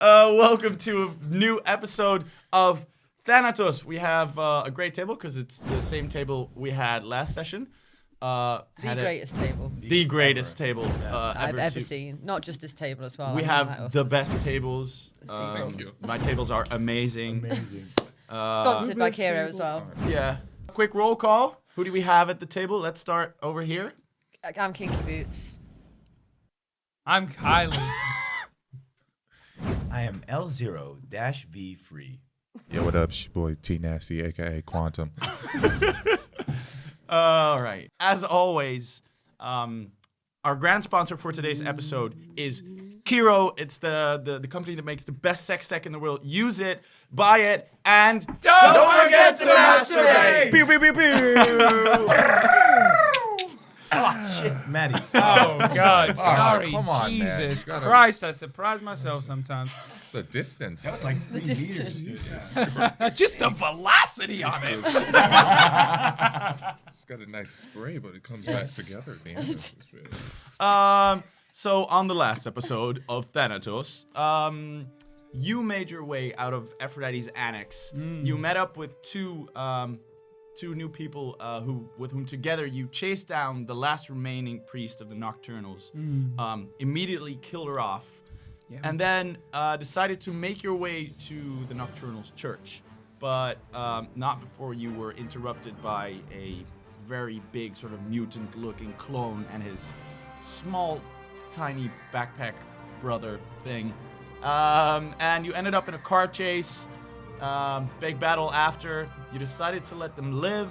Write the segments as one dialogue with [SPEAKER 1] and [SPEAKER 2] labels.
[SPEAKER 1] Welcome to a new episode of Thanatos. We have a great table because it's the same table we had last session.
[SPEAKER 2] The greatest table
[SPEAKER 1] I've
[SPEAKER 2] ever seen. Not just this table as well.
[SPEAKER 1] We have the best tables.
[SPEAKER 3] Thank you.
[SPEAKER 1] My tables are amazing.
[SPEAKER 2] Sponsored by Kiro as well.
[SPEAKER 1] Yeah. Quick roll call. Who do we have at the table? Let's start over here.
[SPEAKER 2] I'm Kinky Boots.
[SPEAKER 4] I'm Kylie.
[SPEAKER 5] I am L0-V free.
[SPEAKER 3] Yo, what up? It's your boy T Nasty, aka Quantum.
[SPEAKER 1] All right. As always, our grand sponsor for today's episode is Kiro. It's the company that makes the best sex tech in the world. Use it, buy it, and don't forget to masturbate. Pew, pew, pew, pew.
[SPEAKER 5] Oh, shit, Maddie.
[SPEAKER 4] Oh, God. Sorry.
[SPEAKER 3] come on, man.
[SPEAKER 4] Jesus
[SPEAKER 3] You gotta-
[SPEAKER 4] Christ. I surprise myself sometimes.
[SPEAKER 3] The distance.
[SPEAKER 5] That was like 3
[SPEAKER 2] distance.
[SPEAKER 5] meters.
[SPEAKER 4] Just the velocity on it.
[SPEAKER 3] It's got a nice spray, but it comes back together at the end. It's really-
[SPEAKER 1] So on the last episode of Thanatos, you made your way out of Aphrodite's annex. You met up with two new people with whom together you chased down the last remaining priest of the Nocturnals, immediately killed her off, and then decided to make your way to the Nocturnals church, but not before you were interrupted by a very big sort of mutant-looking clone and his small, tiny backpack brother thing, and you ended up in a car chase. Big battle after. You decided to let them live,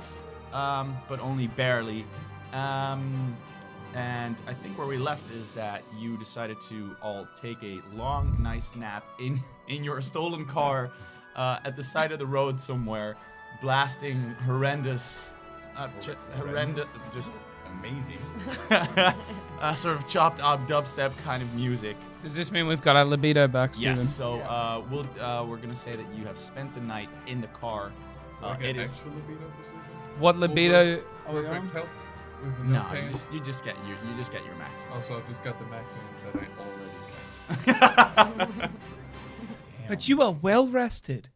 [SPEAKER 1] but only barely. And I think where we left is that you decided to all take a long, nice nap in your stolen car at the side of the road somewhere, blasting horrendous, just
[SPEAKER 5] Amazing.
[SPEAKER 1] sort of chopped up dubstep kind of music.
[SPEAKER 4] Does this mean we've got our libido back, Steven?
[SPEAKER 1] Yes. So we're gonna say that you have spent the night in the car.
[SPEAKER 3] Do I
[SPEAKER 1] It
[SPEAKER 3] get
[SPEAKER 1] is
[SPEAKER 3] extra libido for sleeping?
[SPEAKER 4] What libido are we
[SPEAKER 3] Perfect
[SPEAKER 4] on?
[SPEAKER 3] health with
[SPEAKER 1] no.
[SPEAKER 3] pain?
[SPEAKER 1] You just get your max.
[SPEAKER 3] Also, I've just got the maximum that I already can.
[SPEAKER 4] But you are well rested.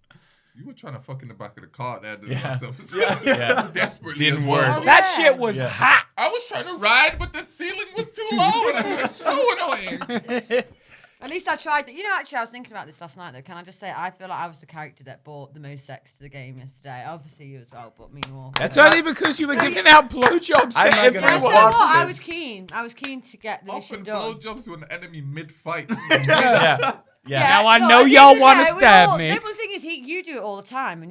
[SPEAKER 3] You were trying to fuck in the back of the car there the
[SPEAKER 5] Yeah.
[SPEAKER 3] last episode.
[SPEAKER 5] Yeah.
[SPEAKER 3] Desperately
[SPEAKER 5] Didn't
[SPEAKER 3] as
[SPEAKER 5] work.
[SPEAKER 3] well.
[SPEAKER 2] Oh,
[SPEAKER 4] That
[SPEAKER 2] yeah.
[SPEAKER 4] shit was hot.
[SPEAKER 3] I was trying to ride, but the ceiling was too low, and it was so annoying.
[SPEAKER 2] At least I tried. Actually, I was thinking about this last night, though. Can I just say, I feel like I was the character that brought the most sex to the game yesterday. Obviously, you as well, but me more.
[SPEAKER 4] It's only because you were giving out blowjobs to
[SPEAKER 1] I'm not gonna
[SPEAKER 2] And I said,
[SPEAKER 4] everyone.
[SPEAKER 1] walk
[SPEAKER 2] what? I
[SPEAKER 1] this.
[SPEAKER 2] was keen. I was keen to get the
[SPEAKER 3] Often
[SPEAKER 2] mission done.
[SPEAKER 3] blowjobs to an enemy mid-fight.
[SPEAKER 5] Yeah.
[SPEAKER 4] Now I
[SPEAKER 2] no,
[SPEAKER 4] know
[SPEAKER 2] didn't
[SPEAKER 4] y'all
[SPEAKER 2] know.
[SPEAKER 4] wanna
[SPEAKER 2] We
[SPEAKER 4] stab
[SPEAKER 2] all-
[SPEAKER 4] me.
[SPEAKER 2] The thing is, you do it all the time, and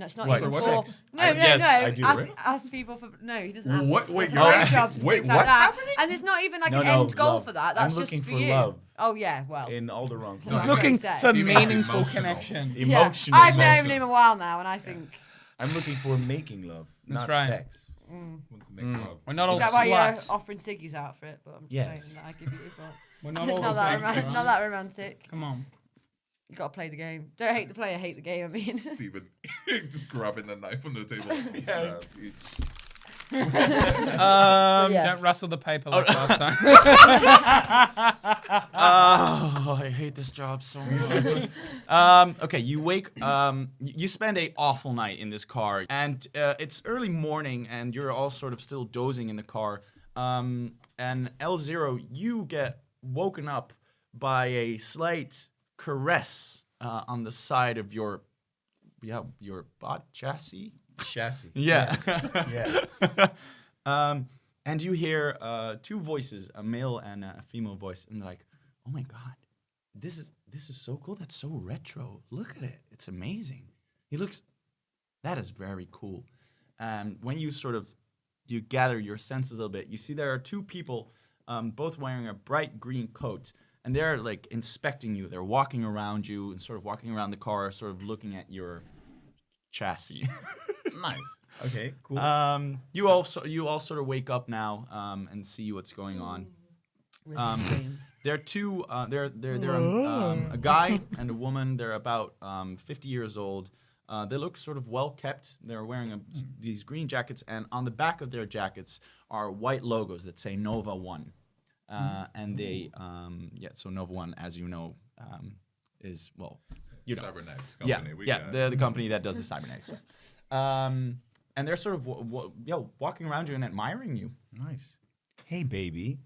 [SPEAKER 2] it's not
[SPEAKER 5] What,
[SPEAKER 2] even
[SPEAKER 5] what
[SPEAKER 2] for.
[SPEAKER 5] sex?
[SPEAKER 2] No,
[SPEAKER 5] Yes, I do,
[SPEAKER 2] ask,
[SPEAKER 5] right?
[SPEAKER 2] ask people for. No, he doesn't ask.
[SPEAKER 3] What?
[SPEAKER 2] people
[SPEAKER 3] Wait,
[SPEAKER 2] for
[SPEAKER 3] you're
[SPEAKER 2] blowjobs
[SPEAKER 3] asking-
[SPEAKER 2] and
[SPEAKER 3] wait,
[SPEAKER 2] things like
[SPEAKER 3] what's
[SPEAKER 2] that.
[SPEAKER 3] happening?
[SPEAKER 2] And there's not even like
[SPEAKER 5] No,
[SPEAKER 2] an
[SPEAKER 5] no,
[SPEAKER 2] end goal
[SPEAKER 5] love.
[SPEAKER 2] for that. That's
[SPEAKER 5] I'm
[SPEAKER 2] just
[SPEAKER 5] looking
[SPEAKER 2] for
[SPEAKER 5] for
[SPEAKER 2] you.
[SPEAKER 5] love.
[SPEAKER 2] Oh yeah, well.
[SPEAKER 5] In all the wrong
[SPEAKER 4] He's
[SPEAKER 5] places.
[SPEAKER 4] looking
[SPEAKER 2] Sex.
[SPEAKER 4] for
[SPEAKER 3] He means
[SPEAKER 4] meaningful
[SPEAKER 3] emotional.
[SPEAKER 4] connection.
[SPEAKER 2] Yeah.
[SPEAKER 5] Emotional.
[SPEAKER 2] I've known
[SPEAKER 5] sex.
[SPEAKER 2] him a while now, and I think.
[SPEAKER 5] I'm looking for making love,
[SPEAKER 4] That's
[SPEAKER 5] not
[SPEAKER 4] right.
[SPEAKER 5] sex.
[SPEAKER 3] Want to make love.
[SPEAKER 4] We're not all
[SPEAKER 2] Is that why you're
[SPEAKER 4] sluts.
[SPEAKER 2] offering Siggy's out for it? But I'm just
[SPEAKER 5] Yes.
[SPEAKER 2] saying that I give you. But
[SPEAKER 4] We're not all
[SPEAKER 2] not that,
[SPEAKER 4] sluts.
[SPEAKER 2] not that romantic.
[SPEAKER 4] Come on.
[SPEAKER 2] You gotta play the game. Don't hate the player, hate the game. I mean.
[SPEAKER 3] Stephen, just grabbing the knife on the table.
[SPEAKER 2] Yeah.
[SPEAKER 4] Don't rustle the paper like last time.
[SPEAKER 1] Oh, I hate this job so much. Okay, you wake. You spend a awful night in this car, and it's early morning, and you're all sort of still dozing in the car. And L0, you get woken up by a slight caress on the side of your bot chassis.
[SPEAKER 5] Chassis.
[SPEAKER 1] Yeah.
[SPEAKER 5] Yes.
[SPEAKER 1] And you hear two voices, a male and a female voice, and they're like, "Oh my god, this is so cool. That's so retro. Look at it. It's amazing. That is very cool." When you you gather your senses a little bit, you see there are two people, both wearing a bright green coat, and they're like inspecting you. They're walking around you and sort of walking around the car, sort of looking at your chassis.
[SPEAKER 5] Nice. Okay, cool.
[SPEAKER 1] You all sort of wake up now and see what's going on. They're two. They're a guy and a woman. They're about 50 years old. They look sort of well kept. They're wearing these green jackets, and on the back of their jackets are white logos that say Nova 1. And they, so Nova 1, as you know, is well, you know.
[SPEAKER 3] Cybernetics
[SPEAKER 1] Yeah,
[SPEAKER 3] company. We
[SPEAKER 1] yeah,
[SPEAKER 3] got
[SPEAKER 1] the company that does the cybernetics. And they're sort of walking around you and admiring you.
[SPEAKER 5] Nice. Hey, baby.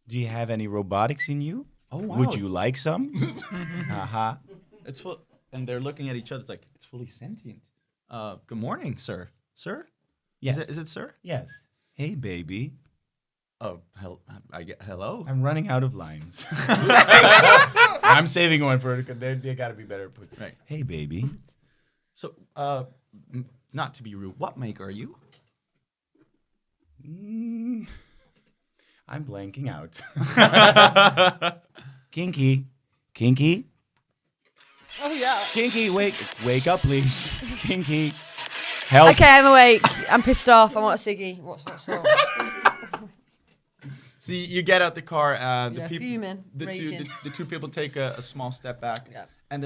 [SPEAKER 5] Do you have any robotics in you?
[SPEAKER 1] Oh, wow.
[SPEAKER 5] Would you like some? Haha.
[SPEAKER 1] It's full, and they're looking at each other like it's fully sentient. Good morning, sir. Sir?
[SPEAKER 5] Yes.
[SPEAKER 1] Is it sir?
[SPEAKER 5] Yes. Hey, baby.
[SPEAKER 1] Oh, hello.
[SPEAKER 5] I'm running out of lines. I'm saving one for it because they got to be better put.
[SPEAKER 1] Right.
[SPEAKER 5] Hey, baby.
[SPEAKER 1] So, not to be rude, what make are you?
[SPEAKER 5] I'm blanking out. Kinky. Kinky.
[SPEAKER 2] Oh yeah.
[SPEAKER 5] Kinky, wake up, please. Kinky. Help.
[SPEAKER 2] Okay, I'm awake. I'm pissed off. I want a ciggy. What's up?
[SPEAKER 1] So you get out the car.
[SPEAKER 2] Yeah,
[SPEAKER 1] The
[SPEAKER 2] fuming,
[SPEAKER 1] the
[SPEAKER 2] raging.
[SPEAKER 1] two people take a small step back,
[SPEAKER 2] Yeah.
[SPEAKER 1] and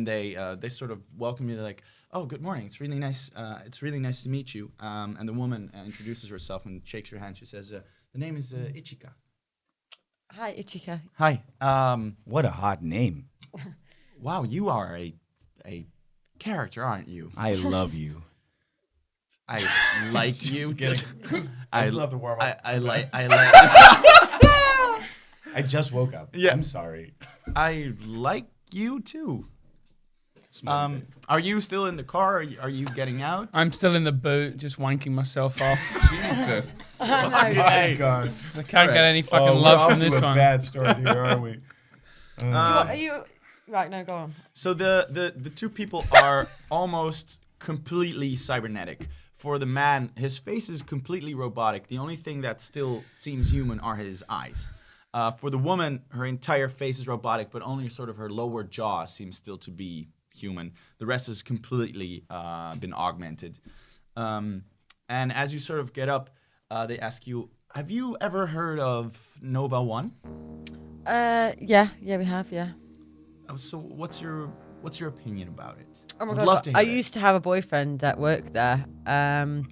[SPEAKER 1] they sort of welcome you. They're like, "Oh, good morning. It's really nice. It's really nice to meet you." And the woman introduces herself and shakes your hand. She says, "The name is Ichika."
[SPEAKER 2] Hi, Ichika.
[SPEAKER 1] Hi.
[SPEAKER 5] What a hot name.
[SPEAKER 1] Wow, you are a character, aren't you?
[SPEAKER 5] I love you.
[SPEAKER 1] I like you.
[SPEAKER 5] I just love to warm up.
[SPEAKER 1] I like.
[SPEAKER 5] I just woke up.
[SPEAKER 1] Yeah.
[SPEAKER 5] I'm sorry.
[SPEAKER 1] I like you too.
[SPEAKER 5] Small face.
[SPEAKER 1] Are you still in the car? Are you getting out?
[SPEAKER 4] I'm still in the boot, just wanking myself off.
[SPEAKER 3] Jesus.
[SPEAKER 1] Okay.
[SPEAKER 5] God.
[SPEAKER 4] I can't get any fucking
[SPEAKER 5] we're
[SPEAKER 4] love
[SPEAKER 5] off
[SPEAKER 4] from
[SPEAKER 5] to
[SPEAKER 4] this
[SPEAKER 5] a
[SPEAKER 4] one.
[SPEAKER 5] bad start here, aren't we?
[SPEAKER 2] Are you? Right, no, go on.
[SPEAKER 1] So the two people are almost completely cybernetic. For the man, his face is completely robotic. The only thing that still seems human are his eyes. For the woman, her entire face is robotic, but only sort of her lower jaw seems still to be human. The rest has completely been augmented. And as you sort of get up, they ask you, have you ever heard of Nova 1?
[SPEAKER 2] Yeah, we have, yeah.
[SPEAKER 1] So what's your opinion about it?
[SPEAKER 2] Oh my
[SPEAKER 1] I'd
[SPEAKER 2] god,
[SPEAKER 1] love to hear
[SPEAKER 2] I
[SPEAKER 1] it.
[SPEAKER 2] used to have a boyfriend that worked there, and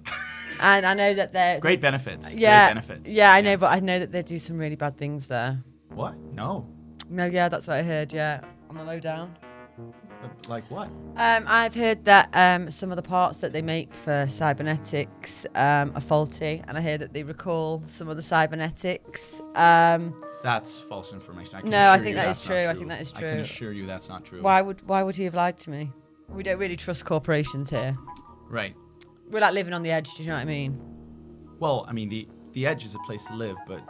[SPEAKER 2] I know that they're
[SPEAKER 1] Great benefits.
[SPEAKER 2] Yeah,
[SPEAKER 1] Great benefits.
[SPEAKER 2] yeah, I know, but I know that they do some really bad things there.
[SPEAKER 1] What? No.
[SPEAKER 2] No, yeah, that's what I heard. Yeah, on the lowdown.
[SPEAKER 1] Like what?
[SPEAKER 2] I've heard that some of the parts that they make for cybernetics are faulty, and I hear that they recall some of the cybernetics.
[SPEAKER 1] That's false information. I can
[SPEAKER 2] No, I
[SPEAKER 1] assure
[SPEAKER 2] think
[SPEAKER 1] you
[SPEAKER 2] that
[SPEAKER 1] that's
[SPEAKER 2] is
[SPEAKER 1] not
[SPEAKER 2] true. I think that is
[SPEAKER 1] I can
[SPEAKER 2] true.
[SPEAKER 1] assure you that's not true.
[SPEAKER 2] Why would he have lied to me? We don't really trust corporations here.
[SPEAKER 1] Right.
[SPEAKER 2] We're like living on the edge. Do you know what I mean?
[SPEAKER 1] Well, I mean, the edge is a place to live, but.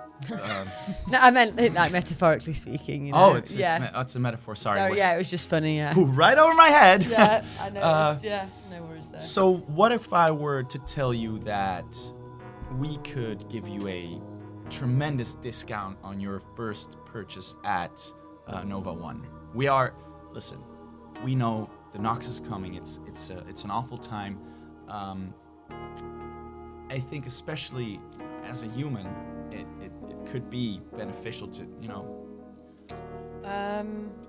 [SPEAKER 2] No, I meant like metaphorically speaking. You know?
[SPEAKER 1] Oh, it's a metaphor. Sorry.
[SPEAKER 2] Sorry,
[SPEAKER 1] wait.
[SPEAKER 2] yeah, it was just funny. Yeah.
[SPEAKER 1] Ooh, right over my head.
[SPEAKER 2] Yeah, I know. Yeah, no worries there.
[SPEAKER 1] So, what if I were to tell you that we could give you a tremendous discount on your first purchase at Nova 1? Listen, we know the Nox is coming. It's an awful time. I think especially as a human, it could be beneficial to,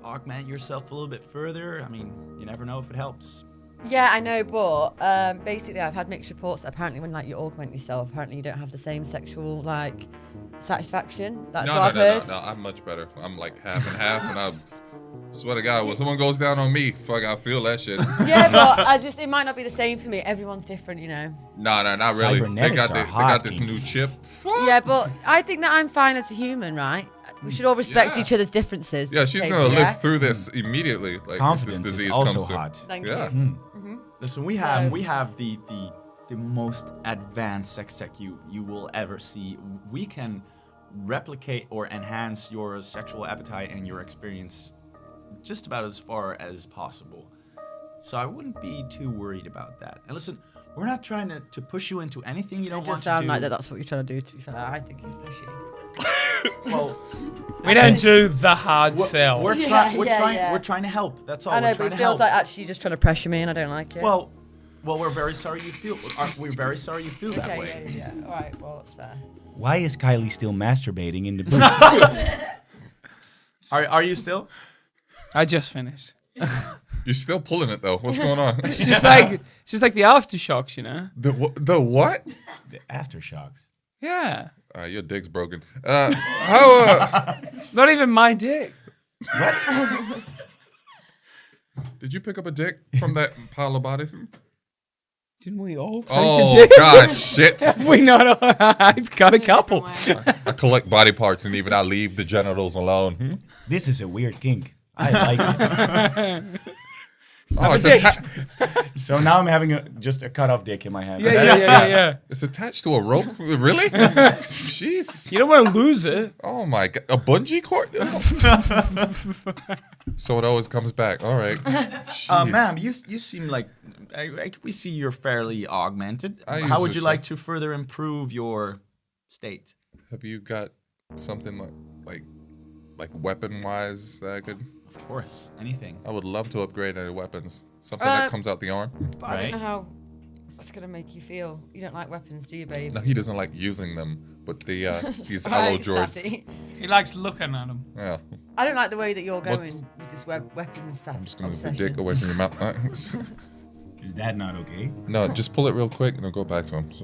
[SPEAKER 1] augment yourself a little bit further. I mean, you never know if it helps.
[SPEAKER 2] Yeah, I know, but basically I've had mixed reports that apparently when you augment yourself, apparently you don't have the same sexual satisfaction. That's what I've heard.
[SPEAKER 3] No, I'm much better. I'm like half and half, and I swear to God, when someone goes down on me, fuck, I feel that shit.
[SPEAKER 2] Yeah, but it might not be the same for me. Everyone's different, you know.
[SPEAKER 3] No, not really. They
[SPEAKER 5] Cybernetics
[SPEAKER 3] got
[SPEAKER 5] are
[SPEAKER 3] they
[SPEAKER 5] hot,
[SPEAKER 3] got this
[SPEAKER 5] Kinky.
[SPEAKER 3] new chip.
[SPEAKER 2] Yeah, but I think that I'm fine as a human, right? We should all respect
[SPEAKER 3] Yeah.
[SPEAKER 2] each other's differences.
[SPEAKER 3] Yeah, she's
[SPEAKER 2] Okay,
[SPEAKER 3] gonna
[SPEAKER 2] yeah?
[SPEAKER 3] live through this immediately. Like
[SPEAKER 5] Confidence
[SPEAKER 3] if this
[SPEAKER 5] is
[SPEAKER 3] disease
[SPEAKER 5] also
[SPEAKER 3] comes to.
[SPEAKER 5] hot.
[SPEAKER 2] Thank
[SPEAKER 3] Yeah.
[SPEAKER 2] you.
[SPEAKER 1] Listen, we have the most advanced sex tech you will ever see. We can replicate or enhance your sexual appetite and your experience just about as far as possible. So I wouldn't be too worried about that. And listen, we're not trying to push you into anything you don't
[SPEAKER 2] It
[SPEAKER 1] want
[SPEAKER 2] does
[SPEAKER 1] to
[SPEAKER 2] sound
[SPEAKER 1] do.
[SPEAKER 2] like that's what you're trying to do, to be fair. I think he's pushy.
[SPEAKER 1] Well,
[SPEAKER 4] We don't do the hard sell.
[SPEAKER 1] we're trying to help. That's all.
[SPEAKER 2] I know,
[SPEAKER 1] we're
[SPEAKER 2] but
[SPEAKER 1] trying
[SPEAKER 2] it
[SPEAKER 1] to
[SPEAKER 2] feels
[SPEAKER 1] help.
[SPEAKER 2] like actually you're just trying to pressure me, and I don't like it.
[SPEAKER 1] Well, we're very sorry you feel. We're very sorry you feel that
[SPEAKER 2] okay,
[SPEAKER 1] way.
[SPEAKER 2] yeah. All right, well, that's fair.
[SPEAKER 5] Why is Kylie still masturbating in the booth?
[SPEAKER 1] Are you still?
[SPEAKER 4] I just finished.
[SPEAKER 3] You're still pulling it though. What's going on?
[SPEAKER 4] It's just like the aftershocks, you know?
[SPEAKER 3] The what?
[SPEAKER 5] The aftershocks.
[SPEAKER 4] Yeah.
[SPEAKER 3] Your dick's broken. How?
[SPEAKER 4] It's not even my dick.
[SPEAKER 3] Did you pick up a dick from that pile of bodies?
[SPEAKER 4] Didn't we all take
[SPEAKER 3] Oh,
[SPEAKER 4] a dick?
[SPEAKER 3] God, shit.
[SPEAKER 4] We not. I've got a couple.
[SPEAKER 3] I collect body parts and even I leave the genitals alone.
[SPEAKER 5] This is a weird kink. I like it.
[SPEAKER 3] Oh, it's
[SPEAKER 5] So now I'm having just a cut off dick in my hand.
[SPEAKER 4] Yeah.
[SPEAKER 3] It's attached to a rope? Really? Jeez.
[SPEAKER 4] You don't want to lose it.
[SPEAKER 3] Oh, my God. A bungee cord? So it always comes back. All right. Jeez.
[SPEAKER 1] Ma'am, you seem like we see you're fairly augmented. How would you like to further improve your state?
[SPEAKER 3] Have you got something like weapon-wise that I could...
[SPEAKER 1] Of course, anything.
[SPEAKER 3] I would love to upgrade any weapons. Something that comes out the arm.
[SPEAKER 2] But I don't know how that's gonna make you feel. You don't like weapons, do you, babe?
[SPEAKER 3] No, he doesn't like using them, but the these
[SPEAKER 2] Right,
[SPEAKER 3] allo droids.
[SPEAKER 2] sassy.
[SPEAKER 4] He likes looking at them.
[SPEAKER 3] Yeah,
[SPEAKER 2] I don't like the way that you're going with this weapons
[SPEAKER 3] I'm just gonna move the
[SPEAKER 2] obsession.
[SPEAKER 3] dick away from your mouth.
[SPEAKER 5] Is that not okay?
[SPEAKER 3] No, just pull it real quick and it'll go back to him. So,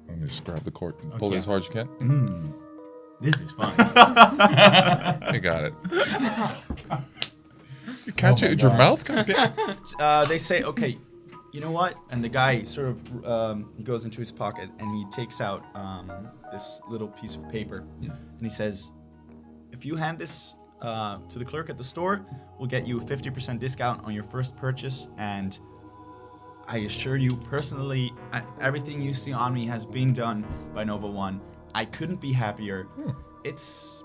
[SPEAKER 3] let me just grab the cord and pull it as hard as you can.
[SPEAKER 5] This is fun.
[SPEAKER 3] You got it. You catch it in your mouth? God damn.
[SPEAKER 1] They say, okay, you know what? And the guy sort of he goes into his pocket and he takes out this little piece of paper, and he says, if you hand this to the clerk at the store, we'll get you a 50% discount on your first purchase. And I assure you, personally, everything you see on me has been done by Nova One. I couldn't be happier. It's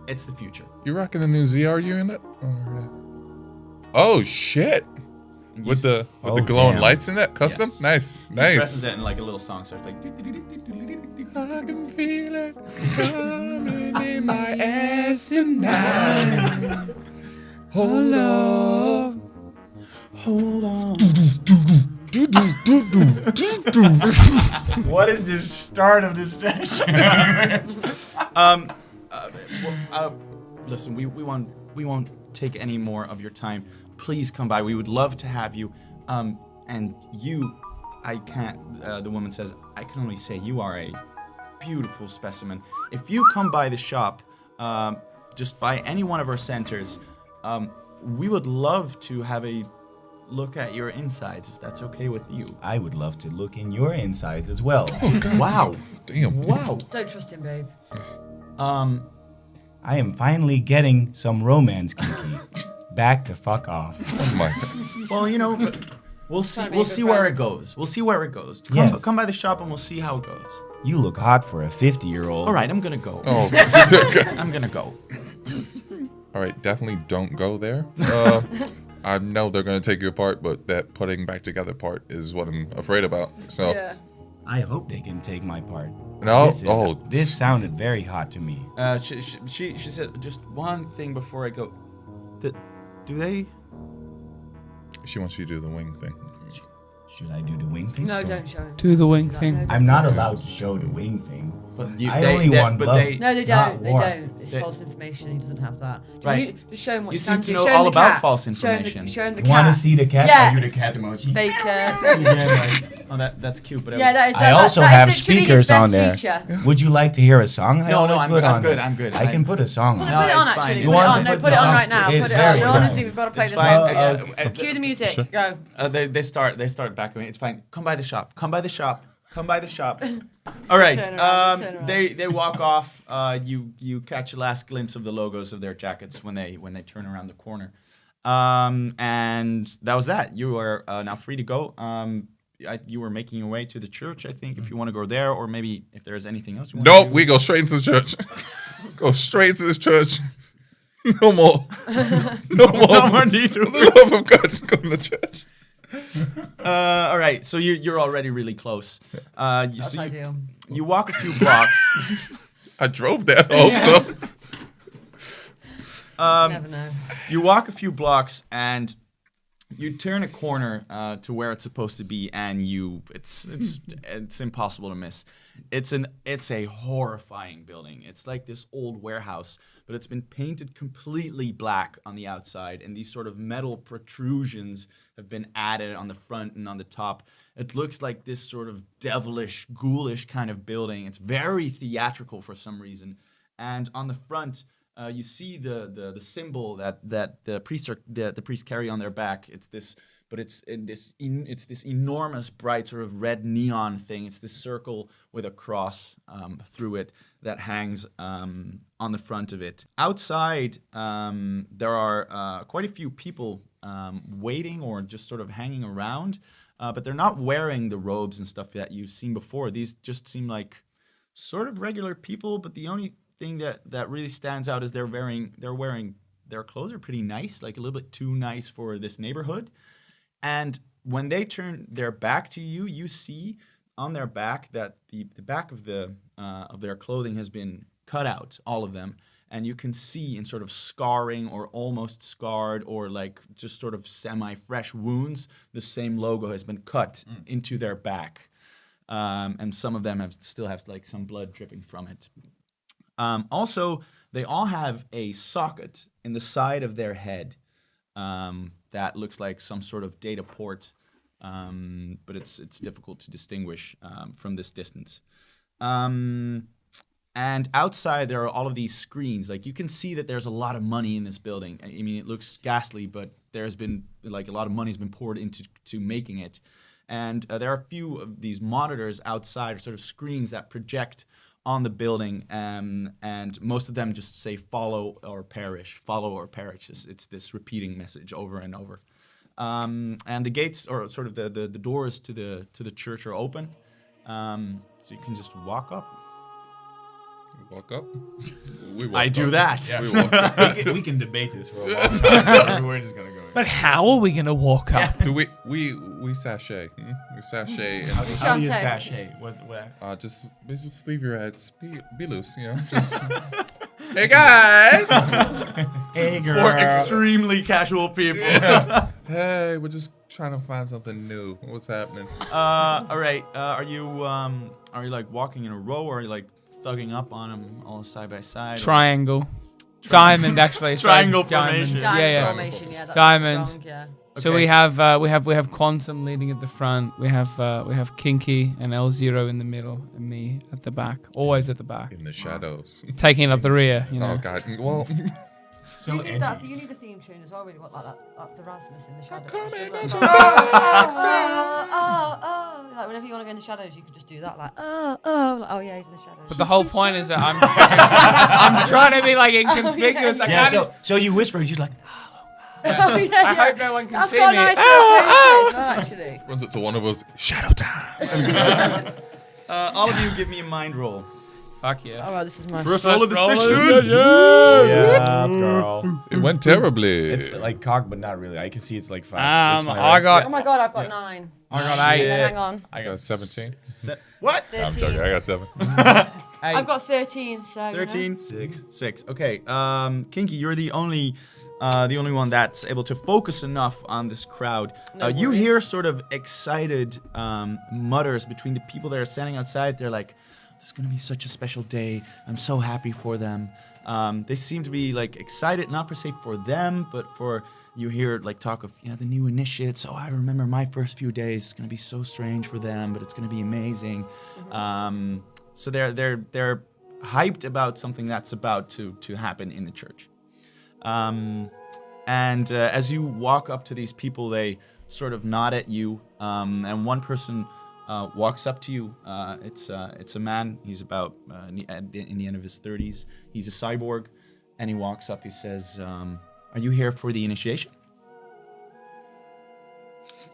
[SPEAKER 1] the future.
[SPEAKER 3] You rocking the new ZR unit? Oh shit! With the glowing lights in it, custom.
[SPEAKER 1] Yes.
[SPEAKER 3] Nice,
[SPEAKER 1] He presses
[SPEAKER 3] nice.
[SPEAKER 1] it and like a little song starts like.
[SPEAKER 3] I can feel it coming in my ass tonight. Hold on.
[SPEAKER 1] Hold on.
[SPEAKER 5] What is this start of this session?
[SPEAKER 1] Listen, we won't take any more of your time. Please come by. We would love to have you. And you, I can't. The woman says, I can only say you are a beautiful specimen. If you come by the shop, just by any one of our centers, we would love to have a look at your insides, if that's okay with you.
[SPEAKER 5] I would love to look in your insides as well.
[SPEAKER 1] Wow.
[SPEAKER 3] Damn.
[SPEAKER 1] Wow.
[SPEAKER 2] Don't trust him, babe.
[SPEAKER 5] I am finally getting some romance, Kiki. Back the fuck off.
[SPEAKER 3] Oh my God.
[SPEAKER 1] Well, you know, we'll see.
[SPEAKER 2] Trying to be
[SPEAKER 1] We'll
[SPEAKER 2] good
[SPEAKER 1] see where it
[SPEAKER 2] friends.
[SPEAKER 1] goes. We'll see where it goes.
[SPEAKER 5] Yes.
[SPEAKER 1] Come by the shop and we'll see how it goes.
[SPEAKER 5] You look hot for a 50-year-old.
[SPEAKER 1] All right, I'm gonna go.
[SPEAKER 3] Oh.
[SPEAKER 1] I'm gonna go.
[SPEAKER 3] All right, definitely don't go there. I know they're gonna take you apart, but that putting back together part is what I'm afraid about. So
[SPEAKER 5] I hope they can take my part.
[SPEAKER 3] no.
[SPEAKER 5] This sounded very hot to me.
[SPEAKER 1] She said just one thing before I go. Do they?
[SPEAKER 3] She wants you to do the wing thing.
[SPEAKER 5] Should I do the wing thing?
[SPEAKER 2] No, don't show him.
[SPEAKER 4] Do the wing
[SPEAKER 2] No,
[SPEAKER 4] thing.
[SPEAKER 2] no,
[SPEAKER 5] I'm not allowed to show the wing thing.
[SPEAKER 1] But
[SPEAKER 5] I only want love.
[SPEAKER 2] No, they
[SPEAKER 5] Not
[SPEAKER 2] don't. They
[SPEAKER 5] war.
[SPEAKER 2] don't. It's
[SPEAKER 1] They-
[SPEAKER 2] false information. He doesn't have that.
[SPEAKER 1] Right.
[SPEAKER 2] Just show him what
[SPEAKER 1] You
[SPEAKER 2] you
[SPEAKER 1] seem
[SPEAKER 2] can
[SPEAKER 1] to
[SPEAKER 2] do.
[SPEAKER 1] know
[SPEAKER 2] Show him
[SPEAKER 1] all
[SPEAKER 2] the
[SPEAKER 1] about
[SPEAKER 2] cat.
[SPEAKER 1] false
[SPEAKER 2] Show him
[SPEAKER 1] information.
[SPEAKER 2] Show him the
[SPEAKER 5] You want
[SPEAKER 2] cat.
[SPEAKER 5] to see the cat?
[SPEAKER 2] Yeah.
[SPEAKER 5] I do the cat emoji.
[SPEAKER 2] Fake.
[SPEAKER 5] Yeah, right.
[SPEAKER 1] Oh, that's cute. But
[SPEAKER 2] Yeah, that is.
[SPEAKER 5] I also have
[SPEAKER 2] that's literally his
[SPEAKER 5] speakers
[SPEAKER 2] best
[SPEAKER 5] on there.
[SPEAKER 2] feature.
[SPEAKER 5] Would you like to hear a song? I
[SPEAKER 1] No,
[SPEAKER 5] always
[SPEAKER 1] I'm
[SPEAKER 5] put
[SPEAKER 1] good, I'm
[SPEAKER 5] on
[SPEAKER 1] good,
[SPEAKER 5] there.
[SPEAKER 1] I'm good.
[SPEAKER 5] I can put a song on.
[SPEAKER 1] No,
[SPEAKER 2] Put it on
[SPEAKER 1] it's
[SPEAKER 2] actually.
[SPEAKER 1] fine.
[SPEAKER 2] Put
[SPEAKER 5] You
[SPEAKER 2] it
[SPEAKER 5] want
[SPEAKER 2] on.
[SPEAKER 5] to
[SPEAKER 2] No,
[SPEAKER 5] put
[SPEAKER 2] put it
[SPEAKER 5] the
[SPEAKER 2] on
[SPEAKER 5] songs?
[SPEAKER 2] right now.
[SPEAKER 5] It's
[SPEAKER 2] Put it on.
[SPEAKER 5] very
[SPEAKER 2] No,
[SPEAKER 5] good.
[SPEAKER 2] honestly, we've got to play
[SPEAKER 1] It's
[SPEAKER 2] the
[SPEAKER 1] fine.
[SPEAKER 2] song. Cue the music. Go.
[SPEAKER 1] They start back away. It's fine. Come by the shop. Come by the shop. Come by the shop. All right.
[SPEAKER 2] Turn around, turn around.
[SPEAKER 1] They walk off. You catch a last glimpse of the logos of their jackets when they turn around the corner. And that was that. You are now free to go. You were making your way to the church, I think, if you want to go there, or maybe if there's anything else you want to
[SPEAKER 3] Nope,
[SPEAKER 1] do.
[SPEAKER 3] we go straight into the church. Go straight to this church. No more. No more detours. The love of God, go to the church.
[SPEAKER 1] All right. So you're already really close.
[SPEAKER 2] That's
[SPEAKER 1] So
[SPEAKER 2] ideal.
[SPEAKER 1] you walk a few blocks.
[SPEAKER 3] I drove there. I hope so.
[SPEAKER 2] You never know.
[SPEAKER 1] You walk a few blocks and you turn a corner to where it's supposed to be, and it's impossible to miss. It's a horrifying building. It's like this old warehouse, but it's been painted completely black on the outside, and these sort of metal protrusions have been added on the front and on the top. It looks like this sort of devilish, ghoulish kind of building. It's very theatrical for some reason, and on the front, you see the symbol that the priests the priests carry on their back. It's this, but it's this enormous bright sort of red neon thing. It's this circle with a cross through it that hangs on the front of it. Outside, there are quite a few people waiting or just sort of hanging around, but they're not wearing the robes and stuff that you've seen before. These just seem like sort of regular people, but the only thing that really stands out is they're wearing their clothes are pretty nice, like a little bit too nice for this neighborhood. And when they turn their back to you, you see on their back that the back of their clothing has been cut out, all of them, and you can see in sort of scarring or almost scarred or like just sort of semi-fresh wounds, the same logo has been cut into their back, and some of them still have like some blood dripping from it. Also, they all have a socket in the side of their head that looks like some sort of data port, but it's difficult to distinguish from this distance. And outside, there are all of these screens. Like, you can see that there's a lot of money in this building. I mean, it looks ghastly, but there's been, like, a lot of money's been poured into making it. And there are a few of these monitors outside, or sort of screens that project on the building, and most of them just say follow or perish, follow or perish. It's this repeating message over and over. And the gates, or sort of the doors to the church, are open, so you can just walk up.
[SPEAKER 3] You walk up. We walk
[SPEAKER 1] I do
[SPEAKER 3] up.
[SPEAKER 1] that.
[SPEAKER 5] Yeah.
[SPEAKER 3] We walk up.
[SPEAKER 5] we can debate this for a long time. We're just gonna go.
[SPEAKER 4] But how are we gonna walk up?
[SPEAKER 3] Do we sashay? We sashay and
[SPEAKER 5] How do you
[SPEAKER 2] Shantae.
[SPEAKER 5] sashay? What?
[SPEAKER 3] just leave your heads. Be loose, you know. Just hey guys.
[SPEAKER 5] Hey, girl.
[SPEAKER 1] For extremely casual people.
[SPEAKER 3] Hey, we're just trying to find something new. What's happening?
[SPEAKER 1] All right. Are you like walking in a row, or are you like thugging up on them all side by side?
[SPEAKER 4] Triangle. Diamond, actually. It's
[SPEAKER 1] Triangle
[SPEAKER 4] like diamond.
[SPEAKER 1] formation.
[SPEAKER 2] Diamond
[SPEAKER 4] Yeah.
[SPEAKER 2] formation, yeah. That's
[SPEAKER 4] Diamond.
[SPEAKER 2] Strong, yeah.
[SPEAKER 4] So
[SPEAKER 1] Okay.
[SPEAKER 4] we have Quantum leading at the front. We have Kinky and L0 in the middle, and me at the back. Always at the back.
[SPEAKER 3] In the shadows.
[SPEAKER 4] Taking up the rear, you know.
[SPEAKER 3] Oh God. Well,
[SPEAKER 5] So
[SPEAKER 2] You need,
[SPEAKER 5] edgy.
[SPEAKER 2] that, you need a theme tune as well, really, what, like that, the Rasmus in the shadows.
[SPEAKER 3] coming
[SPEAKER 2] Like,
[SPEAKER 3] into
[SPEAKER 2] like whenever you want to go in the shadows, you could just do that, like, like, yeah, he's in the shadows.
[SPEAKER 4] But the whole point is that I'm trying to be like inconspicuous. I
[SPEAKER 5] Yeah.
[SPEAKER 4] can't
[SPEAKER 5] So you whisper. You're like,
[SPEAKER 4] I hope no one can
[SPEAKER 2] I've
[SPEAKER 4] see
[SPEAKER 2] got
[SPEAKER 4] me.
[SPEAKER 2] a nice little tone as well, actually.
[SPEAKER 3] runs it to one of us. Shadow time.
[SPEAKER 1] All of you give me a mind roll.
[SPEAKER 4] Fuck yeah.
[SPEAKER 2] All right, this is my
[SPEAKER 1] First roll of the
[SPEAKER 4] Roll of
[SPEAKER 1] session.
[SPEAKER 4] decision.
[SPEAKER 5] yeah, girl.
[SPEAKER 3] It went terribly.
[SPEAKER 5] It's like cock, but not really. I can see it's like 5. It's fine,
[SPEAKER 4] I
[SPEAKER 5] right?
[SPEAKER 4] got
[SPEAKER 2] Oh my god, I've got 9.
[SPEAKER 4] I got
[SPEAKER 2] And
[SPEAKER 4] 8.
[SPEAKER 2] then hang on.
[SPEAKER 3] I got 17.
[SPEAKER 1] What?
[SPEAKER 2] 13.
[SPEAKER 3] I'm joking. I got 7.
[SPEAKER 2] I've got 13, so.
[SPEAKER 1] 13.
[SPEAKER 5] 6.
[SPEAKER 1] 6. Okay. Kinky, you're the only one that's able to focus enough on this crowd.
[SPEAKER 2] No
[SPEAKER 1] You
[SPEAKER 2] worries.
[SPEAKER 1] hear sort of excited mutters between the people that are standing outside. They're like, "This is gonna be such a special day. I'm so happy for them." They seem to be like excited, not per se for them, but for, you hear like talk of, the new initiates. Oh, I remember my first few days. It's gonna be so strange for them, but it's gonna be amazing. So they're hyped about something that's about to happen in the church. And as you walk up to these people, they sort of nod at you, and one person walks up to you. It's a man. He's about in the end of his 30s. He's a cyborg, and he walks up. He says, "Are you here for the initiation?"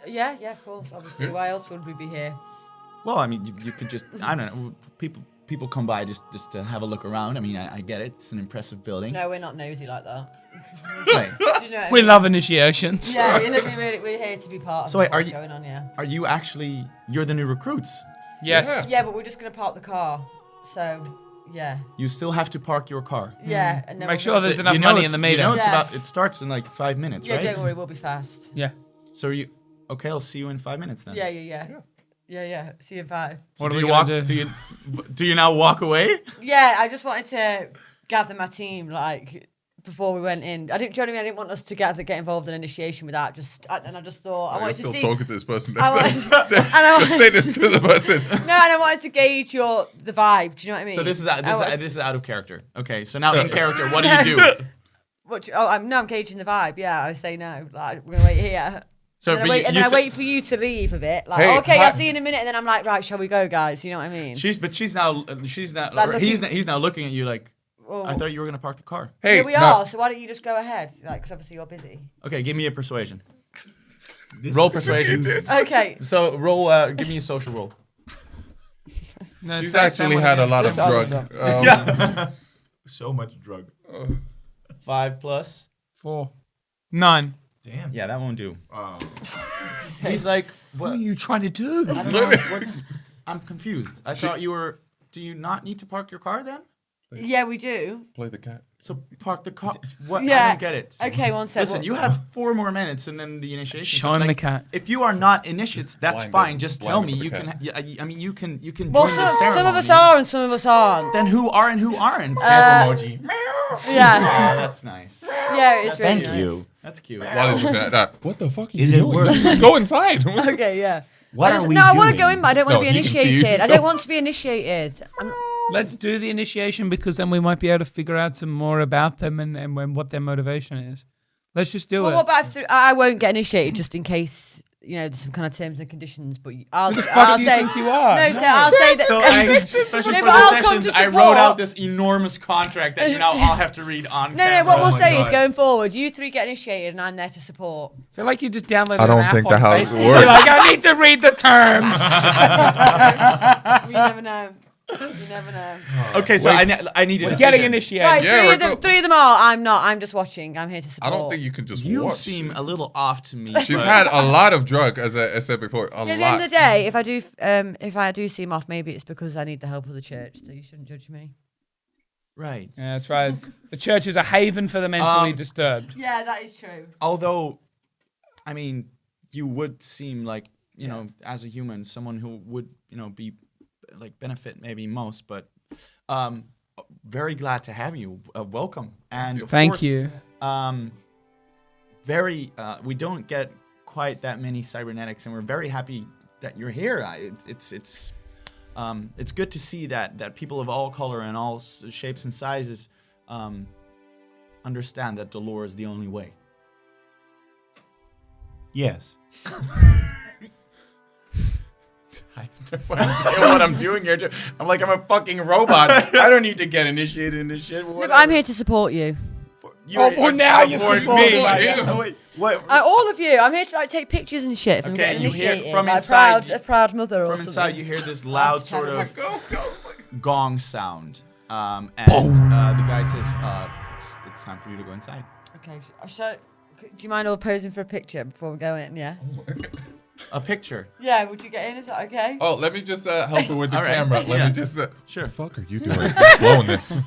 [SPEAKER 2] Yeah, of course, obviously. Why else would we be here?
[SPEAKER 1] Well, I mean, you could just, I don't know, people come by just to have a look around. I mean, I get it. It's an impressive building.
[SPEAKER 2] No, we're not nosy like that.
[SPEAKER 1] Right.
[SPEAKER 2] Do you know what I
[SPEAKER 4] We
[SPEAKER 2] mean?
[SPEAKER 4] love initiations.
[SPEAKER 2] Yeah, we're here to be part of
[SPEAKER 1] So wait,
[SPEAKER 2] what's
[SPEAKER 1] are you-
[SPEAKER 2] going on, yeah.
[SPEAKER 1] Are you actually, you're the new recruits?
[SPEAKER 4] Yes.
[SPEAKER 2] Yeah, but we're just going to park the car. So, yeah.
[SPEAKER 1] You still have to park your car.
[SPEAKER 2] Yeah. And then
[SPEAKER 4] Make
[SPEAKER 2] we're
[SPEAKER 4] sure
[SPEAKER 2] gonna-
[SPEAKER 4] there's enough money in the meter.
[SPEAKER 2] Yeah.
[SPEAKER 1] It starts in like 5 minutes,
[SPEAKER 2] Yeah,
[SPEAKER 1] right?
[SPEAKER 2] don't worry, we'll be fast.
[SPEAKER 4] Yeah.
[SPEAKER 1] So okay, I'll see you in 5 minutes then.
[SPEAKER 2] Yeah. See you in 5.
[SPEAKER 1] So
[SPEAKER 4] What
[SPEAKER 1] do
[SPEAKER 4] are we
[SPEAKER 1] you
[SPEAKER 4] gonna
[SPEAKER 1] walk?
[SPEAKER 4] do?
[SPEAKER 1] Do you now walk away?
[SPEAKER 2] Yeah, I just wanted to gather my team, like, before we went in. I didn't. Do you know what I mean? I didn't want us to get involved in initiation without and I just thought I
[SPEAKER 3] You're
[SPEAKER 2] wanted
[SPEAKER 3] still
[SPEAKER 2] to see.
[SPEAKER 3] talking to this person.
[SPEAKER 2] Just
[SPEAKER 3] say this to the person.
[SPEAKER 2] No, and I wanted to gauge the vibe. Do you know what I mean?
[SPEAKER 1] So this is out of character. Okay, so now in character, what do you do?
[SPEAKER 2] I'm gauging the vibe. Yeah, I say no. Like, we're gonna wait here.
[SPEAKER 1] So
[SPEAKER 2] And then I wait for you to leave a bit. Like,
[SPEAKER 3] Hey,
[SPEAKER 2] okay, I'll see you in a minute. And then I'm like, right, shall we go, guys? You know what I mean?
[SPEAKER 1] He's now
[SPEAKER 2] Like
[SPEAKER 1] he's now looking at you like,
[SPEAKER 2] Oh.
[SPEAKER 1] I thought you were gonna park the car.
[SPEAKER 3] Hey,
[SPEAKER 2] Here we are. So why don't you just go ahead? Like, because obviously you're busy.
[SPEAKER 1] Okay, give me a persuasion. Roll persuasion.
[SPEAKER 2] Okay.
[SPEAKER 1] So roll. Give me a social roll.
[SPEAKER 4] No,
[SPEAKER 3] She's
[SPEAKER 4] Sam
[SPEAKER 3] actually
[SPEAKER 4] went
[SPEAKER 3] had a
[SPEAKER 4] in.
[SPEAKER 3] lot of
[SPEAKER 2] This other
[SPEAKER 3] drug.
[SPEAKER 1] Yeah.
[SPEAKER 5] So much drug.
[SPEAKER 1] 5 plus.
[SPEAKER 4] 4. 9.
[SPEAKER 5] Damn.
[SPEAKER 1] Yeah, that won't do.
[SPEAKER 5] Oh.
[SPEAKER 1] He's like,
[SPEAKER 4] What
[SPEAKER 1] what?
[SPEAKER 4] are you trying to do?
[SPEAKER 1] I don't know. I'm confused. I thought you were. Do you not need to park your car then?
[SPEAKER 2] Yeah, we do.
[SPEAKER 3] Play the cat.
[SPEAKER 1] So park the car. What? I
[SPEAKER 2] Yeah.
[SPEAKER 1] don't get it.
[SPEAKER 2] Okay, one second.
[SPEAKER 1] Listen, you have 4 more minutes and then the initiation.
[SPEAKER 4] Show him the cat.
[SPEAKER 1] If you are not initiates, that's
[SPEAKER 3] blinded-
[SPEAKER 1] fine. Just tell me.
[SPEAKER 3] blinded
[SPEAKER 1] You
[SPEAKER 3] with
[SPEAKER 1] can.
[SPEAKER 3] the
[SPEAKER 1] I mean, you can. You can.
[SPEAKER 2] Well,
[SPEAKER 1] join the ceremony.
[SPEAKER 2] some of us are and some of us aren't.
[SPEAKER 1] Then who are and who aren't?
[SPEAKER 5] Sample emoji.
[SPEAKER 2] Yeah.
[SPEAKER 1] Oh, that's nice.
[SPEAKER 2] Yeah, it's really
[SPEAKER 5] Thank
[SPEAKER 2] nice.
[SPEAKER 5] you.
[SPEAKER 1] That's cute.
[SPEAKER 3] While he's looking at that, what the fuck are you
[SPEAKER 5] Is it
[SPEAKER 3] doing?
[SPEAKER 5] worse?
[SPEAKER 3] Just go inside.
[SPEAKER 2] Okay, yeah.
[SPEAKER 5] What
[SPEAKER 2] I
[SPEAKER 5] are
[SPEAKER 2] just,
[SPEAKER 5] we
[SPEAKER 2] no, I want to
[SPEAKER 5] doing?
[SPEAKER 2] go in, but I don't want
[SPEAKER 3] No,
[SPEAKER 2] to be
[SPEAKER 3] you can see
[SPEAKER 2] initiated. I
[SPEAKER 3] yourself.
[SPEAKER 2] don't want to be initiated.
[SPEAKER 4] Let's do the initiation because then we might be able to figure out some more about them and what their motivation is. Let's just do
[SPEAKER 2] Well,
[SPEAKER 4] it.
[SPEAKER 2] what about if I won't get initiated just in case, there's some kind of terms and conditions, but I'll
[SPEAKER 4] Who the fuck
[SPEAKER 2] I'll
[SPEAKER 4] do you
[SPEAKER 2] say,
[SPEAKER 4] think you are?
[SPEAKER 2] No, so I'll say that.
[SPEAKER 1] So, especially
[SPEAKER 2] No,
[SPEAKER 1] for
[SPEAKER 2] but I'll
[SPEAKER 1] the
[SPEAKER 2] come
[SPEAKER 1] sessions,
[SPEAKER 2] to
[SPEAKER 1] I wrote
[SPEAKER 2] support.
[SPEAKER 1] out this enormous contract that you now all have to read on
[SPEAKER 2] No,
[SPEAKER 1] camera.
[SPEAKER 2] what we'll
[SPEAKER 5] my
[SPEAKER 2] say is
[SPEAKER 5] God.
[SPEAKER 2] going forward, you 3 get initiated and I'm there to support.
[SPEAKER 4] I feel like you just downloaded
[SPEAKER 3] I don't
[SPEAKER 4] an app
[SPEAKER 3] think
[SPEAKER 4] on
[SPEAKER 3] that's how it
[SPEAKER 4] Facebook.
[SPEAKER 3] works.
[SPEAKER 4] You're like, I need to read the terms.
[SPEAKER 2] You never know. You never know.
[SPEAKER 1] Okay, so I need a
[SPEAKER 4] We're
[SPEAKER 1] decision.
[SPEAKER 4] getting initiated.
[SPEAKER 2] Right,
[SPEAKER 3] Yeah, we're
[SPEAKER 2] 3 of them are. I'm not. I'm just watching. I'm here to
[SPEAKER 3] I
[SPEAKER 2] support.
[SPEAKER 3] don't think you can just
[SPEAKER 1] You
[SPEAKER 3] watch.
[SPEAKER 1] seem a little off to me.
[SPEAKER 3] She's
[SPEAKER 1] but-
[SPEAKER 3] had a lot of drug, as I said before. A
[SPEAKER 2] At the end
[SPEAKER 3] lot.
[SPEAKER 2] of the day, if I do seem off, maybe it's because I need the help of the church. So you shouldn't judge me.
[SPEAKER 1] Right.
[SPEAKER 4] Yeah, that's right. The church is a haven for the mentally disturbed.
[SPEAKER 2] Yeah, that is true.
[SPEAKER 1] Although, I mean, you would seem like, as a human, someone who would, be like benefit maybe most, but very glad to have you. Welcome. And of
[SPEAKER 4] Thank
[SPEAKER 1] course,
[SPEAKER 4] you.
[SPEAKER 1] We don't get quite that many cybernetics, and we're very happy that you're here. It's good to see that people of all color and all shapes and sizes understand that Dolores is the only way.
[SPEAKER 5] Yes. I have no idea what I'm doing here. I'm like, I'm a fucking robot. I don't need to get initiated in this shit.
[SPEAKER 2] No, but I'm here to support you.
[SPEAKER 4] Now you're
[SPEAKER 5] support
[SPEAKER 3] supporting
[SPEAKER 5] me.
[SPEAKER 3] him.
[SPEAKER 5] Oh, wait, what?
[SPEAKER 2] All of you. I'm here to take pictures and shit. If I'm
[SPEAKER 1] Okay,
[SPEAKER 2] getting
[SPEAKER 1] you hear
[SPEAKER 2] initiated.
[SPEAKER 1] from
[SPEAKER 2] by
[SPEAKER 1] inside-
[SPEAKER 2] a proud mother or
[SPEAKER 1] From inside,
[SPEAKER 2] something.
[SPEAKER 1] you hear this loud sort
[SPEAKER 2] It's
[SPEAKER 1] of
[SPEAKER 2] like-
[SPEAKER 1] gong sound, and the guy says, "It's time for you to go inside."
[SPEAKER 2] Okay. Do you mind all posing for a picture before we go in? Yeah.
[SPEAKER 1] A picture.
[SPEAKER 2] Yeah. Would you get in? Is that okay?
[SPEAKER 3] Oh, let me just help her with the
[SPEAKER 1] All right.
[SPEAKER 3] camera. Let
[SPEAKER 1] Yeah.
[SPEAKER 3] me just.
[SPEAKER 1] Sure.
[SPEAKER 3] The fuck are you doing? You're blowing this.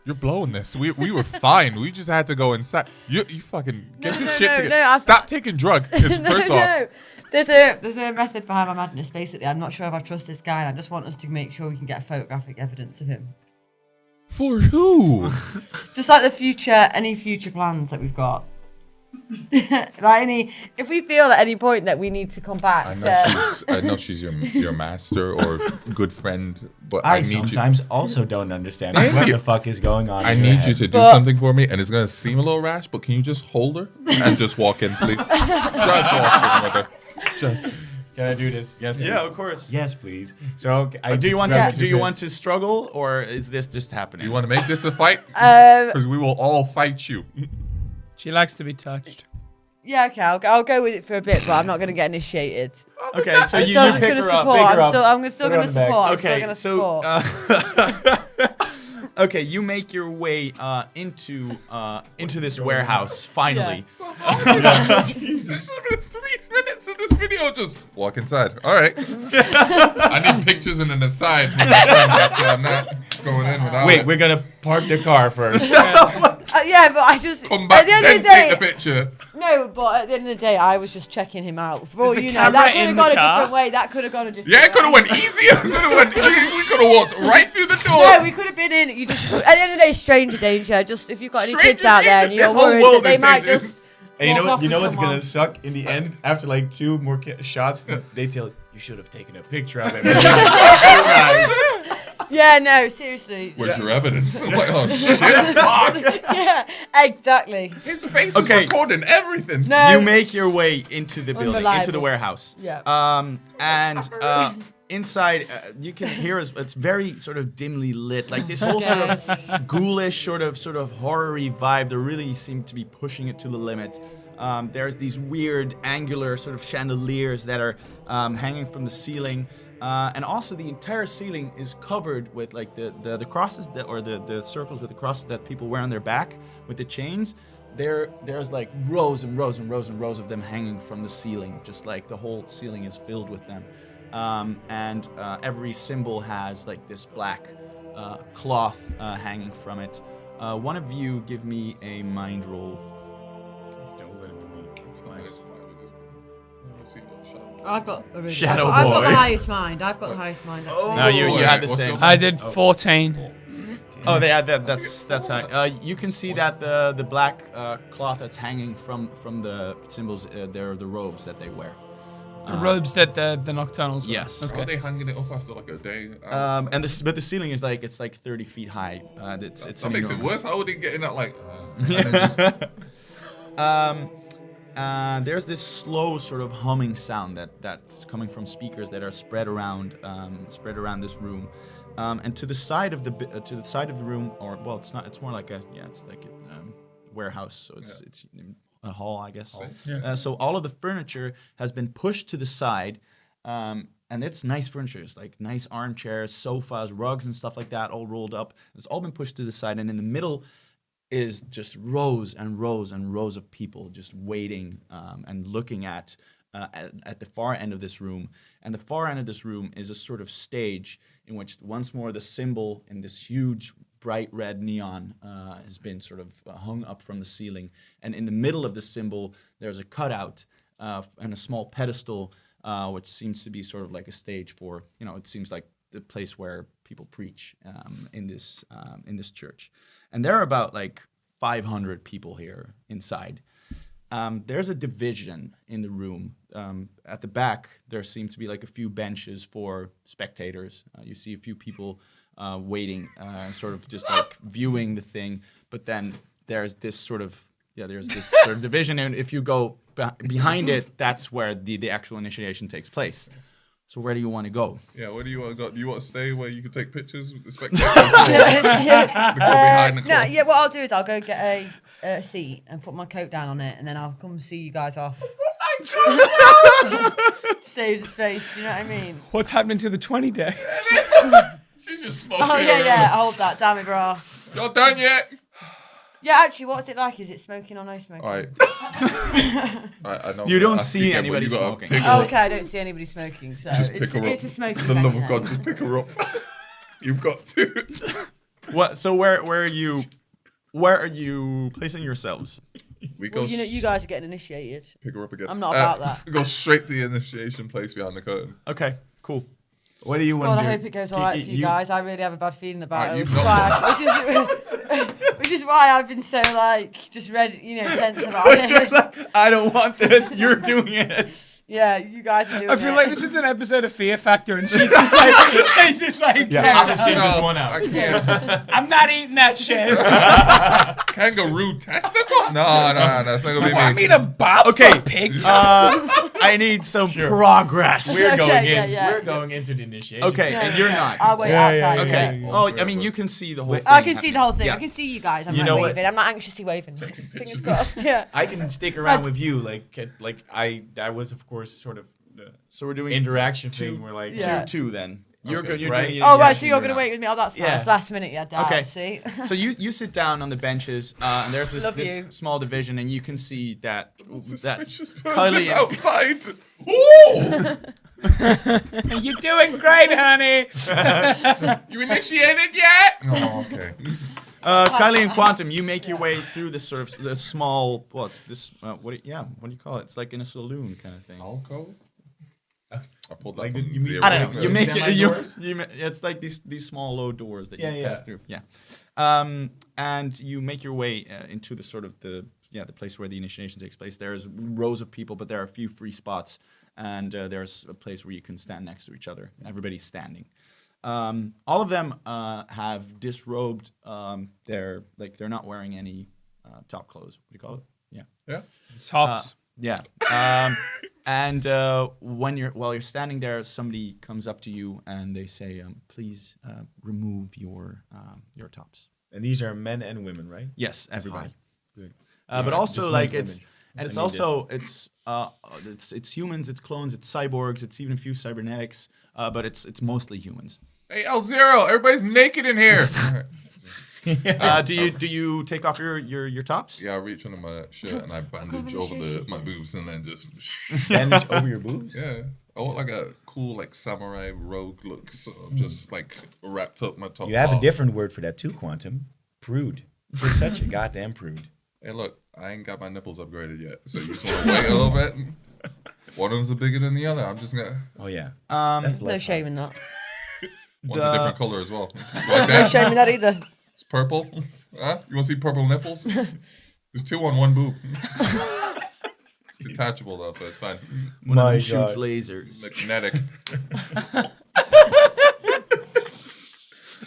[SPEAKER 3] You're blowing this. We were fine. We just had to go inside. You fucking get your shit together. Stop taking drug. First off.
[SPEAKER 2] There's a method behind my madness. Basically, I'm not sure if I trust this guy. And I just want us to make sure we can get photographic evidence of him.
[SPEAKER 3] For who?
[SPEAKER 2] Just like any future plans that we've got. If we feel at any point that we need to come back
[SPEAKER 3] I know she's your master or good friend, but
[SPEAKER 5] I
[SPEAKER 3] I need
[SPEAKER 5] sometimes also don't understand what the fuck is going on.
[SPEAKER 3] I
[SPEAKER 5] in your
[SPEAKER 3] need you
[SPEAKER 5] head.
[SPEAKER 3] to do something for me, and it's gonna seem a little rash, but can you just hold her and just walk in, please? Just walk in with her. Just.
[SPEAKER 5] Can I do this? Yes, please.
[SPEAKER 1] Yeah, of course.
[SPEAKER 5] Yes, please. So,
[SPEAKER 1] Do you want to struggle, or is this just happening?
[SPEAKER 3] Do you want to make this a fight? Because we will all fight you.
[SPEAKER 4] She likes to be touched.
[SPEAKER 2] Yeah, okay, I'll go with it for a bit, but I'm not going to get initiated.
[SPEAKER 1] Okay, so
[SPEAKER 2] I'm
[SPEAKER 1] you
[SPEAKER 2] still just
[SPEAKER 1] pick
[SPEAKER 2] going to
[SPEAKER 1] her up.
[SPEAKER 2] support.
[SPEAKER 5] Pick her up.
[SPEAKER 2] I'm still
[SPEAKER 5] Put her
[SPEAKER 2] going to
[SPEAKER 5] on the
[SPEAKER 2] support.
[SPEAKER 5] back.
[SPEAKER 2] I'm still
[SPEAKER 1] Okay,
[SPEAKER 2] going to
[SPEAKER 1] so
[SPEAKER 2] support.
[SPEAKER 1] okay, you make your way into this warehouse finally.
[SPEAKER 3] Jesus, it's been 3 minutes of this video. Just walk inside. All right. I need pictures and an aside from my friend, so I'm not going in without
[SPEAKER 5] Wait,
[SPEAKER 3] it.
[SPEAKER 5] we're gonna park the car first.
[SPEAKER 2] Yeah, but but I just
[SPEAKER 3] Come back,
[SPEAKER 2] at the end
[SPEAKER 3] then
[SPEAKER 2] of the day,
[SPEAKER 3] take the picture.
[SPEAKER 2] no, but at the end of the day, I was just checking him out. For all
[SPEAKER 4] the
[SPEAKER 2] you know, that
[SPEAKER 4] camera
[SPEAKER 2] could have
[SPEAKER 4] in
[SPEAKER 2] gone
[SPEAKER 4] the
[SPEAKER 2] a
[SPEAKER 4] car?
[SPEAKER 2] different way. That could have gone a different
[SPEAKER 3] Yeah, it could have
[SPEAKER 2] way.
[SPEAKER 3] went easier. We could have walked right through the doors.
[SPEAKER 2] Yeah, we could have been in. You just at the end of the day, stranger danger. Just if you've got any kids
[SPEAKER 3] Stranger
[SPEAKER 2] out there and
[SPEAKER 3] danger,
[SPEAKER 2] you're
[SPEAKER 3] this whole
[SPEAKER 2] worried
[SPEAKER 3] world
[SPEAKER 2] that they
[SPEAKER 3] is
[SPEAKER 2] might
[SPEAKER 3] dangerous.
[SPEAKER 2] just
[SPEAKER 5] And you know
[SPEAKER 2] walk
[SPEAKER 5] what? You
[SPEAKER 2] off
[SPEAKER 5] know
[SPEAKER 2] with
[SPEAKER 5] what's
[SPEAKER 2] someone.
[SPEAKER 5] gonna suck in the end after like 2 more shots. They tell you should have taken a picture of it.
[SPEAKER 2] Yeah, no, seriously.
[SPEAKER 3] Where's your evidence? I'm like, oh shit.
[SPEAKER 2] Yeah, exactly.
[SPEAKER 3] His face
[SPEAKER 1] Okay.
[SPEAKER 3] is recording everything.
[SPEAKER 2] No.
[SPEAKER 1] You make your way into the building, into the
[SPEAKER 2] Unreliable.
[SPEAKER 1] warehouse.
[SPEAKER 2] Yeah.
[SPEAKER 1] And inside, you can hear it's very sort of dimly lit, like this whole sort of ghoulish, sort of horror-y vibe. They really seem to be pushing it to the limit. There's these weird angular sort of chandeliers that are hanging from the ceiling. And also the entire ceiling is covered with like the crosses that, or the circles with the crosses that people wear on their back with the chains. There's like rows and rows and rows and rows of them hanging from the ceiling, just like the whole ceiling is filled with them. And every symbol has like this black cloth hanging from it. One of you give me a mind roll.
[SPEAKER 5] Don't let it be.
[SPEAKER 1] Nice.
[SPEAKER 2] I've got a really
[SPEAKER 1] Shadow
[SPEAKER 2] I've got
[SPEAKER 1] boy.
[SPEAKER 2] the highest mind. I've got the highest mind. Actually.
[SPEAKER 1] No, you had the
[SPEAKER 3] What's
[SPEAKER 1] same.
[SPEAKER 3] your-
[SPEAKER 4] I did 14.
[SPEAKER 1] Oh, that's high. You can see that the black cloth that's hanging from the symbols, they're the robes that they wear.
[SPEAKER 4] The robes that the Nocturnals wear.
[SPEAKER 1] Yes.
[SPEAKER 3] Are they hanging it up after like a day?
[SPEAKER 1] But the ceiling is like 30 feet high. It's
[SPEAKER 3] That makes it
[SPEAKER 1] enormous.
[SPEAKER 3] worse. How would he get in that like?
[SPEAKER 1] There's this slow sort of humming sound that's coming from speakers that are spread around this room, and to the side of the room, or well, it's not. It's more like a warehouse. So it's a hall, I guess.
[SPEAKER 4] Yeah.
[SPEAKER 1] So all of the furniture has been pushed to the side, and it's nice furniture. It's like nice armchairs, sofas, rugs, and stuff like that, all rolled up. It's all been pushed to the side, and in the middle is just rows and rows and rows of people just waiting and looking at the far end of this room. And the far end of this room is a sort of stage in which once more the symbol in this huge bright red neon has been sort of hung up from the ceiling. And in the middle of the symbol, there's a cutout and a small pedestal, which seems to be sort of like a stage for, it seems like the place where people preach in this church. And there are about like 500 people here inside. There's a division in the room. At the back, there seem to be like a few benches for spectators. You see a few people waiting, sort of just like viewing the thing. But then there's this sort of division, and if you go behind it, that's where the actual initiation takes place. So where do you want to go?
[SPEAKER 3] Yeah, where do you want to go? Do you want to stay where you can take pictures with the spectators? behind the
[SPEAKER 2] No,
[SPEAKER 3] cloth?
[SPEAKER 2] yeah. What I'll do is I'll go get a seat and put my coat down on it, and then I'll come see you guys off. Save the space. Do you know what I mean?
[SPEAKER 4] What's happening to the 20 deck?
[SPEAKER 3] She's just smoking.
[SPEAKER 2] Oh yeah. Hold that. Damn it, bro.
[SPEAKER 3] Not done yet.
[SPEAKER 2] Yeah, actually, what's it like? Is it smoking or no smoking?
[SPEAKER 3] All right. I know.
[SPEAKER 1] You don't
[SPEAKER 3] I
[SPEAKER 1] see
[SPEAKER 3] again, but
[SPEAKER 1] anybody
[SPEAKER 3] you gotta
[SPEAKER 1] smoking.
[SPEAKER 3] pick her
[SPEAKER 2] Oh,
[SPEAKER 3] up.
[SPEAKER 2] okay, I don't see anybody smoking, so
[SPEAKER 3] Just pick her up.
[SPEAKER 2] it's a smoking
[SPEAKER 3] For the love
[SPEAKER 2] venue
[SPEAKER 3] of God,
[SPEAKER 2] then.
[SPEAKER 3] just pick her up. You've got to.
[SPEAKER 1] What? So where are you placing yourselves?
[SPEAKER 3] We go.
[SPEAKER 2] Well, you guys are getting initiated.
[SPEAKER 3] pick her up again.
[SPEAKER 2] I'm not about that.
[SPEAKER 3] We go straight to the initiation place behind the curtain.
[SPEAKER 1] Okay, cool.
[SPEAKER 5] What do you want
[SPEAKER 2] God,
[SPEAKER 5] to
[SPEAKER 2] I
[SPEAKER 5] do?
[SPEAKER 2] hope it goes all right for you guys. I really have a bad feeling about
[SPEAKER 3] Alright,
[SPEAKER 2] it,
[SPEAKER 3] you've got
[SPEAKER 2] which is why I've been so just ready, tense about it.
[SPEAKER 1] I don't want this. You're doing it.
[SPEAKER 2] Yeah, you guys are doing
[SPEAKER 4] I feel
[SPEAKER 2] it.
[SPEAKER 4] like this is an episode of Fear Factor, and she's just like,
[SPEAKER 5] Yeah, I'm just seeing this one out.
[SPEAKER 3] I can't.
[SPEAKER 4] I'm not eating that shit.
[SPEAKER 3] Kangaroo testicle? No, that's not gonna be
[SPEAKER 4] I
[SPEAKER 3] me.
[SPEAKER 4] mean a bob
[SPEAKER 1] Okay,
[SPEAKER 4] for pig.
[SPEAKER 1] I need some progress.
[SPEAKER 5] We're going
[SPEAKER 2] Okay,
[SPEAKER 5] in.
[SPEAKER 2] yeah.
[SPEAKER 5] We're going into the initiation.
[SPEAKER 1] Okay,
[SPEAKER 2] Yeah,
[SPEAKER 1] and you're
[SPEAKER 2] yeah.
[SPEAKER 1] not.
[SPEAKER 2] I'll wait
[SPEAKER 4] Yeah,
[SPEAKER 2] outside.
[SPEAKER 4] yeah,
[SPEAKER 1] Okay.
[SPEAKER 4] yeah.
[SPEAKER 1] Oh, I mean, you can see the whole thing.
[SPEAKER 2] I can see the whole thing.
[SPEAKER 1] Yeah.
[SPEAKER 2] I can see you guys. I'm
[SPEAKER 1] You
[SPEAKER 2] not
[SPEAKER 1] know what?
[SPEAKER 2] waving. I'm not anxiously waving. Fingers
[SPEAKER 3] pictures.
[SPEAKER 2] crossed. Yeah.
[SPEAKER 5] I can stick around with you. Like I was, of course, sort of the
[SPEAKER 1] So we're doing
[SPEAKER 5] interaction thing where like
[SPEAKER 2] Yeah.
[SPEAKER 1] 2-2 then. You're
[SPEAKER 5] Okay,
[SPEAKER 1] good. You're
[SPEAKER 5] right.
[SPEAKER 1] doing the
[SPEAKER 2] Oh right, so
[SPEAKER 1] initiation,
[SPEAKER 2] you're gonna
[SPEAKER 1] not.
[SPEAKER 2] wait with me. Oh, that's
[SPEAKER 5] Yeah.
[SPEAKER 2] nice. Last minute, yeah. Damn,
[SPEAKER 1] Okay.
[SPEAKER 2] See.
[SPEAKER 1] So you sit down on the benches, and there's
[SPEAKER 2] Love
[SPEAKER 1] this
[SPEAKER 2] you.
[SPEAKER 1] small division, and you can see that
[SPEAKER 3] Suspicious person
[SPEAKER 1] Kylie-
[SPEAKER 3] outside. Ooh!
[SPEAKER 4] You're doing great, honey.
[SPEAKER 3] You initiated yet? Oh, okay.
[SPEAKER 1] Kylie and Quantum, you make your way through this sort of the small. Well, it's this. What do you call it? It's like in a saloon kind of thing.
[SPEAKER 3] Alcove? I pulled that
[SPEAKER 5] Like,
[SPEAKER 3] from
[SPEAKER 5] you
[SPEAKER 3] Zero.
[SPEAKER 5] mean-
[SPEAKER 1] I don't know. You make it.
[SPEAKER 5] Semi-doors?
[SPEAKER 1] It's like these small low doors that you
[SPEAKER 5] Yeah,
[SPEAKER 1] pass
[SPEAKER 5] yeah.
[SPEAKER 1] through. Yeah. And you make your way into the sort of the place where the initiation takes place. There's rows of people, but there are a few free spots, and there's a place where you can stand next to each other. Everybody's standing. All of them have disrobed. They're not wearing any top clothes. What do you call it? Yeah.
[SPEAKER 3] Yeah.
[SPEAKER 4] It's hops.
[SPEAKER 1] Yeah. And while you're standing there, somebody comes up to you and they say, "Please remove your tops."
[SPEAKER 5] And these are men and women, right?
[SPEAKER 1] Yes, everybody.
[SPEAKER 5] Good.
[SPEAKER 1] But also
[SPEAKER 5] just
[SPEAKER 1] like
[SPEAKER 5] men,
[SPEAKER 1] it's
[SPEAKER 5] women.
[SPEAKER 1] and it's
[SPEAKER 5] I need
[SPEAKER 1] also it's humans, it's clones, it's cyborgs, it's even a few cybernetics, but it's mostly humans.
[SPEAKER 3] Hey, L0, everybody's naked in here.
[SPEAKER 1] Do you take off your tops?
[SPEAKER 3] Yeah, I reach under my shirt and I bandage over my boobs and then just...
[SPEAKER 5] Bandage over your boobs?
[SPEAKER 3] Yeah. I want like a cool like samurai rogue look, so I'm just like wrapped up my top.
[SPEAKER 5] You have a
[SPEAKER 3] half.
[SPEAKER 5] different word for that too, Quantum. Prude. You're such a goddamn prude.
[SPEAKER 3] Hey, look, I ain't got my nipples upgraded yet, so you just want to wait a little bit. One of them's bigger than the other. I'm just gonna.
[SPEAKER 5] Oh yeah.
[SPEAKER 2] There's no shame in that.
[SPEAKER 3] One's a different color as well. Like
[SPEAKER 2] No
[SPEAKER 3] that.
[SPEAKER 2] shame in that either.
[SPEAKER 3] It's purple. Huh? You want to see purple nipples? There's 2 on 1 boob. It's detachable though, so it's fine.
[SPEAKER 1] One of
[SPEAKER 5] My
[SPEAKER 1] them shoots
[SPEAKER 5] God.
[SPEAKER 1] lasers.
[SPEAKER 3] Like kinetic.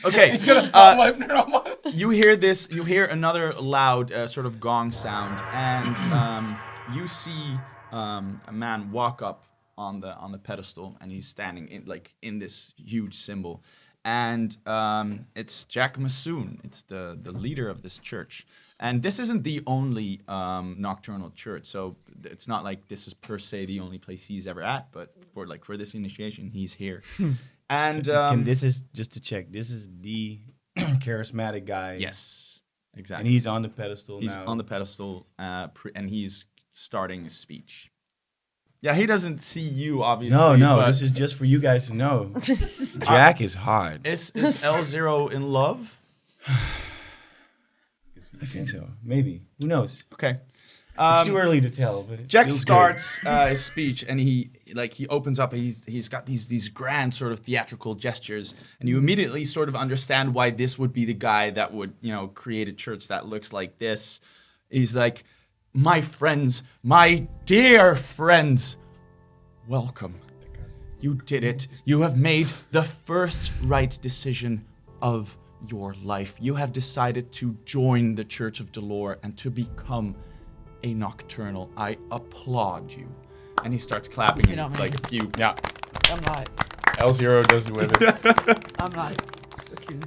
[SPEAKER 1] Okay.
[SPEAKER 4] Oh
[SPEAKER 1] You hear this. You hear another loud sort of gong sound, and you see a man walk up on the pedestal, and he's standing in this huge symbol, and it's Jack Massoon. It's the leader of this church, and this isn't the only nocturnal church. So it's not like this is per se the only place he's ever at, but for this initiation, he's here. And
[SPEAKER 5] This is just to check. This is the charismatic guy.
[SPEAKER 1] yes, exactly.
[SPEAKER 5] And he's on the pedestal
[SPEAKER 1] He's
[SPEAKER 5] now.
[SPEAKER 1] on the pedestal, and he's starting a speech. Yeah, he doesn't see you, obviously.
[SPEAKER 5] No,
[SPEAKER 1] but
[SPEAKER 5] this is just for you guys to know. Jack is hard.
[SPEAKER 1] Is L0 in love?
[SPEAKER 5] I think so. Maybe. Who knows?
[SPEAKER 1] Okay.
[SPEAKER 5] It's too early to tell. But it
[SPEAKER 1] Jack
[SPEAKER 5] feels
[SPEAKER 1] starts his speech, and he opens up, and he's got these grand sort of theatrical gestures, and you immediately sort of understand why this would be the guy that would create a church that looks like this. He's like, "My friends, my dear friends, welcome. You did it. You have made the first right decision of your life. You have decided to join the Church of Dolor and to become a nocturnal. I applaud you." And he starts clapping
[SPEAKER 2] You know what I
[SPEAKER 1] like a few.
[SPEAKER 5] Yeah.
[SPEAKER 2] I'm like,
[SPEAKER 5] L0 does it with it.
[SPEAKER 2] I'm like, looking.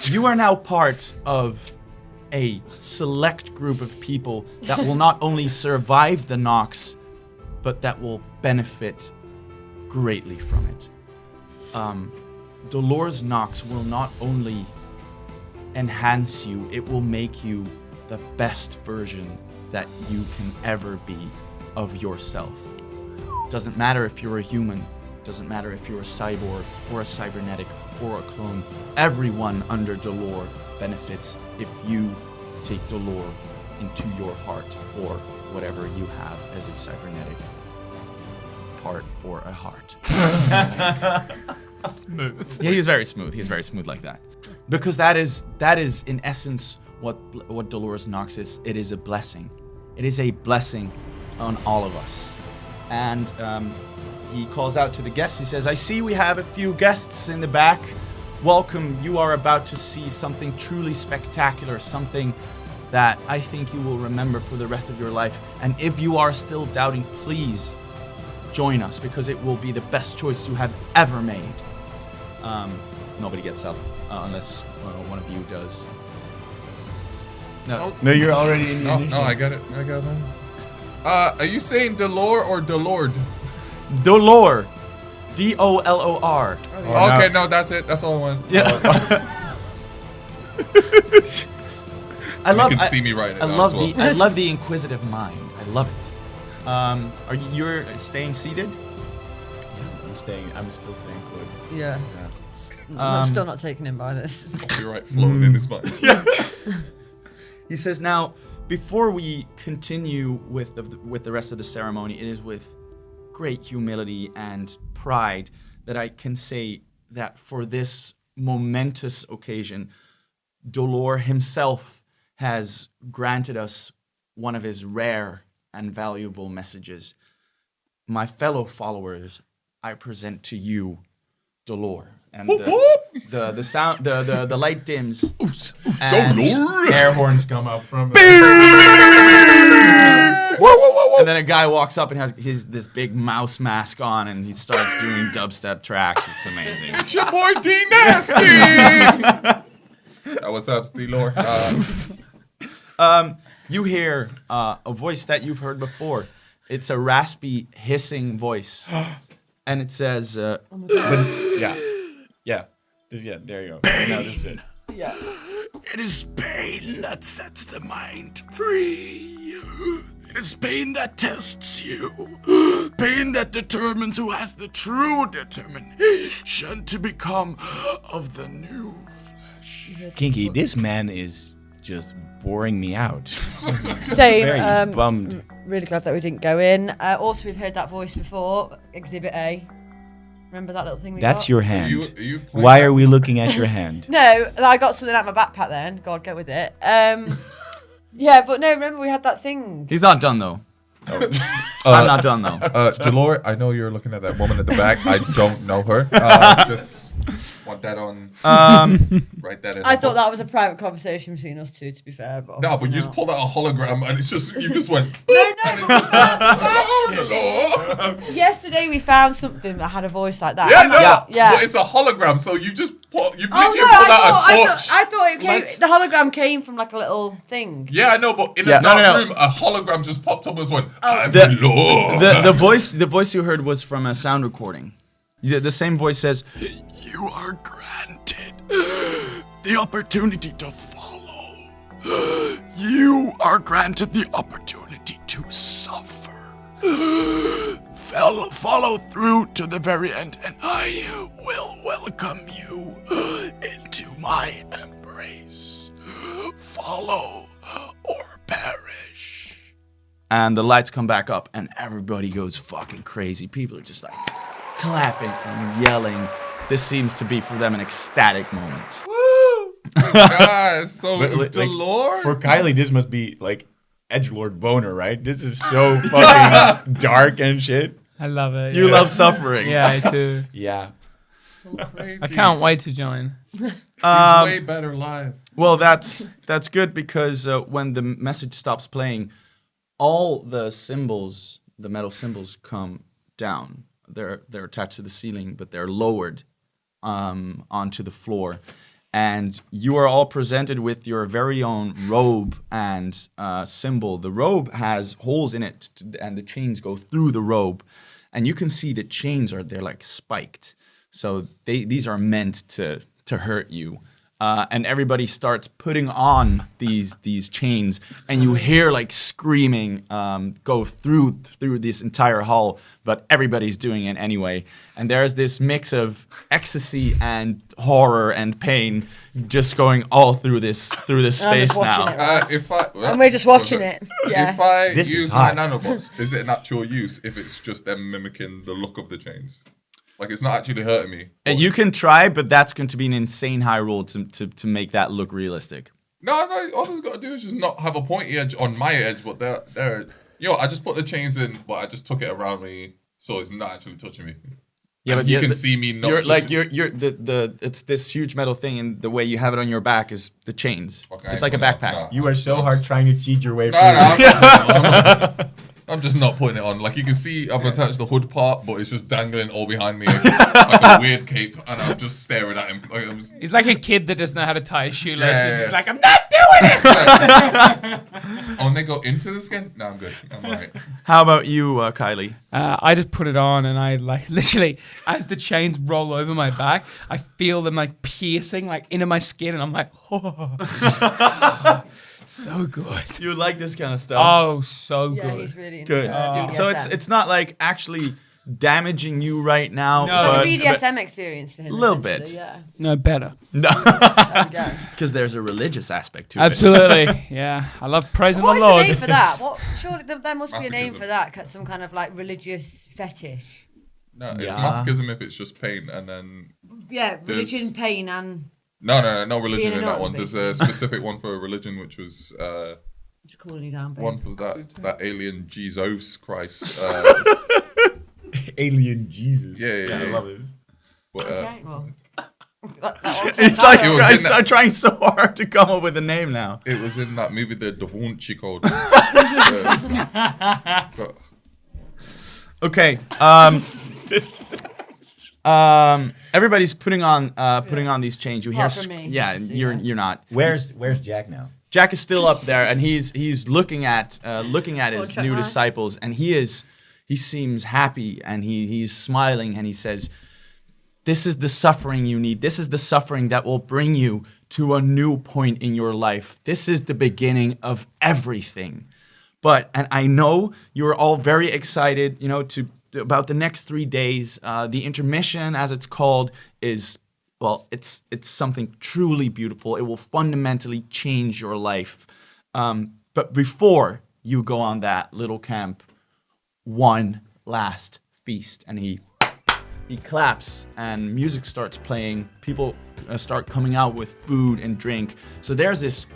[SPEAKER 1] You are now part of a select group of people that will not only survive the Nox, but that will benefit greatly from it. Dolor's Nox will not only enhance you, it will make you the best version that you can ever be of yourself. Doesn't matter if you're a human, doesn't matter if you're a cyborg or a cybernetic or a clone. Everyone under Dolor benefits if you take Dolor into your heart or whatever you have as a cybernetic part for a heart.
[SPEAKER 4] Smooth.
[SPEAKER 1] Yeah, he's very smooth. He's very smooth like that. Because that is in essence what Dolor's Nox is. It is a blessing. It is a blessing on all of us. And he calls out to the guests. He says, "I see we have a few guests in the back. Welcome. You are about to see something truly spectacular, something that I think you will remember for the rest of your life. And if you are still doubting, please join us, because it will be the best choice you have ever made." Nobody gets up unless one of you does. No.
[SPEAKER 5] No, you're already in the
[SPEAKER 3] No,
[SPEAKER 5] initiative.
[SPEAKER 3] I got it. Are you saying Dolor or Dolord?
[SPEAKER 1] Dolor. Dolor.
[SPEAKER 5] Oh,
[SPEAKER 3] Okay,
[SPEAKER 5] no.
[SPEAKER 3] no, that's it. That's all I want.
[SPEAKER 1] Yeah. I
[SPEAKER 3] You
[SPEAKER 1] love.
[SPEAKER 3] can see me write it
[SPEAKER 1] I
[SPEAKER 3] down
[SPEAKER 1] love
[SPEAKER 3] as well.
[SPEAKER 1] I love the inquisitive mind. I love it. Are you're staying seated?
[SPEAKER 5] I'm still staying put.
[SPEAKER 2] Yeah. I'm still not taken in by this.
[SPEAKER 3] Copyright floating in his mind.
[SPEAKER 1] He says, now, before we continue with the rest of the ceremony, it is with great humility and pride that I can say that for this momentous occasion, Dolor himself has granted us one of his rare and valuable messages. My fellow followers, I present to you Dolor. And the sound, the light dims. And
[SPEAKER 5] Air horns come up from it.
[SPEAKER 1] And then a guy walks up and has this big mouse mask on, and he starts doing dubstep tracks. It's amazing.
[SPEAKER 3] It's your boy D Nasty. What's up, D-Lore?
[SPEAKER 1] You hear a voice that you've heard before. It's a raspy, hissing voice, and it says,
[SPEAKER 5] Yeah, there you go. Now this is it.
[SPEAKER 2] Yeah.
[SPEAKER 6] It is pain that sets the mind free. It is pain that tests you. Pain that determines who has the true determination to become of the new flesh.
[SPEAKER 5] Kinky, this man is just boring me out.
[SPEAKER 2] Same.
[SPEAKER 5] Very bummed.
[SPEAKER 2] Really glad that we didn't go in. Also, we've heard that voice before. Exhibit A. Remember that little thing we got?
[SPEAKER 5] That's your hand.
[SPEAKER 3] Are you
[SPEAKER 5] Why are we looking at your hand?
[SPEAKER 2] No, I got something out of my backpack then. God, go with it. Yeah, but no, remember we had that thing.
[SPEAKER 1] he's not done, though. I'm not done, though.
[SPEAKER 3] Dolor, I know you're looking at that woman at the back. I don't know her. Just want that on. Write that in.
[SPEAKER 2] I thought that was a private conversation between us two, to be fair. But
[SPEAKER 3] No, but you just pulled out a hologram and it's just you just went.
[SPEAKER 2] No,
[SPEAKER 3] Oh,
[SPEAKER 2] yesterday we found something that had a voice like that.
[SPEAKER 3] yeah, no,
[SPEAKER 2] Yeah.
[SPEAKER 3] but it's a hologram, so you just you
[SPEAKER 2] Oh,
[SPEAKER 3] literally
[SPEAKER 2] no,
[SPEAKER 3] pulled out a torch.
[SPEAKER 2] I thought it came. The hologram came from like a little thing.
[SPEAKER 3] Yeah, I know, but in
[SPEAKER 1] Yeah,
[SPEAKER 3] a dark
[SPEAKER 1] no.
[SPEAKER 3] room, a hologram just popped up and went. I'm
[SPEAKER 1] The-
[SPEAKER 3] the Lord.
[SPEAKER 1] The voice you heard was from a sound recording. The same voice says,
[SPEAKER 6] You are granted the opportunity to follow. You are granted the opportunity to suffer. Follow through to the very end, and I will welcome you into my embrace. Follow or perish.
[SPEAKER 1] and the lights come back up, and everybody goes fucking crazy. People are just like clapping and yelling. This seems to be for them an ecstatic moment.
[SPEAKER 3] God, so
[SPEAKER 5] But, like,
[SPEAKER 3] Dolor?
[SPEAKER 5] For Kylie, this must be like edgelord boner, right? This is so fucking dark and shit.
[SPEAKER 4] I love it.
[SPEAKER 1] You
[SPEAKER 4] yeah.
[SPEAKER 1] love suffering.
[SPEAKER 4] Yeah, I do.
[SPEAKER 5] Yeah.
[SPEAKER 3] so crazy.
[SPEAKER 4] I can't wait to join.
[SPEAKER 3] He's way better live.
[SPEAKER 1] Well, that's good because when the message stops playing, all the symbols, the metal symbols, come down. They're attached to the ceiling, but they're lowered onto the floor. And you are all presented with your very own robe and symbol. The robe has holes in it, and the chains go through the robe. And you can see the chains they're like spiked. So these are meant to hurt you. And everybody starts putting on these chains, and you hear like screaming go through this entire hall, but everybody's doing it anyway. And there's this mix of ecstasy and horror and pain just going all through this space
[SPEAKER 2] watching
[SPEAKER 1] now.
[SPEAKER 2] it.
[SPEAKER 3] And
[SPEAKER 2] we're just watching it. Yeah.
[SPEAKER 3] If I
[SPEAKER 5] This is
[SPEAKER 3] use my
[SPEAKER 5] hot.
[SPEAKER 3] nanobots, is it an actual use if it's just them mimicking the look of the chains? Like, it's not actually hurting me.
[SPEAKER 1] And you can try, but that's going to be an insane high roll to make that look realistic.
[SPEAKER 3] No, all I've got to do is just not have a pointy edge on my edge, but they're I just put the chains in, but I just took it around me, so it's not actually touching me.
[SPEAKER 1] Yeah,
[SPEAKER 3] And
[SPEAKER 1] but
[SPEAKER 3] you can see me not.
[SPEAKER 1] It's this huge metal thing, and the way you have it on your back is the chains.
[SPEAKER 3] Okay,
[SPEAKER 1] It's like a
[SPEAKER 3] no,
[SPEAKER 1] backpack.
[SPEAKER 3] no.
[SPEAKER 5] You are so hard trying to cheat your way
[SPEAKER 3] No,
[SPEAKER 5] through.
[SPEAKER 3] I'm just not putting it on. Like, you can see I've attached the hood part, but it's just dangling all behind me like a weird cape, and I'm just staring at him. Like, I'm just,
[SPEAKER 4] He's like a kid that doesn't know how to tie his shoelaces.
[SPEAKER 3] Yeah.
[SPEAKER 4] He's like, I'm not doing it.
[SPEAKER 3] oh, and they go into the skin? No, I'm good. I'm all right.
[SPEAKER 1] How about you, Kylie?
[SPEAKER 4] I just put it on, and I like literally, as the chains roll over my back, I feel them like piercing like into my skin, and I'm like, oh, so good.
[SPEAKER 1] You like this kind of stuff?
[SPEAKER 4] Oh, so
[SPEAKER 2] Yeah,
[SPEAKER 4] good.
[SPEAKER 2] he's really into
[SPEAKER 1] Good.
[SPEAKER 2] it.
[SPEAKER 1] So
[SPEAKER 2] BDSM.
[SPEAKER 1] it's not like actually damaging you right now.
[SPEAKER 4] No.
[SPEAKER 2] It's
[SPEAKER 1] but,
[SPEAKER 2] like a BDSM experience for him.
[SPEAKER 1] Little
[SPEAKER 2] essentially,
[SPEAKER 1] bit.
[SPEAKER 2] Yeah.
[SPEAKER 4] No, better.
[SPEAKER 1] Because there's a religious aspect to it.
[SPEAKER 4] Absolutely. Yeah. I love praising
[SPEAKER 2] What
[SPEAKER 4] the
[SPEAKER 2] is
[SPEAKER 4] Lord.
[SPEAKER 2] the name for that? What? Surely there must be a name
[SPEAKER 3] Masochism.
[SPEAKER 2] for that. Some kind of like religious fetish.
[SPEAKER 3] No, it's
[SPEAKER 6] Yeah.
[SPEAKER 3] masochism if it's just pain, and then
[SPEAKER 2] Yeah,
[SPEAKER 3] There's-
[SPEAKER 2] religion, pain, and
[SPEAKER 3] no religion
[SPEAKER 2] Being
[SPEAKER 3] in that
[SPEAKER 2] annoying,
[SPEAKER 3] one. There's a specific one for a religion, which was
[SPEAKER 2] just calling you down. Babe.
[SPEAKER 3] one for that alien Jesus Christ.
[SPEAKER 5] Alien Jesus.
[SPEAKER 3] Yeah.
[SPEAKER 5] I love it.
[SPEAKER 3] But,
[SPEAKER 2] Okay, well.
[SPEAKER 1] It's like
[SPEAKER 3] It was in
[SPEAKER 1] I'm trying so hard to come up with a name now.
[SPEAKER 3] it was in that movie, the Da Vinci Code. But
[SPEAKER 1] Okay. Everybody's putting on these chains. You hear?
[SPEAKER 2] Apart from me,
[SPEAKER 1] Yeah,
[SPEAKER 2] so
[SPEAKER 1] you're
[SPEAKER 2] yeah.
[SPEAKER 1] not.
[SPEAKER 5] Where's Jack now?
[SPEAKER 1] Jack is still up there, and he's looking at his
[SPEAKER 2] check
[SPEAKER 1] new
[SPEAKER 2] my-
[SPEAKER 1] disciples, and he seems happy, and he's smiling, and he says, "This is the suffering you need. This is the suffering that will bring you to a new point in your life. This is the beginning of everything." And I know you're all very excited, about the next 3 days. The intermission, as it's called, is. Well, it's something truly beautiful. It will fundamentally change your life. But before you go on that little camp, one last feast. And he claps and music starts playing. People start coming out with food and drink. So there's this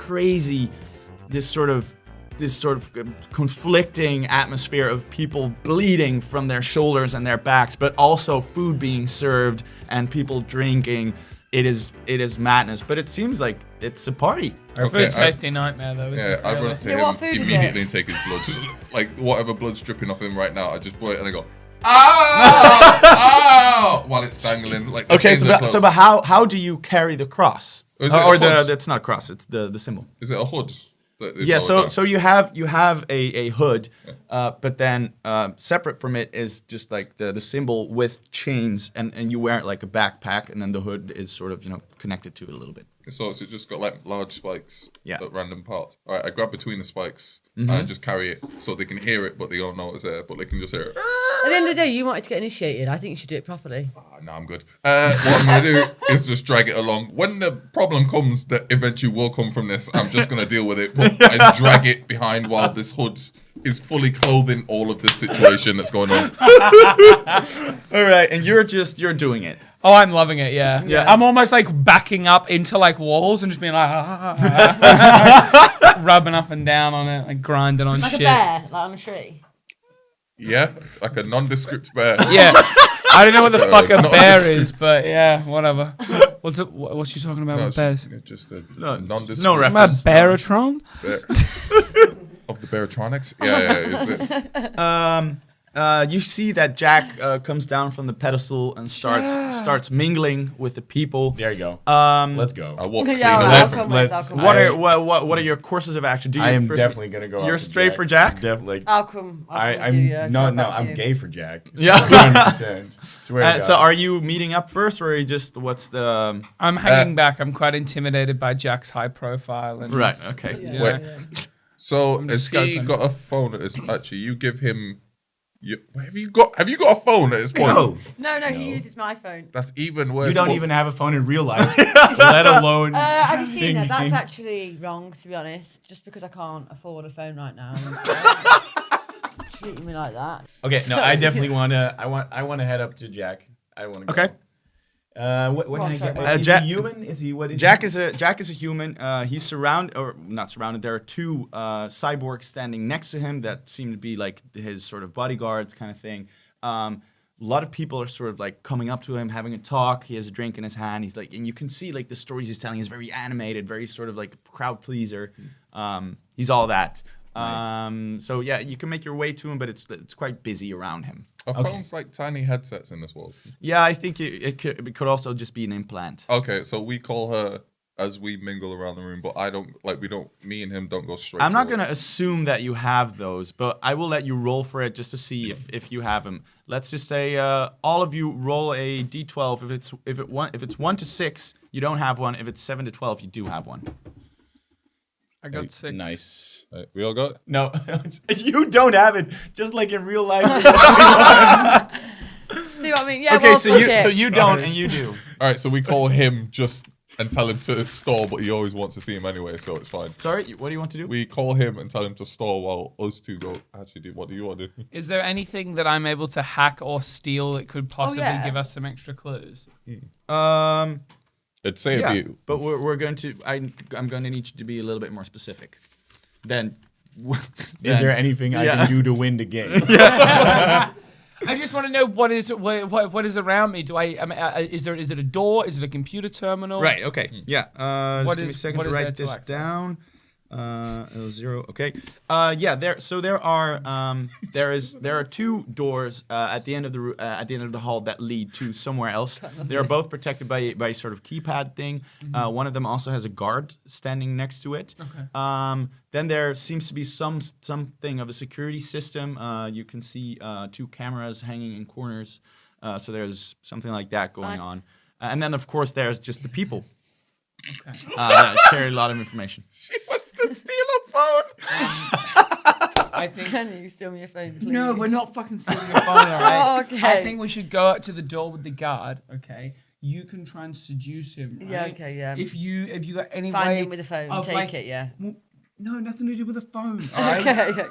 [SPEAKER 1] sort of conflicting atmosphere of people bleeding from their shoulders and their backs, but also food being served and people drinking. It is madness, but it seems like it's a party.
[SPEAKER 4] Our
[SPEAKER 3] Okay,
[SPEAKER 4] food safety nightmare, though, isn't
[SPEAKER 3] yeah,
[SPEAKER 4] it?
[SPEAKER 3] I
[SPEAKER 4] really?
[SPEAKER 3] run up to
[SPEAKER 2] Yeah, what
[SPEAKER 3] him
[SPEAKER 2] food is
[SPEAKER 3] immediately
[SPEAKER 2] it?
[SPEAKER 3] and take his blood. Like whatever blood's dripping off him right now, I just blow it and I go, "Ow! While it's dangling. Like the
[SPEAKER 1] Okay,
[SPEAKER 3] chains are close.
[SPEAKER 1] but how do you carry the cross?
[SPEAKER 3] Is it a hood?
[SPEAKER 1] That's not a cross. It's the symbol.
[SPEAKER 3] Is it a hood?
[SPEAKER 1] Yeah, so you have a hood, but then separate from it is just like the symbol with chains, and you wear it like a backpack, and then the hood is sort of connected to it a little bit.
[SPEAKER 3] So it's just got like large spikes
[SPEAKER 1] Yeah.
[SPEAKER 3] at random parts. All right, I grab between the spikes and I just carry it so they can hear it, but they don't know it's there, but they can just hear it.
[SPEAKER 2] At the end of the day, you wanted to get initiated. I think you should do it properly.
[SPEAKER 3] No, I'm good. What I'm going to do is just drag it along. When the problem comes that eventually will come from this, I'm just going to deal with it. But I drag it behind while this hood is fully clothing all of this situation that's going on.
[SPEAKER 1] All right, and you're doing it.
[SPEAKER 4] Oh, I'm loving it, yeah.
[SPEAKER 1] Yeah.
[SPEAKER 4] I'm almost like backing up into like walls and just being like, rubbing up and down on it, like grinding on
[SPEAKER 2] Like
[SPEAKER 4] shit.
[SPEAKER 2] a bear, like on a tree.
[SPEAKER 3] Yeah, like a nondescript bear.
[SPEAKER 4] Yeah. I don't know what the fuck a
[SPEAKER 3] not
[SPEAKER 4] bear
[SPEAKER 3] this-
[SPEAKER 4] is, but yeah, whatever. What's she talking about
[SPEAKER 3] No,
[SPEAKER 4] with bears?
[SPEAKER 3] it's just a
[SPEAKER 1] No
[SPEAKER 3] nondescript
[SPEAKER 1] reference.
[SPEAKER 4] About Baratron?
[SPEAKER 3] bear. Of the Barotronics? Yeah, is it?
[SPEAKER 1] You see that Jack comes down from the pedestal and starts mingling with the people.
[SPEAKER 5] There you go. Let's go.
[SPEAKER 3] I walk
[SPEAKER 2] Yeah,
[SPEAKER 3] clean
[SPEAKER 2] all right,
[SPEAKER 3] away
[SPEAKER 2] I'll
[SPEAKER 3] from
[SPEAKER 2] come with, I'll
[SPEAKER 5] let's-
[SPEAKER 2] come
[SPEAKER 1] What
[SPEAKER 2] with.
[SPEAKER 1] are your courses of action? Do you
[SPEAKER 5] I am
[SPEAKER 1] first-
[SPEAKER 5] definitely gonna go.
[SPEAKER 1] You're
[SPEAKER 5] after
[SPEAKER 1] straight for Jack?
[SPEAKER 5] Definitely.
[SPEAKER 2] I'll come. I'll come
[SPEAKER 5] I'm
[SPEAKER 2] with you, yeah,
[SPEAKER 5] no,
[SPEAKER 2] so back
[SPEAKER 5] I'm
[SPEAKER 2] you.
[SPEAKER 5] gay for Jack.
[SPEAKER 1] Yeah.
[SPEAKER 5] 100%. Swear to God.
[SPEAKER 1] So are you meeting up first, or are you just what's the
[SPEAKER 4] I'm hanging back. I'm quite intimidated by Jack's high profile. And
[SPEAKER 1] right? Okay.
[SPEAKER 2] Yeah,
[SPEAKER 3] Wait.
[SPEAKER 2] yeah.
[SPEAKER 3] So
[SPEAKER 4] I'm
[SPEAKER 3] has
[SPEAKER 4] just
[SPEAKER 3] he
[SPEAKER 4] scoping.
[SPEAKER 3] got a phone at this? Actually, you give him. Have you got a phone at this point?
[SPEAKER 5] No,
[SPEAKER 2] No, he uses my phone.
[SPEAKER 3] That's even worse.
[SPEAKER 5] you don't
[SPEAKER 3] What-
[SPEAKER 5] even have a phone in real life, let alone.
[SPEAKER 2] Have you seen that? That's
[SPEAKER 5] thinking.
[SPEAKER 2] actually wrong, to be honest. Just because I can't afford a phone right now. Treating me like that.
[SPEAKER 5] Okay, no, I definitely wanna. I want to head up to Jack. I want to.
[SPEAKER 1] Okay.
[SPEAKER 5] What can I get? Is
[SPEAKER 1] Jack-
[SPEAKER 5] he human? Is he what is
[SPEAKER 1] Jack
[SPEAKER 5] he?
[SPEAKER 1] is a human. He's not surrounded. There are two cyborgs standing next to him that seem to be like his sort of bodyguards kind of thing. A lot of people are sort of like coming up to him, having a talk. He has a drink in his hand. He's like, and you can see like the stories he's telling is very animated, very sort of like crowd pleaser. He's all that.
[SPEAKER 5] Nice.
[SPEAKER 1] So yeah, you can make your way to him, but it's quite busy around him.
[SPEAKER 3] Are phones like tiny headsets in this world?
[SPEAKER 1] Yeah, I think it could also just be an implant.
[SPEAKER 3] Okay, so we call her as we mingle around the room, but me and him don't go straight.
[SPEAKER 1] I'm not
[SPEAKER 3] to her.
[SPEAKER 1] going to assume that you have those, but I will let you roll for it just to see if you have them. Let's just say all of you roll a d12. If it's 1 to 6, you don't have one. If it's 7 to 12, you do have one.
[SPEAKER 4] I got 6.
[SPEAKER 5] Nice.
[SPEAKER 3] Right, we all got it?
[SPEAKER 5] No, you don't have it. Just like in real life.
[SPEAKER 2] see what I mean. Yeah.
[SPEAKER 1] Okay,
[SPEAKER 2] well,
[SPEAKER 1] so
[SPEAKER 2] fuck
[SPEAKER 1] you
[SPEAKER 2] it.
[SPEAKER 1] so you don't and you do.
[SPEAKER 3] All right, so we call him just and tell him to stall, but he always wants to see him anyway, so it's fine.
[SPEAKER 1] Sorry, what do you want to do?
[SPEAKER 3] We call him and tell him to stall while us two go. Actually, do what do you want to do?
[SPEAKER 4] Is there anything that I'm able to hack or steal that could possibly
[SPEAKER 2] yeah.
[SPEAKER 4] give us some extra clues?
[SPEAKER 3] It'd say
[SPEAKER 1] Yeah,
[SPEAKER 3] a few.
[SPEAKER 1] but we're going to. I'm going to need you to be a little bit more specific. Then,
[SPEAKER 5] Is there anything I can do to win the game?
[SPEAKER 4] I just want to know what is around me. Is it a door? Is it a computer terminal?
[SPEAKER 1] Right. Okay. Yeah. Just give me a
[SPEAKER 4] is-
[SPEAKER 1] second
[SPEAKER 4] what
[SPEAKER 1] to
[SPEAKER 4] is there
[SPEAKER 1] write
[SPEAKER 4] to
[SPEAKER 1] this
[SPEAKER 4] access?
[SPEAKER 1] down. L0. Okay. Yeah. There are two doors at the end of the hall that lead to somewhere else. They are both protected by a sort of keypad thing. One of them also has a guard standing next to it.
[SPEAKER 4] Okay.
[SPEAKER 1] Then there seems to be something of a security system. You can see two cameras hanging in corners. So there's something like that going on. And then of course there's just the people.
[SPEAKER 4] Okay.
[SPEAKER 1] That carry a lot of information.
[SPEAKER 3] She wants to steal a phone.
[SPEAKER 4] I think.
[SPEAKER 2] Can you steal me a phone, please?
[SPEAKER 4] No, we're not fucking stealing your phone, all right?
[SPEAKER 2] Oh, okay.
[SPEAKER 4] I think we should go up to the door with the guard, okay? You can try and seduce him, right?
[SPEAKER 2] Yeah, okay, yeah.
[SPEAKER 4] If you got any
[SPEAKER 2] Find
[SPEAKER 4] way
[SPEAKER 2] him with a phone.
[SPEAKER 4] of,
[SPEAKER 2] Take
[SPEAKER 4] like-
[SPEAKER 2] it, yeah.
[SPEAKER 4] Well, no, nothing to do with the phone, all right?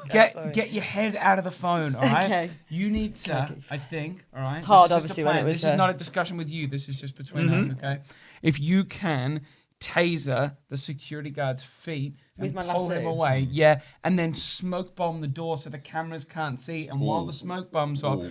[SPEAKER 2] Okay, sorry.
[SPEAKER 4] Get your head out of the phone, all right?
[SPEAKER 2] Okay.
[SPEAKER 4] You need to, I think, all right? It's
[SPEAKER 2] hard, obviously, when it was,
[SPEAKER 4] This is not a discussion with you. This is just between us, okay? If you can taser the security guard's feet
[SPEAKER 2] With
[SPEAKER 4] and
[SPEAKER 2] my
[SPEAKER 4] pull him
[SPEAKER 2] lasso.
[SPEAKER 4] away, yeah, and then smoke bomb the door so the cameras can't see. And while the smoke bombs off,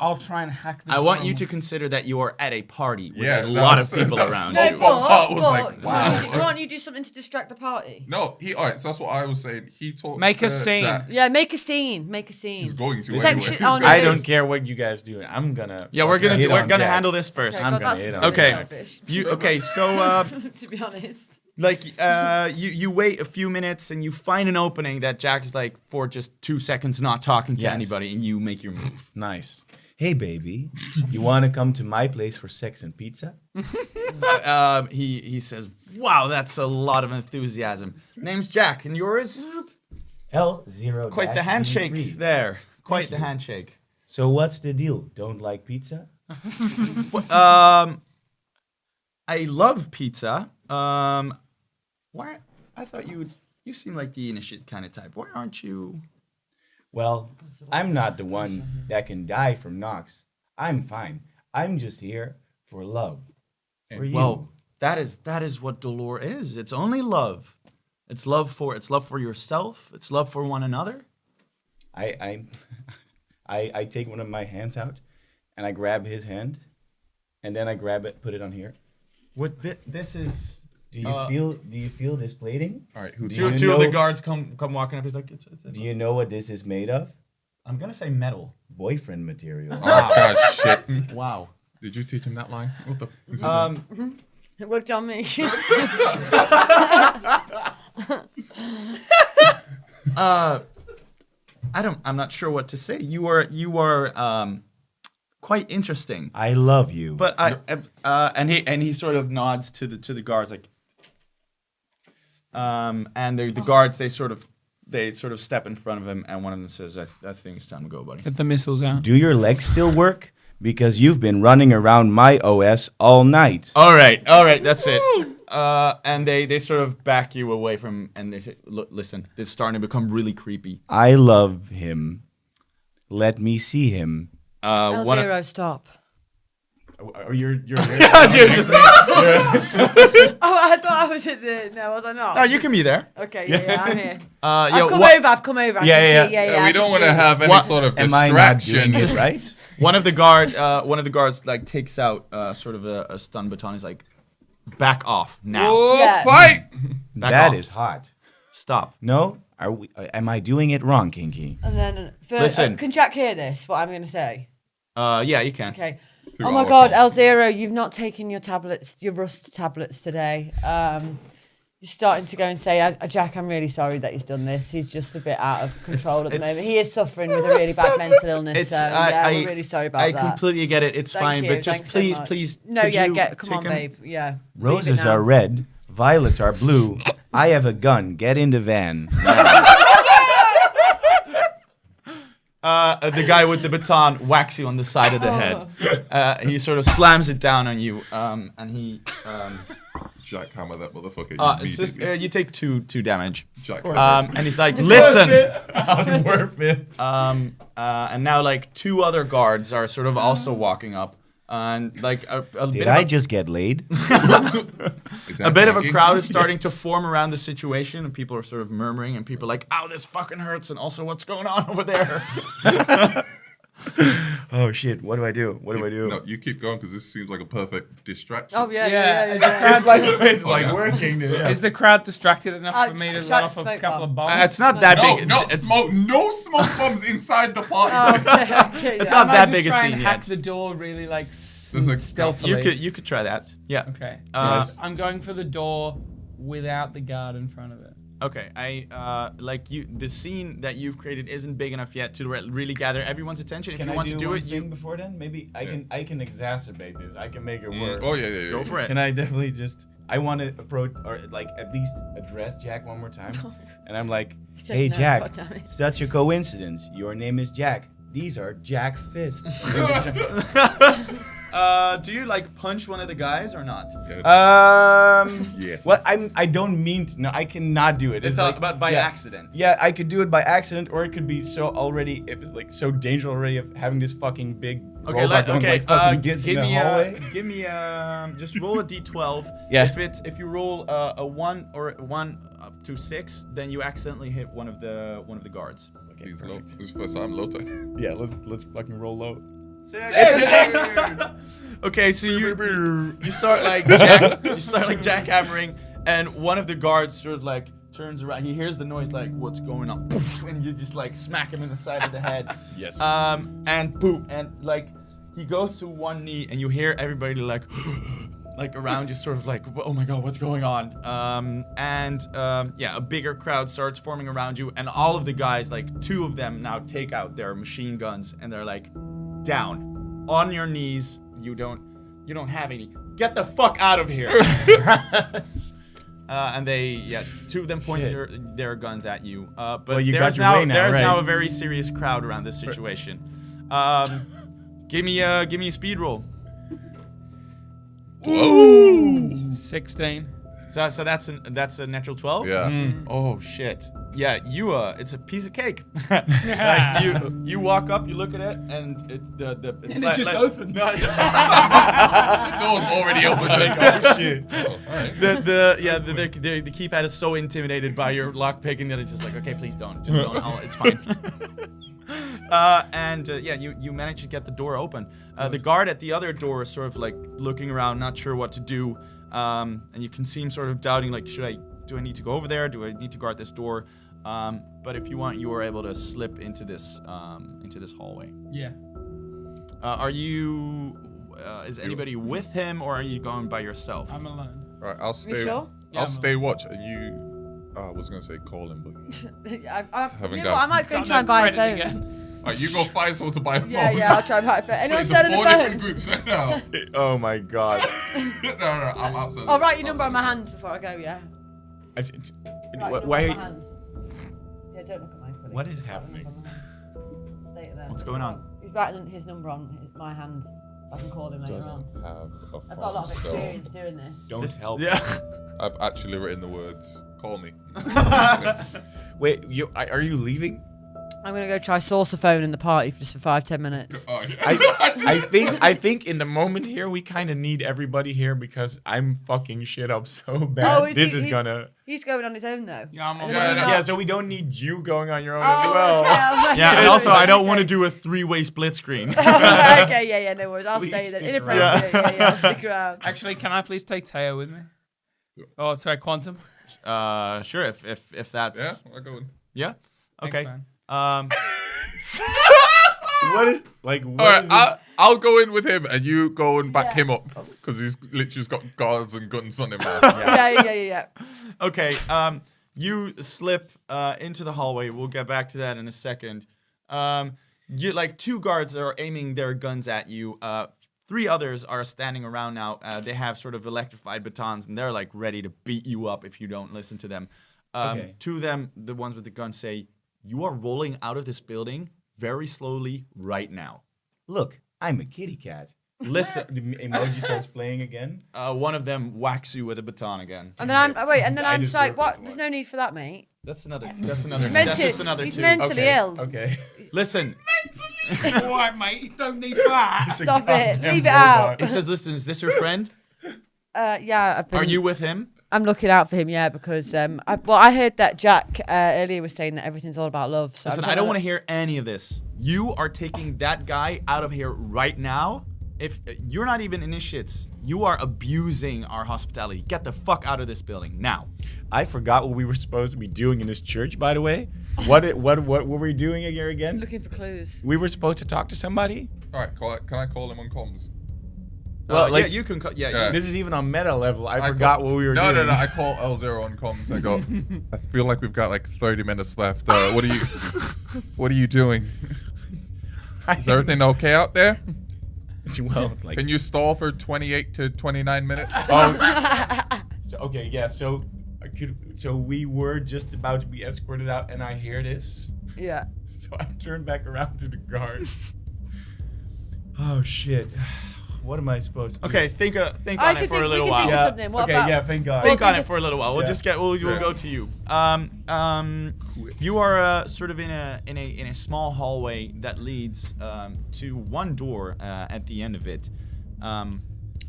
[SPEAKER 4] I'll try and hack the
[SPEAKER 1] I
[SPEAKER 4] door.
[SPEAKER 1] want you to consider that you are at a party with
[SPEAKER 3] Yeah,
[SPEAKER 1] a lot of
[SPEAKER 3] that's-
[SPEAKER 1] people
[SPEAKER 3] that's
[SPEAKER 1] around
[SPEAKER 3] smoke
[SPEAKER 1] you.
[SPEAKER 3] bomb. Part was like, wow.
[SPEAKER 2] Can't you do something to distract the party?
[SPEAKER 3] No, all right. So that's what I was saying. He talks.
[SPEAKER 4] Make a
[SPEAKER 3] to
[SPEAKER 4] scene.
[SPEAKER 3] Jack.
[SPEAKER 2] Yeah, make a scene. Make a scene.
[SPEAKER 3] He's going to
[SPEAKER 2] Section-
[SPEAKER 3] anyway.
[SPEAKER 2] oh, no,
[SPEAKER 5] I
[SPEAKER 2] there's-
[SPEAKER 5] don't care what you guys do. I'm gonna.
[SPEAKER 1] Yeah, we're
[SPEAKER 5] hit on
[SPEAKER 1] gonna
[SPEAKER 5] Jack.
[SPEAKER 1] handle this first.
[SPEAKER 2] Okay,
[SPEAKER 5] I'm
[SPEAKER 2] God,
[SPEAKER 5] gonna
[SPEAKER 2] that's
[SPEAKER 5] hit on
[SPEAKER 2] really
[SPEAKER 1] Okay.
[SPEAKER 2] selfish,
[SPEAKER 1] So
[SPEAKER 2] to be honest.
[SPEAKER 1] like you wait a few minutes and you find an opening that Jack's like for just 2 seconds not talking to
[SPEAKER 5] Yes.
[SPEAKER 1] anybody and you make your move.
[SPEAKER 5] Nice. Hey, baby, you want to come to my place for sex and pizza?
[SPEAKER 1] He says, "Wow, that's a lot of enthusiasm." Name's Jack, and yours?
[SPEAKER 5] L0.
[SPEAKER 1] Quite the handshake there. Quite the handshake.
[SPEAKER 5] So what's the deal? Don't like pizza?
[SPEAKER 1] I love pizza. Why? I thought you seem like the initiate kind of type. Why aren't you?
[SPEAKER 5] Well, I'm not the one that can die from Nox. I'm fine. I'm just here for love. For you.
[SPEAKER 1] Well, that is what Dolor is. It's only love. It's love for yourself. It's love for one another.
[SPEAKER 5] I take one of my hands out, and I grab his hand, and then I grab it, put it on here.
[SPEAKER 1] What this is?
[SPEAKER 5] Do you feel this plating?
[SPEAKER 3] All right, who
[SPEAKER 5] Do
[SPEAKER 3] do
[SPEAKER 5] you
[SPEAKER 1] Two of the
[SPEAKER 5] know-
[SPEAKER 1] guards come walking up. He's like,
[SPEAKER 5] Do you know what this is made of?
[SPEAKER 1] I'm gonna say metal.
[SPEAKER 5] Boyfriend material.
[SPEAKER 3] Oh gosh, shit.
[SPEAKER 1] Wow.
[SPEAKER 3] Did you teach him that line? What the? Is it
[SPEAKER 2] It worked on me.
[SPEAKER 1] I'm not sure what to say. You are quite interesting.
[SPEAKER 5] I love you.
[SPEAKER 1] But and he sort of nods to the guards like, and the guards they sort of step in front of him, and one of them says, "I think it's time to go, buddy."
[SPEAKER 4] Get the missiles out.
[SPEAKER 5] Do your legs still work? Because you've been running around my OS all night.
[SPEAKER 1] All right, that's it. And they sort of back you away from, and they say, "Look, listen, this is starting to become really creepy."
[SPEAKER 5] I love him. Let me see him.
[SPEAKER 2] L0, stop.
[SPEAKER 5] Oh, you're
[SPEAKER 2] Oh, I thought I was at the. No, was I not?
[SPEAKER 1] Oh, you can be there.
[SPEAKER 2] Okay, yeah, I'm here. I've come over. I
[SPEAKER 5] Yeah,
[SPEAKER 2] can
[SPEAKER 5] yeah,
[SPEAKER 2] see,
[SPEAKER 3] we
[SPEAKER 2] I
[SPEAKER 3] don't
[SPEAKER 2] can
[SPEAKER 3] want to
[SPEAKER 2] see.
[SPEAKER 3] have any
[SPEAKER 1] What-
[SPEAKER 3] sort of
[SPEAKER 5] Am I not
[SPEAKER 3] distraction.
[SPEAKER 5] doing it right?
[SPEAKER 1] One of the guards like takes out sort of a stun baton. He's like, "Back off now!
[SPEAKER 3] Oh,
[SPEAKER 2] Yeah.
[SPEAKER 3] fight!
[SPEAKER 1] Back
[SPEAKER 5] That
[SPEAKER 1] off.
[SPEAKER 5] is hot.
[SPEAKER 1] Stop."
[SPEAKER 5] No? Are we? Am I doing it wrong, Kinky?
[SPEAKER 2] And then,
[SPEAKER 1] Listen.
[SPEAKER 2] can Jack hear this? What I'm going to say?
[SPEAKER 1] Yeah, you can.
[SPEAKER 2] Okay.
[SPEAKER 3] Through
[SPEAKER 2] Oh my
[SPEAKER 3] our
[SPEAKER 2] God,
[SPEAKER 3] comms.
[SPEAKER 2] L0, you've not taken your Rust tablets today. You're starting to go and say, Jack, I'm really sorry that he's done this. He's just a bit out of control at the moment. He is suffering with a really bad mental illness. So we're really sorry about
[SPEAKER 1] I
[SPEAKER 2] that.
[SPEAKER 1] completely get it. It's
[SPEAKER 2] Thank
[SPEAKER 1] fine,
[SPEAKER 2] you,
[SPEAKER 1] but just
[SPEAKER 2] thanks so much.
[SPEAKER 1] please.
[SPEAKER 2] No,
[SPEAKER 1] could
[SPEAKER 2] yeah,
[SPEAKER 1] you
[SPEAKER 2] come
[SPEAKER 1] take
[SPEAKER 2] on,
[SPEAKER 1] him?
[SPEAKER 2] babe. Yeah. leave it
[SPEAKER 5] Roses
[SPEAKER 2] now.
[SPEAKER 5] are red. Violets are blue. I have a gun. Get in the van.
[SPEAKER 1] the guy with the baton whacks you on the side of the head. He sort of slams it down on you, and he.
[SPEAKER 3] Jackhammer that motherfucker.
[SPEAKER 1] It's just you take two damage.
[SPEAKER 3] Jackhammer.
[SPEAKER 1] And he's like, listen.
[SPEAKER 5] Worth it.
[SPEAKER 1] And now like 2 other guards are sort of also walking up, and like a
[SPEAKER 5] Did
[SPEAKER 1] bit
[SPEAKER 5] I
[SPEAKER 1] of
[SPEAKER 5] just get laid?
[SPEAKER 1] a bit of a crowd is starting to form around the situation, and people are sort of murmuring, and people are like, "Ow, this fucking hurts," and also, "What's going on over there?"
[SPEAKER 5] Oh shit! What do I do? What do I do?
[SPEAKER 3] No, you keep going because this seems like a perfect distraction.
[SPEAKER 2] Oh yeah.
[SPEAKER 5] It's like
[SPEAKER 3] yeah.
[SPEAKER 5] working.
[SPEAKER 4] Is the crowd distracted enough for me to
[SPEAKER 2] shut
[SPEAKER 4] let off a
[SPEAKER 2] smoke
[SPEAKER 4] couple
[SPEAKER 2] bomb.
[SPEAKER 4] of bombs?
[SPEAKER 1] It's not that
[SPEAKER 3] No,
[SPEAKER 1] big.
[SPEAKER 3] not
[SPEAKER 1] it's,
[SPEAKER 3] smoke. No smoke bombs inside the party.
[SPEAKER 1] It's not that big a
[SPEAKER 4] try and
[SPEAKER 1] scene
[SPEAKER 4] hack
[SPEAKER 1] yet.
[SPEAKER 4] the door really like
[SPEAKER 3] There's a-
[SPEAKER 4] stealthily.
[SPEAKER 1] You could try that. Yeah.
[SPEAKER 4] Okay.
[SPEAKER 1] Uh,
[SPEAKER 4] I'm going for the door without the guard in front of it.
[SPEAKER 1] Okay. The scene that you've created isn't big enough yet to really gather everyone's attention. If
[SPEAKER 5] Can
[SPEAKER 1] you
[SPEAKER 5] I
[SPEAKER 1] want
[SPEAKER 5] do
[SPEAKER 1] to do
[SPEAKER 5] one
[SPEAKER 1] it,
[SPEAKER 5] thing before then? Maybe I can exacerbate this. I can make it work.
[SPEAKER 3] Oh yeah.
[SPEAKER 1] go for it.
[SPEAKER 5] Can I definitely just? I want to approach or like at least address Jack one more time, and I'm like,
[SPEAKER 2] said
[SPEAKER 5] "Hey
[SPEAKER 2] no,
[SPEAKER 5] Jack,
[SPEAKER 2] goddammit."
[SPEAKER 5] such a coincidence. Your name is Jack. These are Jack fists."
[SPEAKER 1] Do you like punch one of the guys or not?
[SPEAKER 3] Yeah.
[SPEAKER 5] Well, I don't mean to. No, I cannot do it.
[SPEAKER 1] It's
[SPEAKER 5] like,
[SPEAKER 1] about by
[SPEAKER 5] yeah.
[SPEAKER 1] accident.
[SPEAKER 5] Yeah, I could do it by accident, or it could be so already. If it's like so dangerous already of having this fucking big
[SPEAKER 1] Okay,
[SPEAKER 5] robot going like fucking against
[SPEAKER 1] give
[SPEAKER 5] in the
[SPEAKER 1] me
[SPEAKER 5] hallway.
[SPEAKER 1] give me just roll a d12.
[SPEAKER 5] Yeah.
[SPEAKER 1] If you roll a 1 or 1 up to 6, then you accidentally hit one of the guards.
[SPEAKER 5] Okay,
[SPEAKER 3] He's low.
[SPEAKER 5] perfect.
[SPEAKER 3] This is the first time low tech.
[SPEAKER 5] Yeah, let's fucking roll low.
[SPEAKER 1] Okay, so you start like jackhammering, and one of the guards sort of like turns around. He hears the noise like, "What's going on?" Poof, and you just like smack him in the side of the head.
[SPEAKER 5] Yes.
[SPEAKER 1] And boom, and like he goes to one knee, and you hear everybody like around you, sort of like, "Oh my god, what's going on?" A bigger crowd starts forming around you, and all of the guys, like 2 of them now take out their machine guns, and they're like, down on your knees. You don't have any. Get the fuck out of here. And they 2 of them point their guns at you. But
[SPEAKER 5] Well, you
[SPEAKER 1] there's
[SPEAKER 5] got your way now,
[SPEAKER 1] there's
[SPEAKER 5] right?
[SPEAKER 1] now a very serious crowd around this situation. Give me a speed roll.
[SPEAKER 4] 16.
[SPEAKER 1] So that's a natural 12.
[SPEAKER 3] Yeah.
[SPEAKER 1] Oh shit. Yeah, it's a piece of cake. Like you walk up, you look at it, and it's
[SPEAKER 4] And it just opens.
[SPEAKER 3] The door's already open.
[SPEAKER 5] Oh shit.
[SPEAKER 1] The keypad is so intimidated by your lock picking that it's just like, okay, please don't, just don't. It's fine. You manage to get the door open. The guard at the other door is sort of like looking around, not sure what to do. And you can see him sort of doubting, like, do I need to go over there? Do I need to guard this door? But if you want, you are able to slip into this hallway.
[SPEAKER 4] Yeah.
[SPEAKER 1] Are you? Is anybody with him, or are you going by yourself?
[SPEAKER 4] I'm alone.
[SPEAKER 3] Right, I'll stay.
[SPEAKER 2] sure?
[SPEAKER 4] Yeah,
[SPEAKER 3] I'll
[SPEAKER 4] I'm
[SPEAKER 3] stay watch, and you. I was gonna say call him, but
[SPEAKER 2] You
[SPEAKER 3] Haven't
[SPEAKER 2] know
[SPEAKER 3] got-
[SPEAKER 2] what, I might go and
[SPEAKER 4] Got
[SPEAKER 2] try and
[SPEAKER 4] no
[SPEAKER 2] buy a
[SPEAKER 4] credit
[SPEAKER 2] phone.
[SPEAKER 4] again.
[SPEAKER 3] Alright, you go find someone to buy a phone.
[SPEAKER 2] Yeah, I'll try and buy a phone. Anyone
[SPEAKER 3] Split
[SPEAKER 2] sell
[SPEAKER 3] into
[SPEAKER 2] a
[SPEAKER 3] 4
[SPEAKER 2] phone?
[SPEAKER 3] different groups right now.
[SPEAKER 5] Oh my god.
[SPEAKER 3] no, I'm outside.
[SPEAKER 2] I'll write your number on my hand before I go, yeah. Write your number
[SPEAKER 5] Why?
[SPEAKER 2] on my hand. Yeah, don't look at my phone.
[SPEAKER 5] What is
[SPEAKER 2] Write the
[SPEAKER 5] happening?
[SPEAKER 2] number on my hand. State it there.
[SPEAKER 1] What's going on?
[SPEAKER 2] He's writing his number on my hand. I can call him later on.
[SPEAKER 3] Doesn't have a
[SPEAKER 2] I've got a lot of
[SPEAKER 3] phone still.
[SPEAKER 2] experience doing this.
[SPEAKER 5] Don't help.
[SPEAKER 1] Yeah.
[SPEAKER 3] I've actually written the words. Call me.
[SPEAKER 5] Wait, are you leaving?
[SPEAKER 2] I'm gonna go try source a phone in the party for just for 5-10 minutes.
[SPEAKER 3] Oh, yeah.
[SPEAKER 5] I think in the moment here we kind of need everybody here because I'm fucking shit up so bad.
[SPEAKER 2] Oh,
[SPEAKER 5] This is gonna.
[SPEAKER 2] He's going on his own though.
[SPEAKER 4] Yeah, I'm
[SPEAKER 2] And
[SPEAKER 4] alone.
[SPEAKER 2] then
[SPEAKER 5] Yeah, so we don't need you going on your own
[SPEAKER 2] Oh,
[SPEAKER 5] as well.
[SPEAKER 2] okay, I'm like-
[SPEAKER 1] Yeah, and also I don't want to do a 3-way split screen.
[SPEAKER 2] Okay, yeah, no worries. I'll
[SPEAKER 5] Please
[SPEAKER 2] stay there.
[SPEAKER 5] stick
[SPEAKER 2] Inappropriate. Yeah, I'll stick around.
[SPEAKER 4] Actually, can I please take Teo with me? Oh, sorry, Quantum.
[SPEAKER 1] Sure, if that's
[SPEAKER 3] Yeah, I'll go in.
[SPEAKER 1] yeah.
[SPEAKER 4] Thanks,
[SPEAKER 1] Okay.
[SPEAKER 4] man.
[SPEAKER 5] What is like? What
[SPEAKER 3] Alright,
[SPEAKER 5] is it?
[SPEAKER 3] I'll go in with him, and you go and back
[SPEAKER 2] Yeah.
[SPEAKER 3] him up because he's literally just got guards and guns on him now.
[SPEAKER 2] Yeah.
[SPEAKER 1] Okay. You slip into the hallway. We'll get back to that in a second. You like 2 guards are aiming their guns at you. 3 others are standing around now. They have sort of electrified batons, and they're like ready to beat you up if you don't listen to them.
[SPEAKER 5] Okay.
[SPEAKER 1] 2 of them, the ones with the guns, say, "You are rolling out of this building very slowly right now.
[SPEAKER 5] Look, I'm a kitty cat.
[SPEAKER 1] Listen,
[SPEAKER 5] The emoji starts playing again.
[SPEAKER 1] one of them whacks you with a baton again.
[SPEAKER 2] And then I'm
[SPEAKER 5] I
[SPEAKER 2] just like,
[SPEAKER 5] deserve
[SPEAKER 2] what?
[SPEAKER 5] it.
[SPEAKER 2] There's no need for that, mate.
[SPEAKER 1] That's another.
[SPEAKER 2] He's
[SPEAKER 1] Just another
[SPEAKER 2] he's
[SPEAKER 1] two.
[SPEAKER 2] mentally
[SPEAKER 1] Okay.
[SPEAKER 2] ill.
[SPEAKER 5] Okay.
[SPEAKER 1] Listen,
[SPEAKER 4] All right, mate. You don't need that.
[SPEAKER 2] Stop it.
[SPEAKER 5] goddamn
[SPEAKER 2] Leave it out.
[SPEAKER 1] he says, "Listen, is this your friend?
[SPEAKER 2] Yeah.
[SPEAKER 1] Are you with him?"
[SPEAKER 2] I'm looking out for him, yeah, because I heard that Jack earlier was saying that everything's all about love. So
[SPEAKER 1] Listen, I don't want to hear any of this. You are taking that guy out of here right now. If you're not even initiates, you are abusing our hospitality. Get the fuck out of this building now.
[SPEAKER 5] I forgot what we were supposed to be doing in this church, by the way. What were we doing here again?
[SPEAKER 2] looking for clues.
[SPEAKER 5] We were supposed to talk to somebody?
[SPEAKER 3] All right, can I call him on comms?
[SPEAKER 5] Well,
[SPEAKER 1] yeah, you can.
[SPEAKER 3] Yeah.
[SPEAKER 5] This is even on meta level. I forgot what we were doing.
[SPEAKER 3] No. I call L0 on comms. I go, I feel like we've got like 30 minutes left. What are you doing? Is everything okay out there?
[SPEAKER 5] Well, like,
[SPEAKER 3] Can you stall for 28 to 29 minutes?
[SPEAKER 5] okay, yeah. So we were just about to be escorted out, and I hear this.
[SPEAKER 2] Yeah.
[SPEAKER 5] So I turn back around to the guard. Oh shit! What am I supposed to do?
[SPEAKER 1] Okay, think on
[SPEAKER 2] I
[SPEAKER 1] it
[SPEAKER 2] could
[SPEAKER 1] for a
[SPEAKER 2] think-
[SPEAKER 1] little
[SPEAKER 2] we could
[SPEAKER 1] while.
[SPEAKER 2] think of something. What
[SPEAKER 5] okay,
[SPEAKER 2] about-
[SPEAKER 5] yeah. Thank God.
[SPEAKER 1] Think on
[SPEAKER 2] think
[SPEAKER 1] it for a little while. We'll
[SPEAKER 5] Yeah.
[SPEAKER 1] just we'll go to you. You are sort of in a small hallway that leads to one door at the end of it.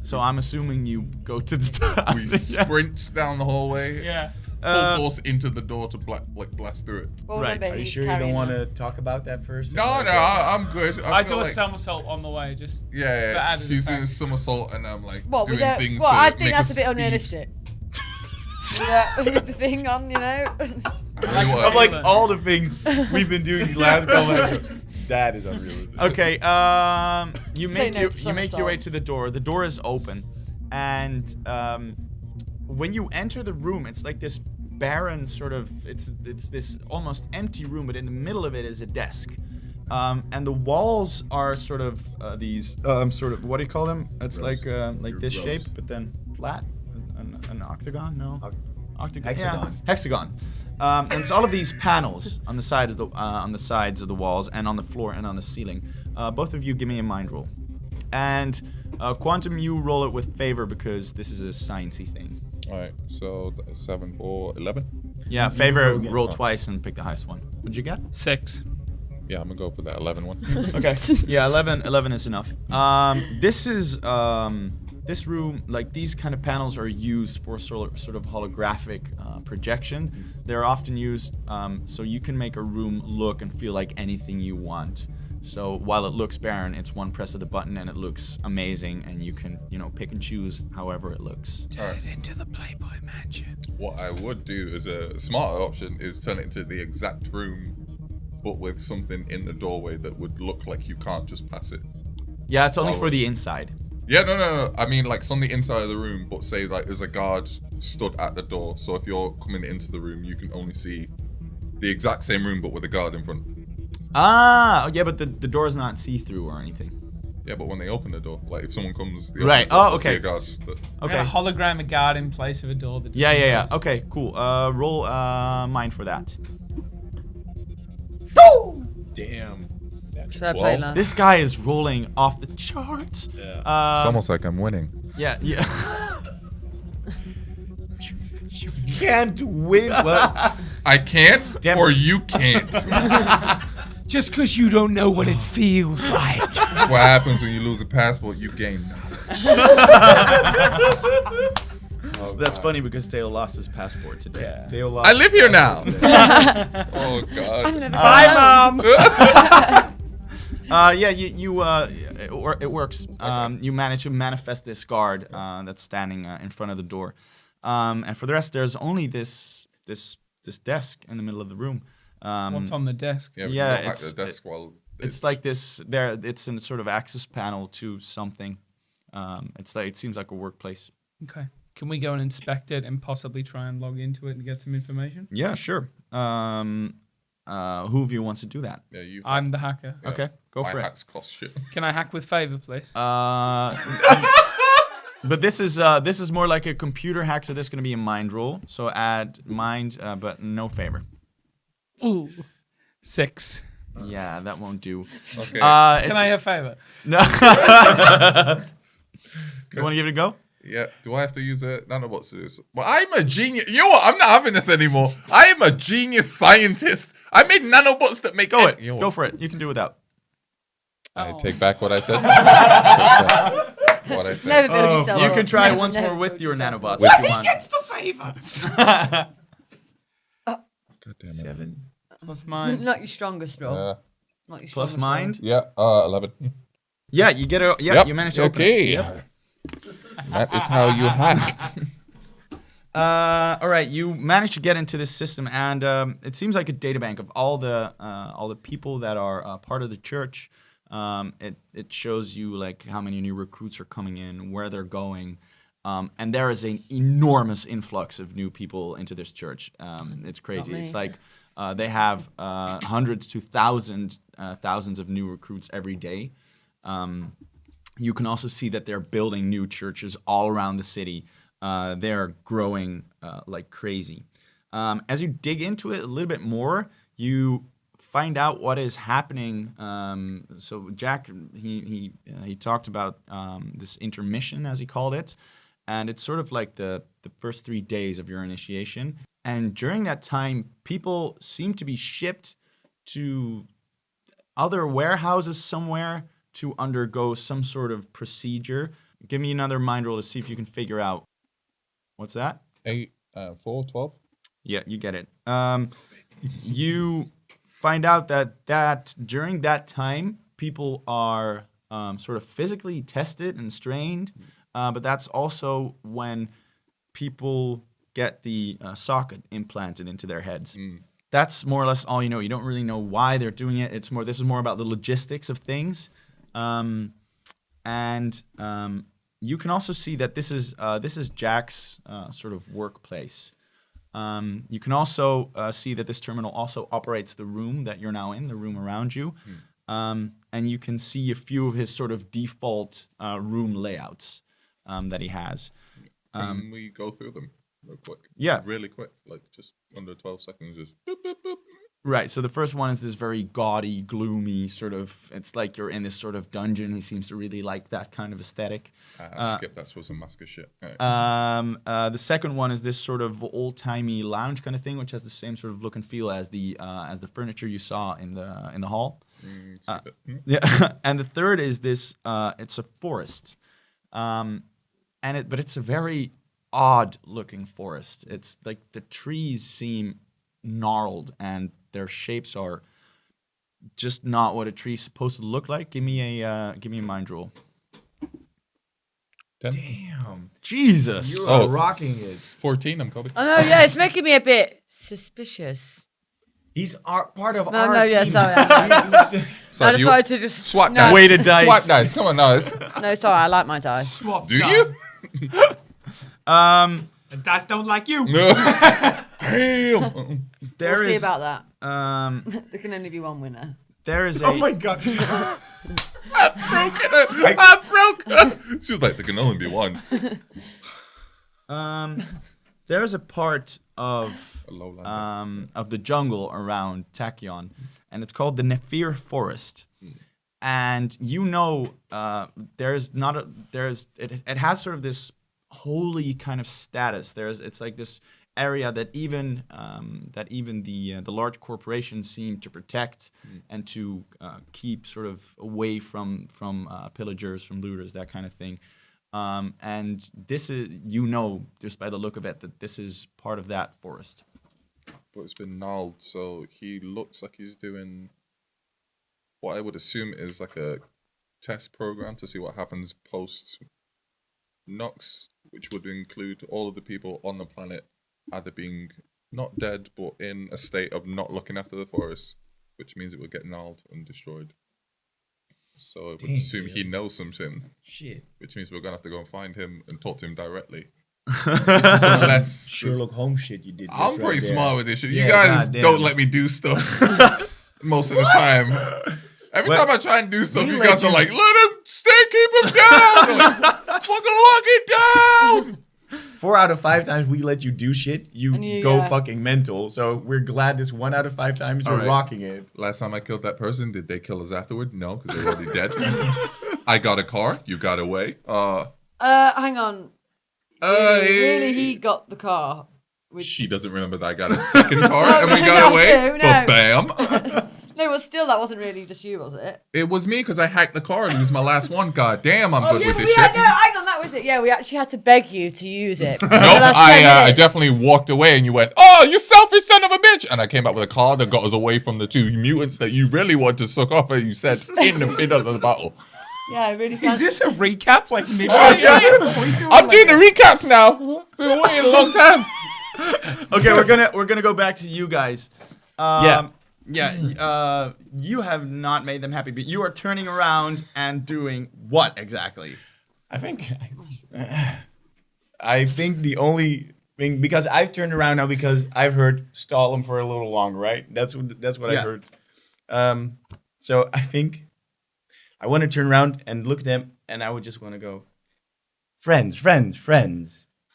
[SPEAKER 1] So I'm assuming you go to the door.
[SPEAKER 3] We sprint down the hallway.
[SPEAKER 4] Yeah.
[SPEAKER 3] Full force into the door to blast through it.
[SPEAKER 2] Well,
[SPEAKER 1] Right.
[SPEAKER 2] remember,
[SPEAKER 5] Are you
[SPEAKER 2] he's
[SPEAKER 5] sure you don't
[SPEAKER 2] carrying
[SPEAKER 5] want
[SPEAKER 2] them.
[SPEAKER 5] to talk about that first?
[SPEAKER 3] No, I'm good.
[SPEAKER 4] I
[SPEAKER 3] feel
[SPEAKER 4] do a
[SPEAKER 3] like-
[SPEAKER 4] somersault on the way, just for
[SPEAKER 3] Yeah,
[SPEAKER 4] added
[SPEAKER 3] he's doing
[SPEAKER 4] effect.
[SPEAKER 3] somersault and I'm like
[SPEAKER 2] What,
[SPEAKER 3] doing
[SPEAKER 2] with
[SPEAKER 3] things
[SPEAKER 2] well,
[SPEAKER 3] to
[SPEAKER 2] I think
[SPEAKER 3] make
[SPEAKER 2] that's a
[SPEAKER 3] us
[SPEAKER 2] bit
[SPEAKER 3] speed.
[SPEAKER 2] unrealistic. With the thing on, you know.
[SPEAKER 3] I tell you what,
[SPEAKER 5] Of like all the things we've been doing these last couple episodes, that is unrealistic.
[SPEAKER 1] Okay, you
[SPEAKER 2] Say
[SPEAKER 1] make
[SPEAKER 2] no to
[SPEAKER 1] you make your way
[SPEAKER 2] somersaults.
[SPEAKER 1] to the door. The door is open, and when you enter the room, it's like this barren sort of. It's this almost empty room, but in the middle of it is a desk, and the walls are sort of these sort of what do you call them? It's like this
[SPEAKER 3] rows.
[SPEAKER 1] shape, but then flat. An octagon? No. Octagon.
[SPEAKER 5] Hexagon.
[SPEAKER 1] Yeah, hexagon. And it's all of these panels on the sides of the walls and on the floor and on the ceiling. Both of you give me a mind roll. And Quantum, you roll it with favor because this is a sciencey thing.
[SPEAKER 3] All right, so 7 for 11.
[SPEAKER 1] Yeah, favor,
[SPEAKER 5] again.
[SPEAKER 1] roll twice and pick the highest one. What'd you get?
[SPEAKER 4] 6.
[SPEAKER 3] Yeah, I'm gonna go for that 11 one.
[SPEAKER 1] Okay. Yeah, 11 is enough. This is this room, like these kind of panels are used for sort of holographic projection. They're often used so you can make a room look and feel like anything you want. So while it looks barren, it's one press of the button and it looks amazing, and you can, pick and choose however it looks.
[SPEAKER 3] All right.
[SPEAKER 4] Into the Playboy Mansion.
[SPEAKER 3] What I would do as a smarter option is turn it into the exact room, but with something in the doorway that would look like you can't just pass it.
[SPEAKER 1] Yeah, it's only for the inside.
[SPEAKER 3] Yeah, no. I mean, like, it's on the inside of the room, but say, like, there's a guard stood at the door. So if you're coming into the room, you can only see the exact same room, but with a guard in front.
[SPEAKER 1] Ah, yeah, but the door is not see-through or anything.
[SPEAKER 3] Yeah, but when they open the door, like, if someone comes, they
[SPEAKER 1] Right.
[SPEAKER 3] open the door,
[SPEAKER 1] Oh,
[SPEAKER 3] they'll see
[SPEAKER 1] okay.
[SPEAKER 3] a guard.
[SPEAKER 1] Okay.
[SPEAKER 4] A hologram a guard in place of a door. That
[SPEAKER 1] Yeah. Okay, cool. Roll mind for that.
[SPEAKER 5] Damn.
[SPEAKER 2] Should I play now?
[SPEAKER 1] This guy is rolling off the charts.
[SPEAKER 5] Yeah.
[SPEAKER 3] It's almost like I'm winning.
[SPEAKER 1] Yeah.
[SPEAKER 5] You can't win. Well,
[SPEAKER 3] I can't,
[SPEAKER 5] Damn
[SPEAKER 3] or
[SPEAKER 5] it.
[SPEAKER 3] you can't. That's
[SPEAKER 4] Just because you don't know what it feels like.
[SPEAKER 3] what happens when you lose a passport. You gain knowledge.
[SPEAKER 1] That's funny because Dale lost his passport today.
[SPEAKER 5] yeah. Dale lost
[SPEAKER 3] I live here now.
[SPEAKER 5] his
[SPEAKER 3] Oh God.
[SPEAKER 4] Bye, Mom.
[SPEAKER 1] Yeah, it works. You manage to manifest this guard that's standing in front of the door, and for the rest, there's only this desk in the middle of the room.
[SPEAKER 4] What's on the desk?
[SPEAKER 3] Yeah, we
[SPEAKER 1] Yeah,
[SPEAKER 3] can go back to
[SPEAKER 1] it's-
[SPEAKER 3] the desk while
[SPEAKER 1] It's like this. It's a sort of access panel to something. It seems like a workplace.
[SPEAKER 4] Okay. Can we go and inspect it and possibly try and log into it and get some information?
[SPEAKER 1] Yeah, sure. Who of you wants to do that?
[SPEAKER 3] Yeah, you.
[SPEAKER 4] I'm the hacker.
[SPEAKER 3] yeah.
[SPEAKER 1] Okay, go
[SPEAKER 3] My
[SPEAKER 1] for it.
[SPEAKER 3] hacks cost shit.
[SPEAKER 4] Can I hack with favor, please?
[SPEAKER 1] But this is more like a computer hack, so this is gonna be a mind roll. So add mind, but no favor.
[SPEAKER 4] Ooh. 6.
[SPEAKER 1] Yeah, that won't do.
[SPEAKER 3] Okay.
[SPEAKER 4] Can I have a favor?
[SPEAKER 1] No. You want to give it a go?
[SPEAKER 3] Yeah. Do I have to use a nanobots to do this? Well, I'm a genius. You know what? I'm not having this anymore. I am a genius scientist. I made nanobots that make
[SPEAKER 1] Go for it. You can do without.
[SPEAKER 3] I take back what I said. What I said.
[SPEAKER 2] Never build yourself
[SPEAKER 1] You
[SPEAKER 2] up.
[SPEAKER 1] can try
[SPEAKER 2] Never,
[SPEAKER 1] once
[SPEAKER 2] never
[SPEAKER 1] more with
[SPEAKER 2] build
[SPEAKER 1] your
[SPEAKER 2] yourself
[SPEAKER 1] nanobots
[SPEAKER 2] up.
[SPEAKER 1] if you want.
[SPEAKER 4] Gets the favor.
[SPEAKER 3] God damn it.
[SPEAKER 1] 7.
[SPEAKER 4] Plus mine.
[SPEAKER 2] Not your strongest roll. Not your
[SPEAKER 1] Plus
[SPEAKER 2] strongest
[SPEAKER 1] mind?
[SPEAKER 3] Yeah. 11.
[SPEAKER 1] Yeah, you get a. Yeah,
[SPEAKER 3] Yep.
[SPEAKER 1] you manage to open
[SPEAKER 3] Okay.
[SPEAKER 1] it. Yep.
[SPEAKER 3] That is how you hack.
[SPEAKER 1] All right, you managed to get into this system, and it seems like a databank of all the people that are part of the church. It shows you like how many new recruits are coming in, where they're going, and there is an enormous influx of new people into this church. It's crazy. It's like they have hundreds to thousands of new recruits every day. You can also see that they're building new churches all around the city. They're growing like crazy. As you dig into it a little bit more, you find out what is happening. So Jack, he talked about this intermission, as he called it, and it's sort of like the first 3 days of your initiation. And during that time, people seem to be shipped to other warehouses somewhere to undergo some sort of procedure. Give me another mind roll to see if you can figure out. What's that?
[SPEAKER 3] 8, 4, 12.
[SPEAKER 1] Yeah, you get it. You find out that during that time, people are sort of physically tested and strained, but that's also when people get the socket implanted into their heads. That's more or less all you know. You don't really know why they're doing it. This is more about the logistics of things, and you can also see that this is Jack's sort of workplace. You can also see that this terminal also operates the room that you're now in, the room around you, and you can see a few of his sort of default room layouts that he has.
[SPEAKER 3] Can we go through them real quick?
[SPEAKER 1] Yeah.
[SPEAKER 3] Really quick, like just under 12 seconds. Just boop, boop, boop.
[SPEAKER 1] Right, so the first one is this very gaudy, gloomy sort of, it's like you're in this sort of dungeon. He seems to really like that kind of aesthetic.
[SPEAKER 3] I skipped that, was a mask of shit. Right.
[SPEAKER 1] The second one is this sort of old-timey lounge kind of thing, which has the same sort of look and feel as the furniture you saw in the hall.
[SPEAKER 3] Skip it.
[SPEAKER 1] Yeah, and the third is this, it's a forest. But it's a very odd-looking forest. It's like the trees seem gnarled and their shapes are just not what a tree's supposed to look like. Give me a mind roll.
[SPEAKER 3] 10.
[SPEAKER 5] Damn.
[SPEAKER 1] Jesus.
[SPEAKER 5] You are rocking it.
[SPEAKER 3] 14, I'm Kobe.
[SPEAKER 2] I know, yeah, it's making me a bit suspicious.
[SPEAKER 5] He's part of
[SPEAKER 2] No,
[SPEAKER 5] our
[SPEAKER 2] no, yeah,
[SPEAKER 5] team.
[SPEAKER 2] sorry.
[SPEAKER 3] So
[SPEAKER 2] I decided to just
[SPEAKER 3] swap
[SPEAKER 2] no,
[SPEAKER 3] dice.
[SPEAKER 1] Weighted dice.
[SPEAKER 3] Swap dice. Come on, guys.
[SPEAKER 2] No, sorry, I like my dice.
[SPEAKER 4] Swap
[SPEAKER 3] Do
[SPEAKER 4] dice.
[SPEAKER 3] you?
[SPEAKER 4] And dice don't like you.
[SPEAKER 3] No. Damn.
[SPEAKER 1] There
[SPEAKER 2] We'll see
[SPEAKER 1] is,
[SPEAKER 2] about that.
[SPEAKER 1] there
[SPEAKER 2] There can only be one winner.
[SPEAKER 1] is a
[SPEAKER 5] Oh my god.
[SPEAKER 3] I broke her. She was like, there can only be one.
[SPEAKER 1] there is a part of
[SPEAKER 3] A lowlander.
[SPEAKER 1] the jungle around Tachion, and it's called the Nephir Forest. And you know, it has sort of this holy kind of status. It's like this area that even the large corporations seem to protect and to keep sort of away from pillagers, from looters, that kind of thing. And this is, just by the look of it, that this is part of that forest.
[SPEAKER 3] But it's been gnarled, so he looks like he's doing what I would assume is like a test program to see what happens post Nox, which would include all of the people on the planet either being not dead but in a state of not looking after the forest, which means it will get gnarled and destroyed. So I would assume he knows something,
[SPEAKER 5] Shit.
[SPEAKER 3] which means we're gonna have to go and find him and talk to him directly. Unless
[SPEAKER 5] Sherlock Holmes shit you did.
[SPEAKER 3] I'm pretty smart with this shit.
[SPEAKER 5] Yeah,
[SPEAKER 3] You guys
[SPEAKER 5] goddamn.
[SPEAKER 3] don't let me do stuff most of the time. Every time I try and do stuff,
[SPEAKER 5] We
[SPEAKER 3] you
[SPEAKER 5] let
[SPEAKER 3] guys are
[SPEAKER 5] you-
[SPEAKER 3] like, let him stay, keep him down. I'm like, fucking lock it down.
[SPEAKER 5] 4 out of 5 times we let you do shit, you
[SPEAKER 2] And you-
[SPEAKER 5] go
[SPEAKER 2] yeah.
[SPEAKER 5] fucking mental. So we're glad this 1 out of 5 times you're
[SPEAKER 3] Alright.
[SPEAKER 5] rocking it.
[SPEAKER 3] Last time I killed that person, did they kill us afterward? No, because they were already dead. I got a car. You got away.
[SPEAKER 2] Hang on. Really, he got the car.
[SPEAKER 3] She doesn't remember that I got a second car and we got away.
[SPEAKER 2] No.
[SPEAKER 3] But bam.
[SPEAKER 2] No, well, still, that wasn't really just you, was it?
[SPEAKER 3] It was me because I hacked the car and it was my last one. God damn, I'm good with
[SPEAKER 2] but
[SPEAKER 3] this
[SPEAKER 2] we
[SPEAKER 3] shit.
[SPEAKER 2] had, no, hang on, that was it. Yeah, we actually had to beg you to use it.
[SPEAKER 3] Nope, I definitely walked away and you went, oh, you selfish son of a bitch. And I came back with a car that got us away from the 2 mutants that you really want to suck off, as you said, in the middle of the battle.
[SPEAKER 2] Yeah, I really.
[SPEAKER 4] Is this a recap? Like maybe
[SPEAKER 3] I'm doing the recaps now. Been waiting a long time.
[SPEAKER 1] Okay, we're gonna go back to you guys. You have not made them happy, but you are turning around and doing what exactly?
[SPEAKER 5] I think the only thing, because I've turned around now because I've heard stall them for a little longer, right? That's what I heard. So I think I want to turn around and look at them, and I would just want to go, friends.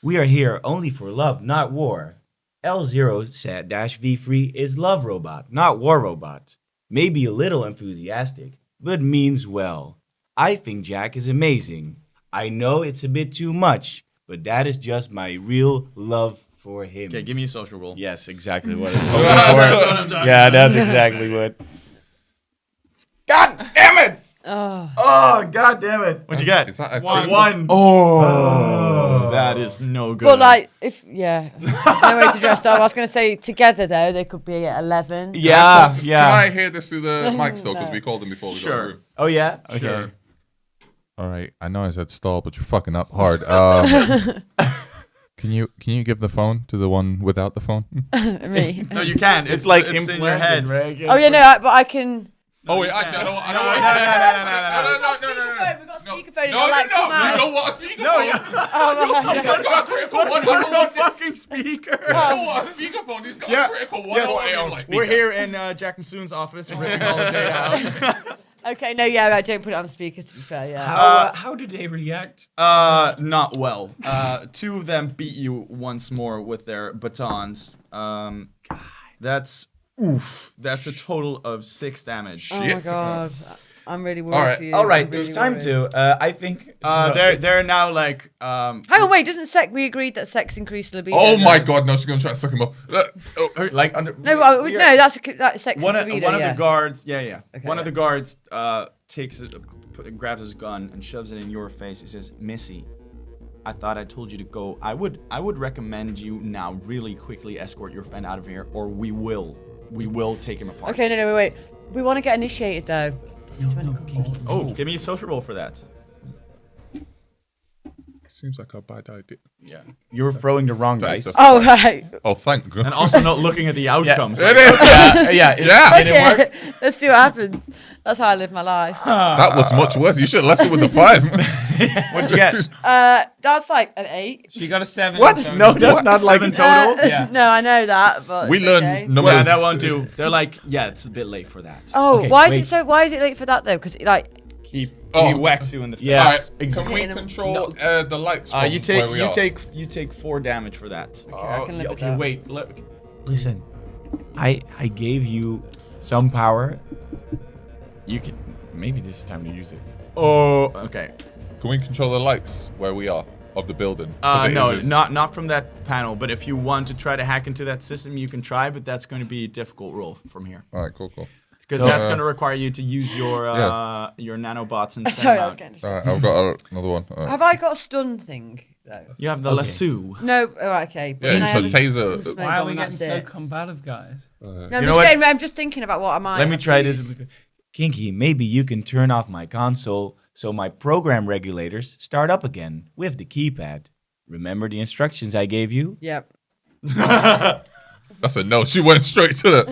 [SPEAKER 5] We are here only for love, not war. L0-V3 is love robot, not war robot. Maybe a little enthusiastic, but means well. I think Jack is amazing. I know it's a bit too much, but that is just my real love for him.
[SPEAKER 1] Okay, give me a social roll.
[SPEAKER 5] Yes, exactly what I'm hoping for. Yeah, that's exactly what. God damn it! Oh, god damn it!
[SPEAKER 1] What'd you get?
[SPEAKER 3] Is that a
[SPEAKER 5] One.
[SPEAKER 1] Oh, that is no good.
[SPEAKER 2] But like, there's no way to dress up. I was gonna say together though, they could be at 11.
[SPEAKER 5] Yeah,
[SPEAKER 3] Can
[SPEAKER 5] yeah.
[SPEAKER 3] I hear this through the mic still? Because we called them before we got
[SPEAKER 1] Sure.
[SPEAKER 3] through.
[SPEAKER 5] Oh yeah. Okay.
[SPEAKER 1] Sure.
[SPEAKER 3] All right, I know I said stall, but you're fucking up hard. Can you give the phone to the one without the phone?
[SPEAKER 2] Me.
[SPEAKER 1] No, you can.
[SPEAKER 5] It's like
[SPEAKER 1] it's in your head.
[SPEAKER 5] right?
[SPEAKER 2] Oh yeah, no, but I can.
[SPEAKER 3] Oh wait, actually, I don't want.
[SPEAKER 2] We've got speakerphone.
[SPEAKER 3] No, you don't want a speakerphone. He's got a critical one. I don't want this.
[SPEAKER 1] fucking speaker.
[SPEAKER 3] I don't want a speakerphone. He's got a critical one.
[SPEAKER 1] We're here in Jack Masoon's office. We're ripping all the day out.
[SPEAKER 2] Okay, no, yeah, I don't put it on the speaker to be fair. Yeah.
[SPEAKER 5] How did they react?
[SPEAKER 1] Not well. 2 of them beat you once more with their batons. That's a total of 6 damage.
[SPEAKER 2] Oh my
[SPEAKER 3] Shit.
[SPEAKER 2] god, I'm really worried
[SPEAKER 3] All right.
[SPEAKER 2] for you.
[SPEAKER 5] All right,
[SPEAKER 2] I'm really
[SPEAKER 5] it's time
[SPEAKER 2] worried.
[SPEAKER 5] to. I think.
[SPEAKER 1] They're now like
[SPEAKER 2] Hang on, wait, we agreed that sex increased libido?
[SPEAKER 3] Oh my
[SPEAKER 2] no?
[SPEAKER 3] god, no, she's gonna try to suck him up.
[SPEAKER 5] like under.
[SPEAKER 2] No, no, that's sex
[SPEAKER 1] one of
[SPEAKER 2] libido.
[SPEAKER 1] the guards.
[SPEAKER 2] Okay,
[SPEAKER 1] One of the guards grabs his gun and shoves it in your face. He says, "Missy, I thought I told you to go. I would recommend you now really quickly escort your friend out of here, or we will take him apart."
[SPEAKER 2] Okay, no, wait. We want to get initiated though. This is when it comes.
[SPEAKER 1] Oh, give me a social roll for that.
[SPEAKER 3] Seems like a bad idea.
[SPEAKER 1] Yeah.
[SPEAKER 5] You're throwing the wrong dice.
[SPEAKER 2] Oh right.
[SPEAKER 3] Oh, thank God.
[SPEAKER 1] And also not looking at the outcomes.
[SPEAKER 3] It is.
[SPEAKER 5] Yeah.
[SPEAKER 2] Okay, let's see what happens. That's how I live my life.
[SPEAKER 3] That was much worse. You should have left it with the 5.
[SPEAKER 1] What'd you get?
[SPEAKER 2] That's like an 8.
[SPEAKER 4] She got a 7.
[SPEAKER 5] What?
[SPEAKER 4] so-
[SPEAKER 5] No, that's not like
[SPEAKER 1] 7 total?
[SPEAKER 4] Yeah.
[SPEAKER 2] No, I know that, but
[SPEAKER 3] We
[SPEAKER 2] it's
[SPEAKER 3] learned
[SPEAKER 2] okay.
[SPEAKER 3] numbers.
[SPEAKER 1] Yeah, that won't do. They're like, yeah, it's a bit late for that.
[SPEAKER 2] Oh,
[SPEAKER 5] Okay,
[SPEAKER 2] why
[SPEAKER 5] wait.
[SPEAKER 2] is it late for that though? Because like,
[SPEAKER 1] He
[SPEAKER 3] Oh.
[SPEAKER 1] whacks you in the face.
[SPEAKER 5] Yeah.
[SPEAKER 3] All right, can we
[SPEAKER 2] Hit him.
[SPEAKER 3] control the lights? From
[SPEAKER 1] You
[SPEAKER 3] where we are?
[SPEAKER 1] take 4 damage for that.
[SPEAKER 2] I can live with
[SPEAKER 5] Okay,
[SPEAKER 2] that.
[SPEAKER 5] wait. Listen, I gave you some power. You can. Maybe this is time to use it.
[SPEAKER 1] Oh, okay.
[SPEAKER 3] Can we control the lights where we are of the building? 'Cause it
[SPEAKER 1] No,
[SPEAKER 3] is-
[SPEAKER 1] not from that panel. But if you want to try to hack into that system, you can try. But that's going to be a difficult roll from here,
[SPEAKER 3] All right, cool.
[SPEAKER 1] because
[SPEAKER 5] So,
[SPEAKER 1] that's going to require you to use your
[SPEAKER 3] Yeah.
[SPEAKER 1] your nanobots and send
[SPEAKER 2] Sorry,
[SPEAKER 1] them
[SPEAKER 2] I was
[SPEAKER 1] out.
[SPEAKER 2] getting
[SPEAKER 3] All right, I've got another one. All right.
[SPEAKER 2] Have I got a stun thing though?
[SPEAKER 1] You have the lasso.
[SPEAKER 2] No, all right, okay. But
[SPEAKER 3] Yeah,
[SPEAKER 2] then I
[SPEAKER 3] it's
[SPEAKER 2] have
[SPEAKER 3] a taser.
[SPEAKER 2] some smoke
[SPEAKER 4] Why are
[SPEAKER 2] bomb
[SPEAKER 4] we
[SPEAKER 2] and
[SPEAKER 4] getting
[SPEAKER 2] that's
[SPEAKER 4] so
[SPEAKER 2] it.
[SPEAKER 4] combative, guys?
[SPEAKER 2] No,
[SPEAKER 5] You
[SPEAKER 2] I'm
[SPEAKER 5] know
[SPEAKER 2] just
[SPEAKER 5] what?
[SPEAKER 2] getting. I'm just thinking about what I might.
[SPEAKER 5] Let me
[SPEAKER 2] have
[SPEAKER 5] try
[SPEAKER 2] to
[SPEAKER 5] this.
[SPEAKER 2] use.
[SPEAKER 5] Kinky, maybe you can turn off my console so my program regulators start up again with the keypad. Remember the instructions I gave you?
[SPEAKER 2] Yep.
[SPEAKER 3] That's a no. She went straight to the.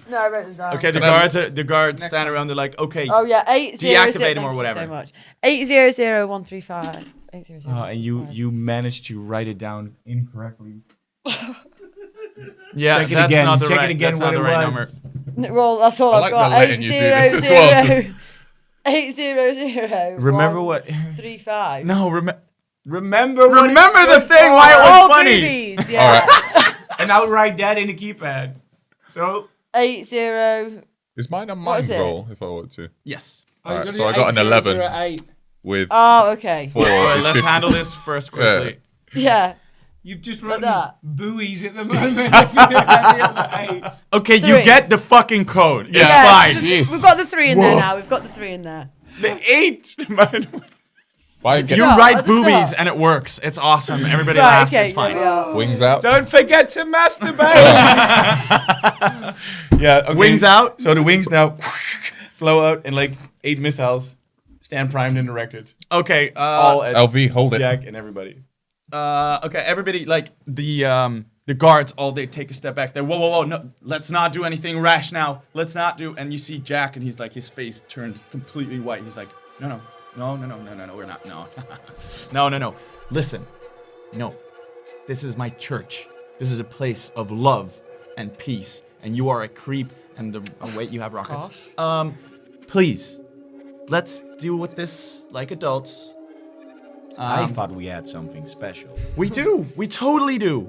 [SPEAKER 2] No, I wrote them down.
[SPEAKER 1] Okay, the guards stand around. They're like, okay,
[SPEAKER 2] Oh yeah, 800.
[SPEAKER 1] Deactivate them or
[SPEAKER 2] thank you
[SPEAKER 1] whatever.
[SPEAKER 2] So much. 800-135. 800.
[SPEAKER 5] And you managed to write it down incorrectly.
[SPEAKER 1] yeah,
[SPEAKER 5] Check it
[SPEAKER 1] that's
[SPEAKER 5] again.
[SPEAKER 1] not the
[SPEAKER 5] Check
[SPEAKER 1] right.
[SPEAKER 5] it again
[SPEAKER 1] that's
[SPEAKER 5] what
[SPEAKER 1] not the
[SPEAKER 5] it
[SPEAKER 1] right
[SPEAKER 5] was.
[SPEAKER 1] number.
[SPEAKER 2] Well, that's all
[SPEAKER 3] I
[SPEAKER 2] I've
[SPEAKER 3] like
[SPEAKER 2] got.
[SPEAKER 3] the letting you do this as well,
[SPEAKER 2] 800.
[SPEAKER 3] 'cause-
[SPEAKER 2] 800.
[SPEAKER 5] Remember what?
[SPEAKER 2] 35.
[SPEAKER 1] No,
[SPEAKER 5] Remember
[SPEAKER 1] the thing why it was funny.
[SPEAKER 2] Boobies, yeah.
[SPEAKER 3] All right.
[SPEAKER 5] And I'll write that in the keypad. So
[SPEAKER 2] 8-0.
[SPEAKER 3] Is mine a
[SPEAKER 2] What
[SPEAKER 3] mind
[SPEAKER 2] is it?
[SPEAKER 3] roll if I want to?
[SPEAKER 1] Yes.
[SPEAKER 3] All right, so I got an 11 with
[SPEAKER 2] Oh, okay.
[SPEAKER 3] 4.
[SPEAKER 1] Alright,
[SPEAKER 3] is
[SPEAKER 1] let's
[SPEAKER 3] 50.
[SPEAKER 1] handle this first quickly.
[SPEAKER 2] Yeah.
[SPEAKER 4] You've just
[SPEAKER 2] Like
[SPEAKER 4] written
[SPEAKER 2] that.
[SPEAKER 4] buoys at the moment. If you have the other 8.
[SPEAKER 1] Okay, you
[SPEAKER 2] 3.
[SPEAKER 1] get the fucking code. It's
[SPEAKER 2] Yeah,
[SPEAKER 1] fine.
[SPEAKER 3] Jeez.
[SPEAKER 2] We've got the 3 in there now. We've got the 3 in there.
[SPEAKER 5] the 8, man.
[SPEAKER 3] Why
[SPEAKER 1] You
[SPEAKER 3] get
[SPEAKER 2] Start,
[SPEAKER 1] write
[SPEAKER 2] at the start.
[SPEAKER 1] boobies and it works. It's awesome. Everybody
[SPEAKER 2] Right,
[SPEAKER 1] laughs.
[SPEAKER 2] okay.
[SPEAKER 1] It's fine.
[SPEAKER 2] There we are.
[SPEAKER 3] wings out?
[SPEAKER 4] Don't forget to masturbate.
[SPEAKER 5] Yeah. Okay.
[SPEAKER 1] Wings out.
[SPEAKER 5] So the wings now flow out and like 8 missiles stand primed and directed.
[SPEAKER 1] Okay.
[SPEAKER 5] All at
[SPEAKER 3] LV, hold it.
[SPEAKER 5] Jack and everybody.
[SPEAKER 1] Okay. Everybody, like the guards, all they take a step back. They whoa. No, let's not do anything rash now. Let's not do. And you see Jack, and he's like, his face turns completely white. He's like, no. We're not. No. Listen, no. This is my church. This is a place of love and peace. And you are a creep. And wait, you have rockets. Please, let's deal with this like adults.
[SPEAKER 5] I thought we had something special.
[SPEAKER 1] We do. We totally do.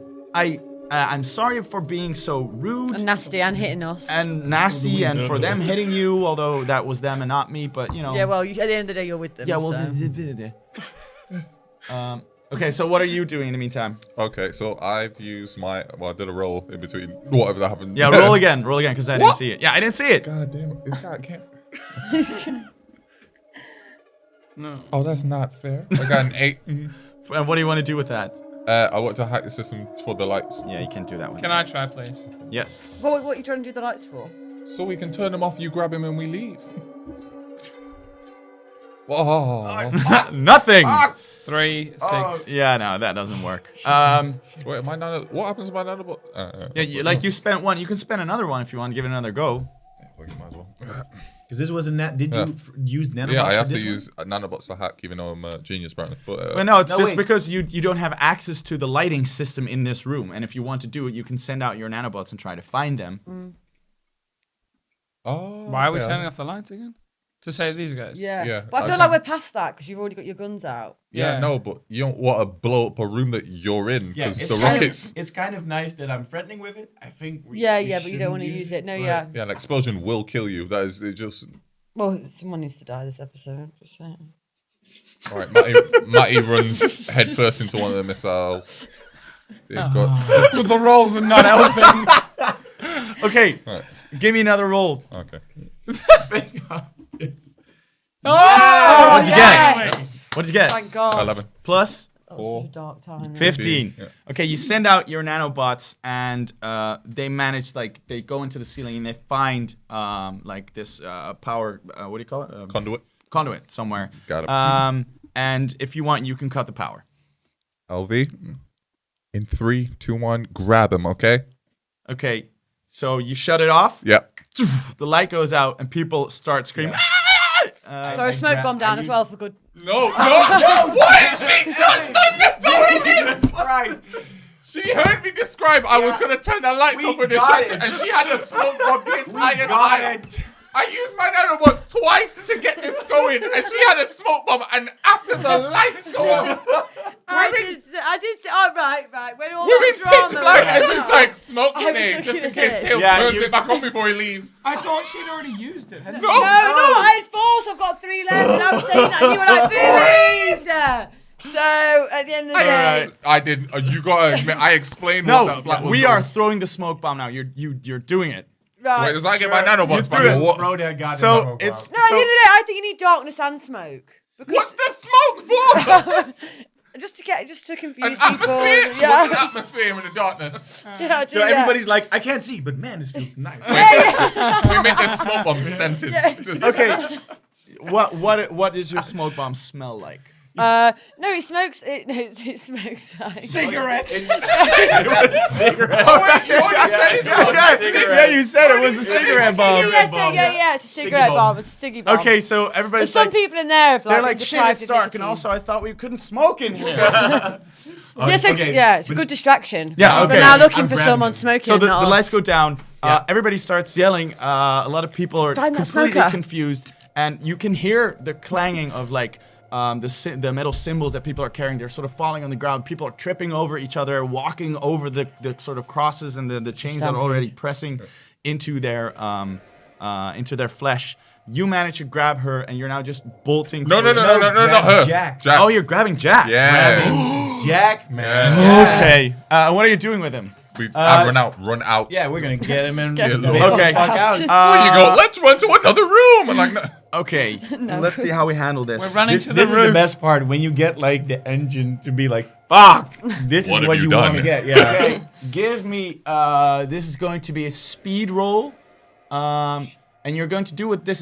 [SPEAKER 1] I'm sorry for being so rude
[SPEAKER 2] And nasty and hitting us.
[SPEAKER 1] and nasty, and for them hitting you. Although that was them and not me. But you know.
[SPEAKER 2] Yeah, well, at the end of the day, you're with them.
[SPEAKER 1] Yeah. Well.
[SPEAKER 2] So.
[SPEAKER 1] Okay. So what are you doing in the meantime?
[SPEAKER 3] Okay, so I've used my. Well, I did a roll in between whatever that happened.
[SPEAKER 1] Yeah. Roll again, because I didn't see it. Yeah, I didn't see it.
[SPEAKER 3] God damn it. Is that can't. No. Oh, that's not fair. I got an 8.
[SPEAKER 1] And what do you want to do with that?
[SPEAKER 3] I want to hack the system for the lights.
[SPEAKER 1] Yeah, you can't do that one.
[SPEAKER 4] Can I try, please?
[SPEAKER 1] Yes.
[SPEAKER 2] What are you trying to do the lights for?
[SPEAKER 3] So we can turn them off, you grab him, and we leave. Oh.
[SPEAKER 1] Nothing.
[SPEAKER 4] 3, 6.
[SPEAKER 1] Yeah, no, that doesn't work.
[SPEAKER 3] Wait, my nano. What happens to my nanobot?
[SPEAKER 1] Yeah, you spent one. You can spend another one if you want to give it another go.
[SPEAKER 3] Well, you might as well.
[SPEAKER 5] Because this was a net. Did you use nanobots?
[SPEAKER 3] Yeah, I have
[SPEAKER 5] for
[SPEAKER 3] to
[SPEAKER 5] this one?
[SPEAKER 3] use nanobots to hack, even though I'm a genius, apparently. But
[SPEAKER 1] Well, no, it's
[SPEAKER 5] No,
[SPEAKER 1] just
[SPEAKER 5] wait.
[SPEAKER 1] because you don't have access to the lighting system in this room, and if you want to do it, you can send out your nanobots and try to find them.
[SPEAKER 3] oh,
[SPEAKER 4] Why are we
[SPEAKER 3] okay.
[SPEAKER 4] turning off the lights again? To save these guys?
[SPEAKER 2] Yeah.
[SPEAKER 3] Yeah,
[SPEAKER 2] But I feel
[SPEAKER 3] okay.
[SPEAKER 2] like we're past that because you've already got your guns out.
[SPEAKER 3] Yeah,
[SPEAKER 4] Yeah.
[SPEAKER 3] no, but you don't want to blow up a room that you're in
[SPEAKER 5] Yeah,
[SPEAKER 3] because
[SPEAKER 5] it's
[SPEAKER 3] the
[SPEAKER 5] kind of-
[SPEAKER 3] rockets.
[SPEAKER 5] It's kind of nice that I'm threatening with it. I think. We
[SPEAKER 2] But you don't
[SPEAKER 5] shouldn't
[SPEAKER 2] want to use it. No,
[SPEAKER 5] but-
[SPEAKER 2] yeah.
[SPEAKER 3] Yeah, an explosion will kill you. That is it just.
[SPEAKER 2] Well, someone needs to die this episode. Just saying.
[SPEAKER 3] All right, Matty runs headfirst into one of the missiles. They've got.
[SPEAKER 4] With the rolls and not helping.
[SPEAKER 1] Okay,
[SPEAKER 3] Right,
[SPEAKER 1] give me another roll.
[SPEAKER 3] okay.
[SPEAKER 4] Oh!
[SPEAKER 1] What'd you get? What'd you get?
[SPEAKER 2] Thank God.
[SPEAKER 3] 11.
[SPEAKER 1] Plus
[SPEAKER 2] That was such a dark time.
[SPEAKER 1] 15.
[SPEAKER 3] Yeah.
[SPEAKER 1] Okay, you send out your nanobots, and they manage, they go into the ceiling and they find this power. What do you call it?
[SPEAKER 3] Conduit.
[SPEAKER 1] Conduit somewhere.
[SPEAKER 3] Got it.
[SPEAKER 1] And if you want, you can cut the power.
[SPEAKER 3] LV. In 3, 2, 1, grab him. Okay.
[SPEAKER 1] Okay, so you shut it off.
[SPEAKER 3] Yep.
[SPEAKER 1] The light goes out, and people start screaming.
[SPEAKER 2] Throw a smoke bomb down as well for good.
[SPEAKER 3] No. What is she done this already?
[SPEAKER 5] Right.
[SPEAKER 3] She heard me describe I was gonna turn the lights
[SPEAKER 5] We
[SPEAKER 3] off in the
[SPEAKER 5] got
[SPEAKER 3] shelter,
[SPEAKER 5] it.
[SPEAKER 3] and she had the smoke bomb the entire
[SPEAKER 5] Got
[SPEAKER 3] time.
[SPEAKER 5] it.
[SPEAKER 3] I used my nanobots twice to get this going, and she had a smoke bomb. And after the lights go on,
[SPEAKER 2] I did. Oh, right. When all
[SPEAKER 3] we're in
[SPEAKER 2] that drama
[SPEAKER 3] pitch black, and
[SPEAKER 2] was
[SPEAKER 3] she's
[SPEAKER 2] out.
[SPEAKER 3] like, smoke
[SPEAKER 2] I was
[SPEAKER 3] grenade, just in
[SPEAKER 2] looking
[SPEAKER 3] case
[SPEAKER 2] at it.
[SPEAKER 3] Tail
[SPEAKER 5] Yeah,
[SPEAKER 3] turns
[SPEAKER 5] you-
[SPEAKER 3] it back on before he leaves.
[SPEAKER 4] I thought she'd already used it. hadn't
[SPEAKER 3] No.
[SPEAKER 4] she?
[SPEAKER 2] No, I had 4, so I've got 3 left. And I was saying that, and you were like, boobies! So, at the end of the day...
[SPEAKER 3] I did. You gotta admit, I explained what
[SPEAKER 1] No,
[SPEAKER 3] that black was.
[SPEAKER 1] we
[SPEAKER 3] doing.
[SPEAKER 1] are throwing the smoke bomb now. You're doing it.
[SPEAKER 2] Right.
[SPEAKER 3] Wait, does I get my nanobots
[SPEAKER 1] You
[SPEAKER 3] back
[SPEAKER 1] threw
[SPEAKER 3] or
[SPEAKER 1] it.
[SPEAKER 3] what?
[SPEAKER 5] Bro, that got
[SPEAKER 1] So it's
[SPEAKER 2] No, at the end of the day, I think you need darkness and smoke. Because
[SPEAKER 3] What's the smoke for?
[SPEAKER 2] just to confuse
[SPEAKER 3] An
[SPEAKER 2] people.
[SPEAKER 3] atmosphere? What's an
[SPEAKER 2] Yeah.
[SPEAKER 3] atmosphere in the darkness?
[SPEAKER 2] Yeah,
[SPEAKER 5] So everybody's like, I can't see, but man, this feels nice.
[SPEAKER 3] We make the smoke bomb scented. Just,
[SPEAKER 1] Okay. What does your smoke bomb smell like?
[SPEAKER 2] No, it smokes. It smokes. Like,
[SPEAKER 4] Cigarettes.
[SPEAKER 3] Oh wait, you already said it.
[SPEAKER 1] Yeah, you said it was a cigarette bomb.
[SPEAKER 2] Yeah, it's a cigarette bomb. It's a ciggy bomb.
[SPEAKER 1] Okay, so everybody's
[SPEAKER 2] There's some
[SPEAKER 1] like,
[SPEAKER 2] people in there. If,
[SPEAKER 1] they're
[SPEAKER 2] like
[SPEAKER 1] like, shit,
[SPEAKER 2] deprived
[SPEAKER 1] it's
[SPEAKER 2] of
[SPEAKER 1] dark, and
[SPEAKER 2] nicotine.
[SPEAKER 1] also I thought we couldn't smoke in here.
[SPEAKER 2] It's a good distraction.
[SPEAKER 1] Yeah, okay.
[SPEAKER 2] We're now looking
[SPEAKER 5] I'm
[SPEAKER 2] for
[SPEAKER 5] grabbing
[SPEAKER 2] someone
[SPEAKER 5] it.
[SPEAKER 2] smoking.
[SPEAKER 1] So the
[SPEAKER 2] not us.
[SPEAKER 1] lights go down. Everybody starts yelling. A lot of people are
[SPEAKER 2] Find that
[SPEAKER 1] completely
[SPEAKER 2] smoker.
[SPEAKER 1] confused, and you can hear the clanging of the metal symbols that people are carrying, they're sort of falling on the ground. People are tripping over each other, walking over the sort of crosses and the chains that are already pressing into their flesh. You manage to grab her, and you're now just bolting.
[SPEAKER 3] No,
[SPEAKER 1] through.
[SPEAKER 3] not her.
[SPEAKER 5] Jack.
[SPEAKER 1] Oh, you're grabbing Jack.
[SPEAKER 3] Yeah.
[SPEAKER 5] Jack, man.
[SPEAKER 1] Okay. What are you doing with him?
[SPEAKER 3] Run out.
[SPEAKER 5] Yeah, we're gonna get him and
[SPEAKER 3] Get
[SPEAKER 5] get
[SPEAKER 3] low.
[SPEAKER 1] Okay.
[SPEAKER 5] fuck out.
[SPEAKER 3] Where you go? Let's run to another room. And like, no.
[SPEAKER 1] Okay. Let's see how we handle this.
[SPEAKER 4] We're running
[SPEAKER 5] This
[SPEAKER 4] to the
[SPEAKER 5] is
[SPEAKER 4] roof.
[SPEAKER 5] the best part when you get like the engine to be like, fuck. This
[SPEAKER 3] What
[SPEAKER 5] is
[SPEAKER 3] have
[SPEAKER 5] what
[SPEAKER 3] you
[SPEAKER 5] you
[SPEAKER 3] done?
[SPEAKER 5] want to get. Yeah.
[SPEAKER 1] Okay. Give me. This is going to be a speed roll. And you're going to do with you're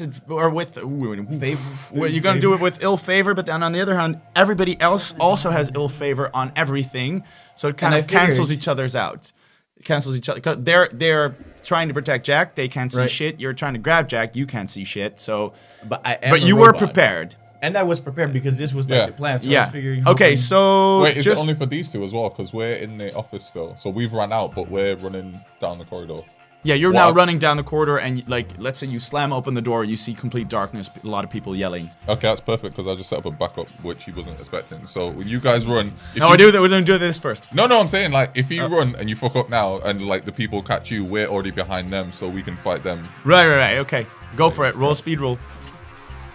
[SPEAKER 1] going to do it with ill favor, but then on the other hand, everybody else also has ill favor on everything, so it kind
[SPEAKER 5] And
[SPEAKER 1] of
[SPEAKER 5] I figured-
[SPEAKER 1] cancels each other's out. It cancels each other. 'Cause they're trying to protect Jack. They can't see
[SPEAKER 5] Right.
[SPEAKER 1] shit. You're trying to grab Jack. You can't see shit. So,
[SPEAKER 5] But I am
[SPEAKER 1] but
[SPEAKER 5] a
[SPEAKER 1] you were
[SPEAKER 5] robot.
[SPEAKER 1] prepared.
[SPEAKER 5] And I was prepared because this was like
[SPEAKER 3] Yeah.
[SPEAKER 5] the plan. So I
[SPEAKER 1] Yeah.
[SPEAKER 5] was figuring how
[SPEAKER 1] Okay.
[SPEAKER 5] can-
[SPEAKER 1] So
[SPEAKER 3] Wait, is
[SPEAKER 1] just
[SPEAKER 3] it only for these two as well? Because we're in the office still. So we've run out, but we're running down the corridor.
[SPEAKER 1] yeah, you're now
[SPEAKER 3] What?
[SPEAKER 1] running down the corridor, and like, let's say you slam open the door, you see complete darkness. A lot of people yelling.
[SPEAKER 3] Okay, that's perfect because I just set up a backup, which he wasn't expecting. So when you guys run, if
[SPEAKER 1] No,
[SPEAKER 3] you,
[SPEAKER 1] we're gonna do this first.
[SPEAKER 3] No, I'm saying like if you run and you fuck up now, and like the people catch you, we're already behind them, so we can fight them.
[SPEAKER 1] Right. Okay, go for it. Roll a speed roll.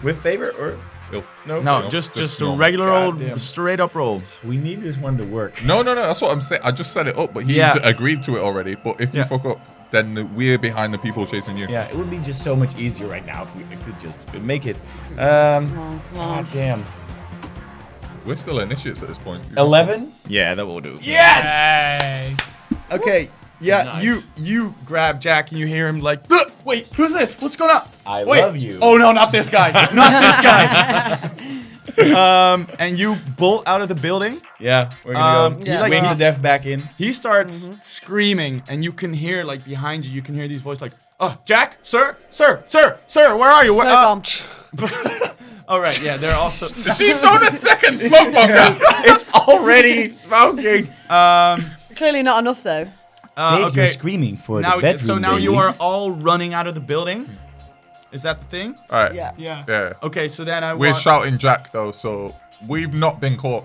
[SPEAKER 5] with favor or
[SPEAKER 3] Ill.
[SPEAKER 5] no?
[SPEAKER 1] No, just a
[SPEAKER 3] normal.
[SPEAKER 1] regular old
[SPEAKER 5] Goddamn.
[SPEAKER 1] straight up roll.
[SPEAKER 5] We need this one to work.
[SPEAKER 3] No, that's what I'm saying. I just set it up, but he
[SPEAKER 1] Yeah.
[SPEAKER 3] agreed to it already. But if you
[SPEAKER 1] Yeah.
[SPEAKER 3] fuck up, then we're behind the people chasing you.
[SPEAKER 5] Yeah, it would be just so much easier right now if we could just make it.
[SPEAKER 2] Come on.
[SPEAKER 5] God damn.
[SPEAKER 3] We're still initiates at this point.
[SPEAKER 5] 11?
[SPEAKER 1] Yeah, that will do.
[SPEAKER 4] Yes.
[SPEAKER 1] Okay. Yeah,
[SPEAKER 5] Nice.
[SPEAKER 1] you grab Jack and you hear him like, "Ugh, wait, who's this? What's going on?
[SPEAKER 5] I
[SPEAKER 1] Wait.
[SPEAKER 5] love you.
[SPEAKER 1] Oh no, not this guy. Not this guy. And you bolt out of the building.
[SPEAKER 5] Yeah, we're gonna go.
[SPEAKER 2] Yeah.
[SPEAKER 5] Wings of death back in.
[SPEAKER 1] He starts screaming, and you can hear like behind you. You can hear these voices like, "Oh, Jack, sir, where are you? Where,
[SPEAKER 2] Smoke bomb.
[SPEAKER 1] all right, yeah, they're also.
[SPEAKER 3] She thrown a second smoke bomb down.
[SPEAKER 5] It's already smoking.
[SPEAKER 2] Clearly not enough though.
[SPEAKER 5] Save your
[SPEAKER 1] okay.
[SPEAKER 5] screaming for
[SPEAKER 1] Now,
[SPEAKER 5] the bedroom.
[SPEAKER 1] so now you
[SPEAKER 5] babies.
[SPEAKER 1] are all running out of the building. Is that the thing?
[SPEAKER 3] All right.
[SPEAKER 2] Yeah.
[SPEAKER 3] Yeah.
[SPEAKER 1] Okay, so then I
[SPEAKER 3] We're
[SPEAKER 1] want.
[SPEAKER 3] shouting Jack though, so we've not been caught.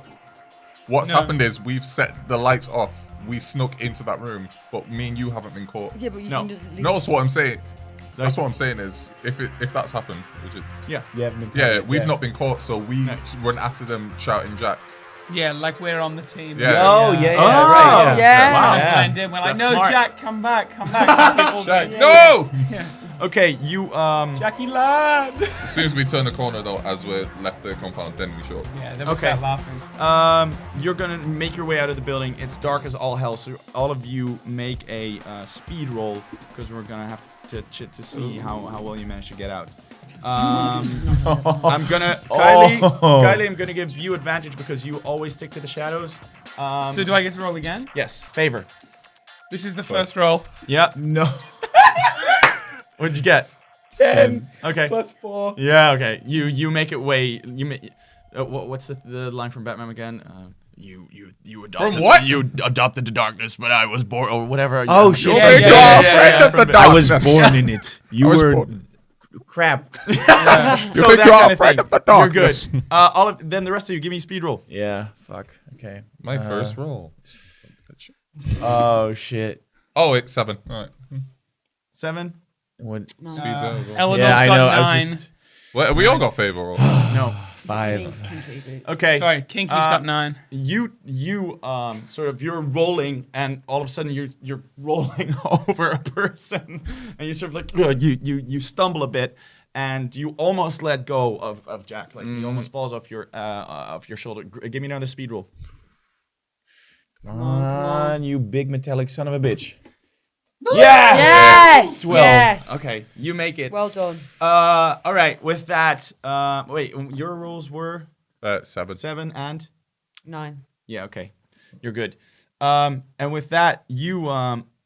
[SPEAKER 3] What's
[SPEAKER 4] No.
[SPEAKER 3] happened is we've set the lights off. We snuck into that room, but me and you haven't been caught.
[SPEAKER 2] Yeah, but you
[SPEAKER 1] No.
[SPEAKER 2] can just leave.
[SPEAKER 3] No, that's what I'm saying. That's what I'm saying is if that's happened, which is
[SPEAKER 1] Yeah.
[SPEAKER 5] You haven't been
[SPEAKER 3] yeah,
[SPEAKER 5] caught
[SPEAKER 3] we've
[SPEAKER 5] yet.
[SPEAKER 3] not been caught, so we run after them shouting Jack.
[SPEAKER 4] Yeah, like we're on the team.
[SPEAKER 3] Yeah.
[SPEAKER 5] Oh, yeah,
[SPEAKER 1] Oh,
[SPEAKER 5] right.
[SPEAKER 2] yeah.
[SPEAKER 1] Wow.
[SPEAKER 5] Yeah.
[SPEAKER 4] Blend in. We're like,
[SPEAKER 1] That's
[SPEAKER 4] no,
[SPEAKER 1] smart.
[SPEAKER 4] Jack, come back. Some people's
[SPEAKER 3] Jack,
[SPEAKER 4] like,
[SPEAKER 3] no!
[SPEAKER 1] Okay, you
[SPEAKER 4] Jackie lad.
[SPEAKER 3] As soon as we turn the corner though, as we're left the compound, then we show up.
[SPEAKER 4] Yeah, they were
[SPEAKER 1] Okay.
[SPEAKER 4] start laughing.
[SPEAKER 1] you're gonna make your way out of the building. It's dark as all hell, so all of you make a speed roll because we're gonna have to see how well you manage to get out. I'm gonna Kylie, I'm gonna give you advantage because you always stick to the shadows.
[SPEAKER 4] So do I get to roll again?
[SPEAKER 1] Yes, favor.
[SPEAKER 4] This is the first roll.
[SPEAKER 1] Yep.
[SPEAKER 5] No.
[SPEAKER 1] What'd you get?
[SPEAKER 4] 10
[SPEAKER 1] Okay.
[SPEAKER 4] plus 4.
[SPEAKER 1] Yeah. Okay. You make it way. You make. What's the line from Batman again? You adopted.
[SPEAKER 3] From what?
[SPEAKER 1] You adopted the darkness, but I was born or whatever.
[SPEAKER 5] Oh, shit.
[SPEAKER 3] Big
[SPEAKER 4] yeah,
[SPEAKER 3] girlfriend of the
[SPEAKER 5] I was
[SPEAKER 3] darkness.
[SPEAKER 5] born in it. You
[SPEAKER 3] was
[SPEAKER 5] were
[SPEAKER 3] born.
[SPEAKER 5] crap.
[SPEAKER 3] You
[SPEAKER 1] So
[SPEAKER 3] big
[SPEAKER 1] that kind of
[SPEAKER 3] girlfriend
[SPEAKER 1] thing.
[SPEAKER 3] of the
[SPEAKER 1] You're good.
[SPEAKER 3] darkness.
[SPEAKER 1] Then the rest of you, give me a speed roll.
[SPEAKER 5] Yeah, fuck. Okay.
[SPEAKER 3] My first roll.
[SPEAKER 5] Oh, shit.
[SPEAKER 3] Oh, it's 7. All right.
[SPEAKER 1] 7.
[SPEAKER 5] What?
[SPEAKER 3] Speed there as well.
[SPEAKER 4] Eleanor's
[SPEAKER 5] Yeah, I
[SPEAKER 4] got
[SPEAKER 5] know. I
[SPEAKER 4] 9.
[SPEAKER 5] was just
[SPEAKER 3] Well, we all got favor roll.
[SPEAKER 1] No.
[SPEAKER 5] 5.
[SPEAKER 1] Okay.
[SPEAKER 4] Sorry, Kinky's got 9.
[SPEAKER 1] You sort of you're rolling and all of a sudden you're rolling over a person and you sort of like you stumble a bit and you almost let go of Jack, like he almost falls off your shoulder. Give me another speed roll.
[SPEAKER 5] Come on, you big metallic son of a bitch.
[SPEAKER 2] Yes.
[SPEAKER 1] 12.
[SPEAKER 2] Yes.
[SPEAKER 1] Okay, you make it.
[SPEAKER 2] Well done.
[SPEAKER 1] All right. With that, wait, your rolls were
[SPEAKER 3] 7.
[SPEAKER 1] 7 and
[SPEAKER 2] 9.
[SPEAKER 1] yeah. Okay, you're good. And with that, you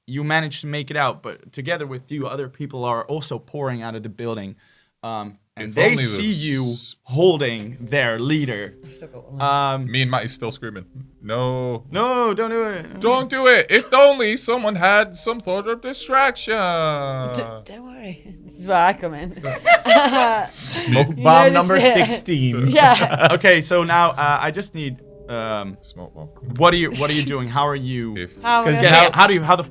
[SPEAKER 1] managed to make it out, but together with you, other people are also pouring out of the building. And and
[SPEAKER 3] If
[SPEAKER 1] they
[SPEAKER 3] only
[SPEAKER 1] see
[SPEAKER 3] the
[SPEAKER 1] you holding their leader.
[SPEAKER 2] Still got one.
[SPEAKER 3] Me and Matty's still screaming. No.
[SPEAKER 1] No, don't do it.
[SPEAKER 3] Don't do it. If only someone had some sort of distraction.
[SPEAKER 2] Don't worry. This is where I come in.
[SPEAKER 5] Smoke
[SPEAKER 2] know
[SPEAKER 5] bomb
[SPEAKER 2] this
[SPEAKER 5] number
[SPEAKER 2] bit.
[SPEAKER 5] 16.
[SPEAKER 2] Yeah.
[SPEAKER 1] Okay, so now I just need.
[SPEAKER 3] Smoke bomb.
[SPEAKER 1] What are you doing? How are you?
[SPEAKER 3] If
[SPEAKER 2] How
[SPEAKER 5] Because
[SPEAKER 2] yeah.
[SPEAKER 1] How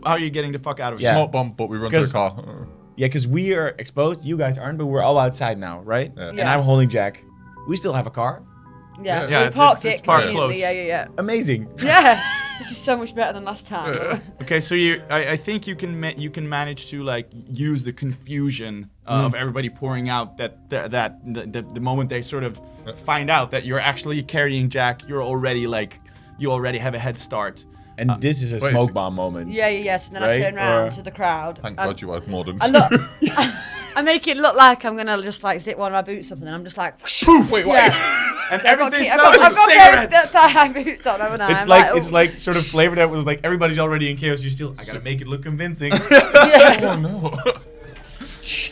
[SPEAKER 1] are you getting the fuck out of here?
[SPEAKER 5] Yeah.
[SPEAKER 3] smoke bomb, but we run to the
[SPEAKER 5] 'Cause-
[SPEAKER 3] car.
[SPEAKER 5] Yeah, because we are exposed. You guys aren't, but we're all outside now, right?
[SPEAKER 3] Yeah.
[SPEAKER 5] And
[SPEAKER 2] Yeah.
[SPEAKER 5] I'm holding Jack. We still have a car.
[SPEAKER 2] Yeah,
[SPEAKER 1] Yeah,
[SPEAKER 2] we
[SPEAKER 1] it's-
[SPEAKER 2] parked
[SPEAKER 1] it's
[SPEAKER 2] it
[SPEAKER 1] parked
[SPEAKER 2] conveniently.
[SPEAKER 1] close.
[SPEAKER 2] Yeah.
[SPEAKER 5] Amazing.
[SPEAKER 2] Yeah. This is so much better than last time.
[SPEAKER 1] Okay, so I think you can manage to like use the confusion of everybody pouring out that the moment they sort of find out that you're actually carrying Jack, you already have a head start.
[SPEAKER 5] And this is a
[SPEAKER 3] wait,
[SPEAKER 5] smoke
[SPEAKER 3] so-
[SPEAKER 5] bomb moment.
[SPEAKER 2] Yeah. So then
[SPEAKER 5] Right?
[SPEAKER 2] I turn around
[SPEAKER 5] Or-
[SPEAKER 2] to the crowd.
[SPEAKER 3] Thank
[SPEAKER 2] and
[SPEAKER 3] God you have more than
[SPEAKER 2] I
[SPEAKER 3] two.
[SPEAKER 2] look. I make it look like I'm gonna just like zip one of my boots up, and then I'm just like.
[SPEAKER 1] Poof! Wait,
[SPEAKER 2] Yeah.
[SPEAKER 1] and
[SPEAKER 2] So I've got
[SPEAKER 1] everything
[SPEAKER 2] I've
[SPEAKER 1] smells
[SPEAKER 2] got
[SPEAKER 1] like cigarettes.
[SPEAKER 2] thigh-high boots on, haven't I?
[SPEAKER 5] It's
[SPEAKER 2] I'm
[SPEAKER 5] like
[SPEAKER 2] oh.
[SPEAKER 5] it's like sort of flavor that was like everybody's already in chaos. You still I gotta make it look convincing.
[SPEAKER 2] Yeah.
[SPEAKER 3] Oh no.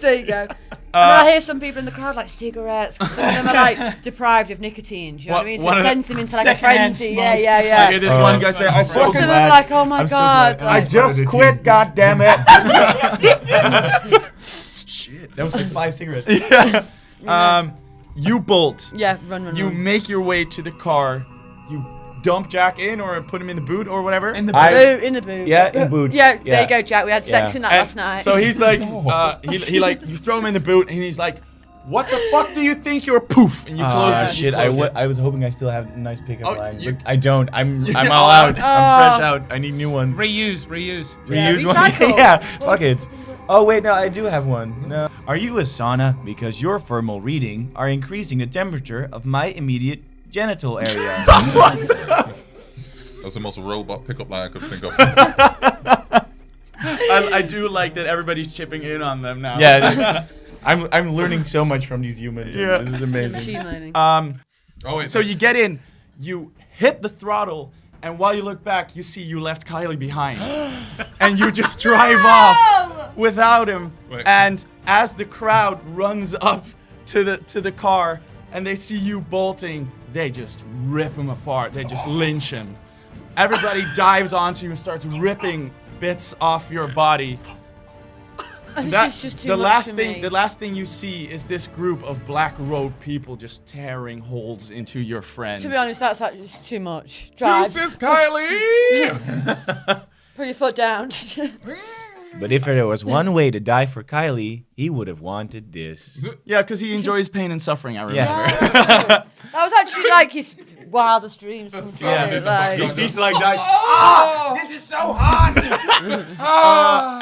[SPEAKER 2] There you go. And then I hear some people in the crowd like cigarettes. 'Cause some of them are like deprived of nicotine. Do you know what I mean? So
[SPEAKER 1] One
[SPEAKER 2] it
[SPEAKER 1] of the-
[SPEAKER 2] sends them into like a
[SPEAKER 4] Secondhand
[SPEAKER 2] frenzy.
[SPEAKER 4] smoke,
[SPEAKER 2] Yeah.
[SPEAKER 1] I hear this
[SPEAKER 5] Oh.
[SPEAKER 1] one guy say, "I'm so
[SPEAKER 2] Some of them are like, oh my
[SPEAKER 5] I'm so
[SPEAKER 2] god.
[SPEAKER 5] glad.
[SPEAKER 2] like-
[SPEAKER 5] I just quit,
[SPEAKER 1] goddammit."
[SPEAKER 5] Shit. That was like 5 cigarettes.
[SPEAKER 1] You bolt.
[SPEAKER 2] yeah, run.
[SPEAKER 1] You make your way to the car. You dump Jack in or put him in the boot or whatever.
[SPEAKER 4] In the
[SPEAKER 2] boot in the boot.
[SPEAKER 5] Yeah, in boots.
[SPEAKER 2] Yeah, there
[SPEAKER 5] Yeah.
[SPEAKER 2] you go, Jack. We had sex
[SPEAKER 5] Yeah.
[SPEAKER 2] in that
[SPEAKER 1] And
[SPEAKER 2] last night.
[SPEAKER 1] So he's like, he like, you throw him in the boot, and he's like, "What the fuck do you think you're?" Poof, and you close it.
[SPEAKER 5] Shit,
[SPEAKER 1] you close it.
[SPEAKER 5] I was hoping I still have a nice pickup
[SPEAKER 1] Oh,
[SPEAKER 5] line,
[SPEAKER 1] you-
[SPEAKER 5] but I don't. I'm
[SPEAKER 1] You're
[SPEAKER 5] all
[SPEAKER 1] all
[SPEAKER 5] out.
[SPEAKER 1] out.
[SPEAKER 5] I'm fresh out. I need new ones.
[SPEAKER 4] reuse.
[SPEAKER 2] Yeah,
[SPEAKER 5] Reuse one.
[SPEAKER 2] recycle.
[SPEAKER 5] Yeah, fuck it. Oh wait, no, I do have one. No. Are you a sauna? Because your thermal reading are increasing the temperature of my immediate genital area.
[SPEAKER 3] That's the most robot pickup line I could think of.
[SPEAKER 1] I do like that everybody's chipping in on them now.
[SPEAKER 5] Yeah, I'm learning so much from these humans.
[SPEAKER 1] Yeah.
[SPEAKER 5] This is amazing.
[SPEAKER 2] Machine learning.
[SPEAKER 3] Oh wait.
[SPEAKER 1] So you get in, you hit the throttle, and while you look back, you see you left Kylie behind, and you just drive off without him.
[SPEAKER 3] Wait.
[SPEAKER 1] And as the crowd runs up to the car and they see you bolting, they just rip him apart. They just lynch him. Everybody dives onto you and starts ripping bits off your body.
[SPEAKER 2] This is just too
[SPEAKER 1] the
[SPEAKER 2] much
[SPEAKER 1] last
[SPEAKER 2] for
[SPEAKER 1] thing
[SPEAKER 2] me.
[SPEAKER 1] the last thing you see is this group of black robed people just tearing holes into your friend.
[SPEAKER 2] To be honest, that's like, it's too much. Drive.
[SPEAKER 3] Deuces, Kylie!
[SPEAKER 2] Put your foot down.
[SPEAKER 5] But if there was one way to die for Kylie, he would have wanted this.
[SPEAKER 1] Yeah, because he enjoys pain and suffering, I remember.
[SPEAKER 5] Yeah.
[SPEAKER 2] That was actually like his wildest dreams. Come true,
[SPEAKER 3] sound in the
[SPEAKER 2] like,
[SPEAKER 3] background.
[SPEAKER 1] He's like, "Ah,
[SPEAKER 5] This is so hot.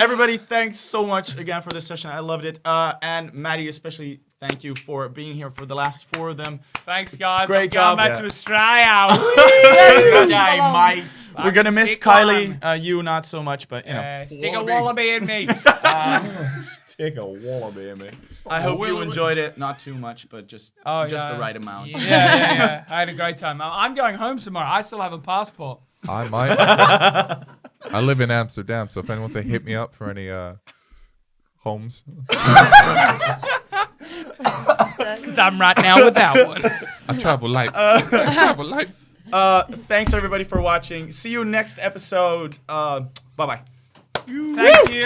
[SPEAKER 1] everybody, thanks so much again for this session. I loved it. And Maddie, especially, thank you for being here for the last 4 of them.
[SPEAKER 4] Thanks, guys.
[SPEAKER 1] Great
[SPEAKER 4] I'm
[SPEAKER 1] job.
[SPEAKER 4] going back to Australia.
[SPEAKER 1] Yeah, mate. We're gonna miss
[SPEAKER 4] sick
[SPEAKER 1] Kylie. You not so much, but you know.
[SPEAKER 4] Stick a wallaby in me.
[SPEAKER 5] Take a wallaby, man.
[SPEAKER 1] I hope you enjoyed it. Not too much, but just the right amount.
[SPEAKER 4] Yeah. I had a great time. I'm going home tomorrow. I still have a passport.
[SPEAKER 3] I might. I live in Amsterdam, so if anyone wants to hit me up for any homes,
[SPEAKER 4] Because I'm right now without one.
[SPEAKER 3] I travel light. I travel light.
[SPEAKER 1] Thanks everybody for watching. See you next episode. Bye bye.
[SPEAKER 4] Thank you.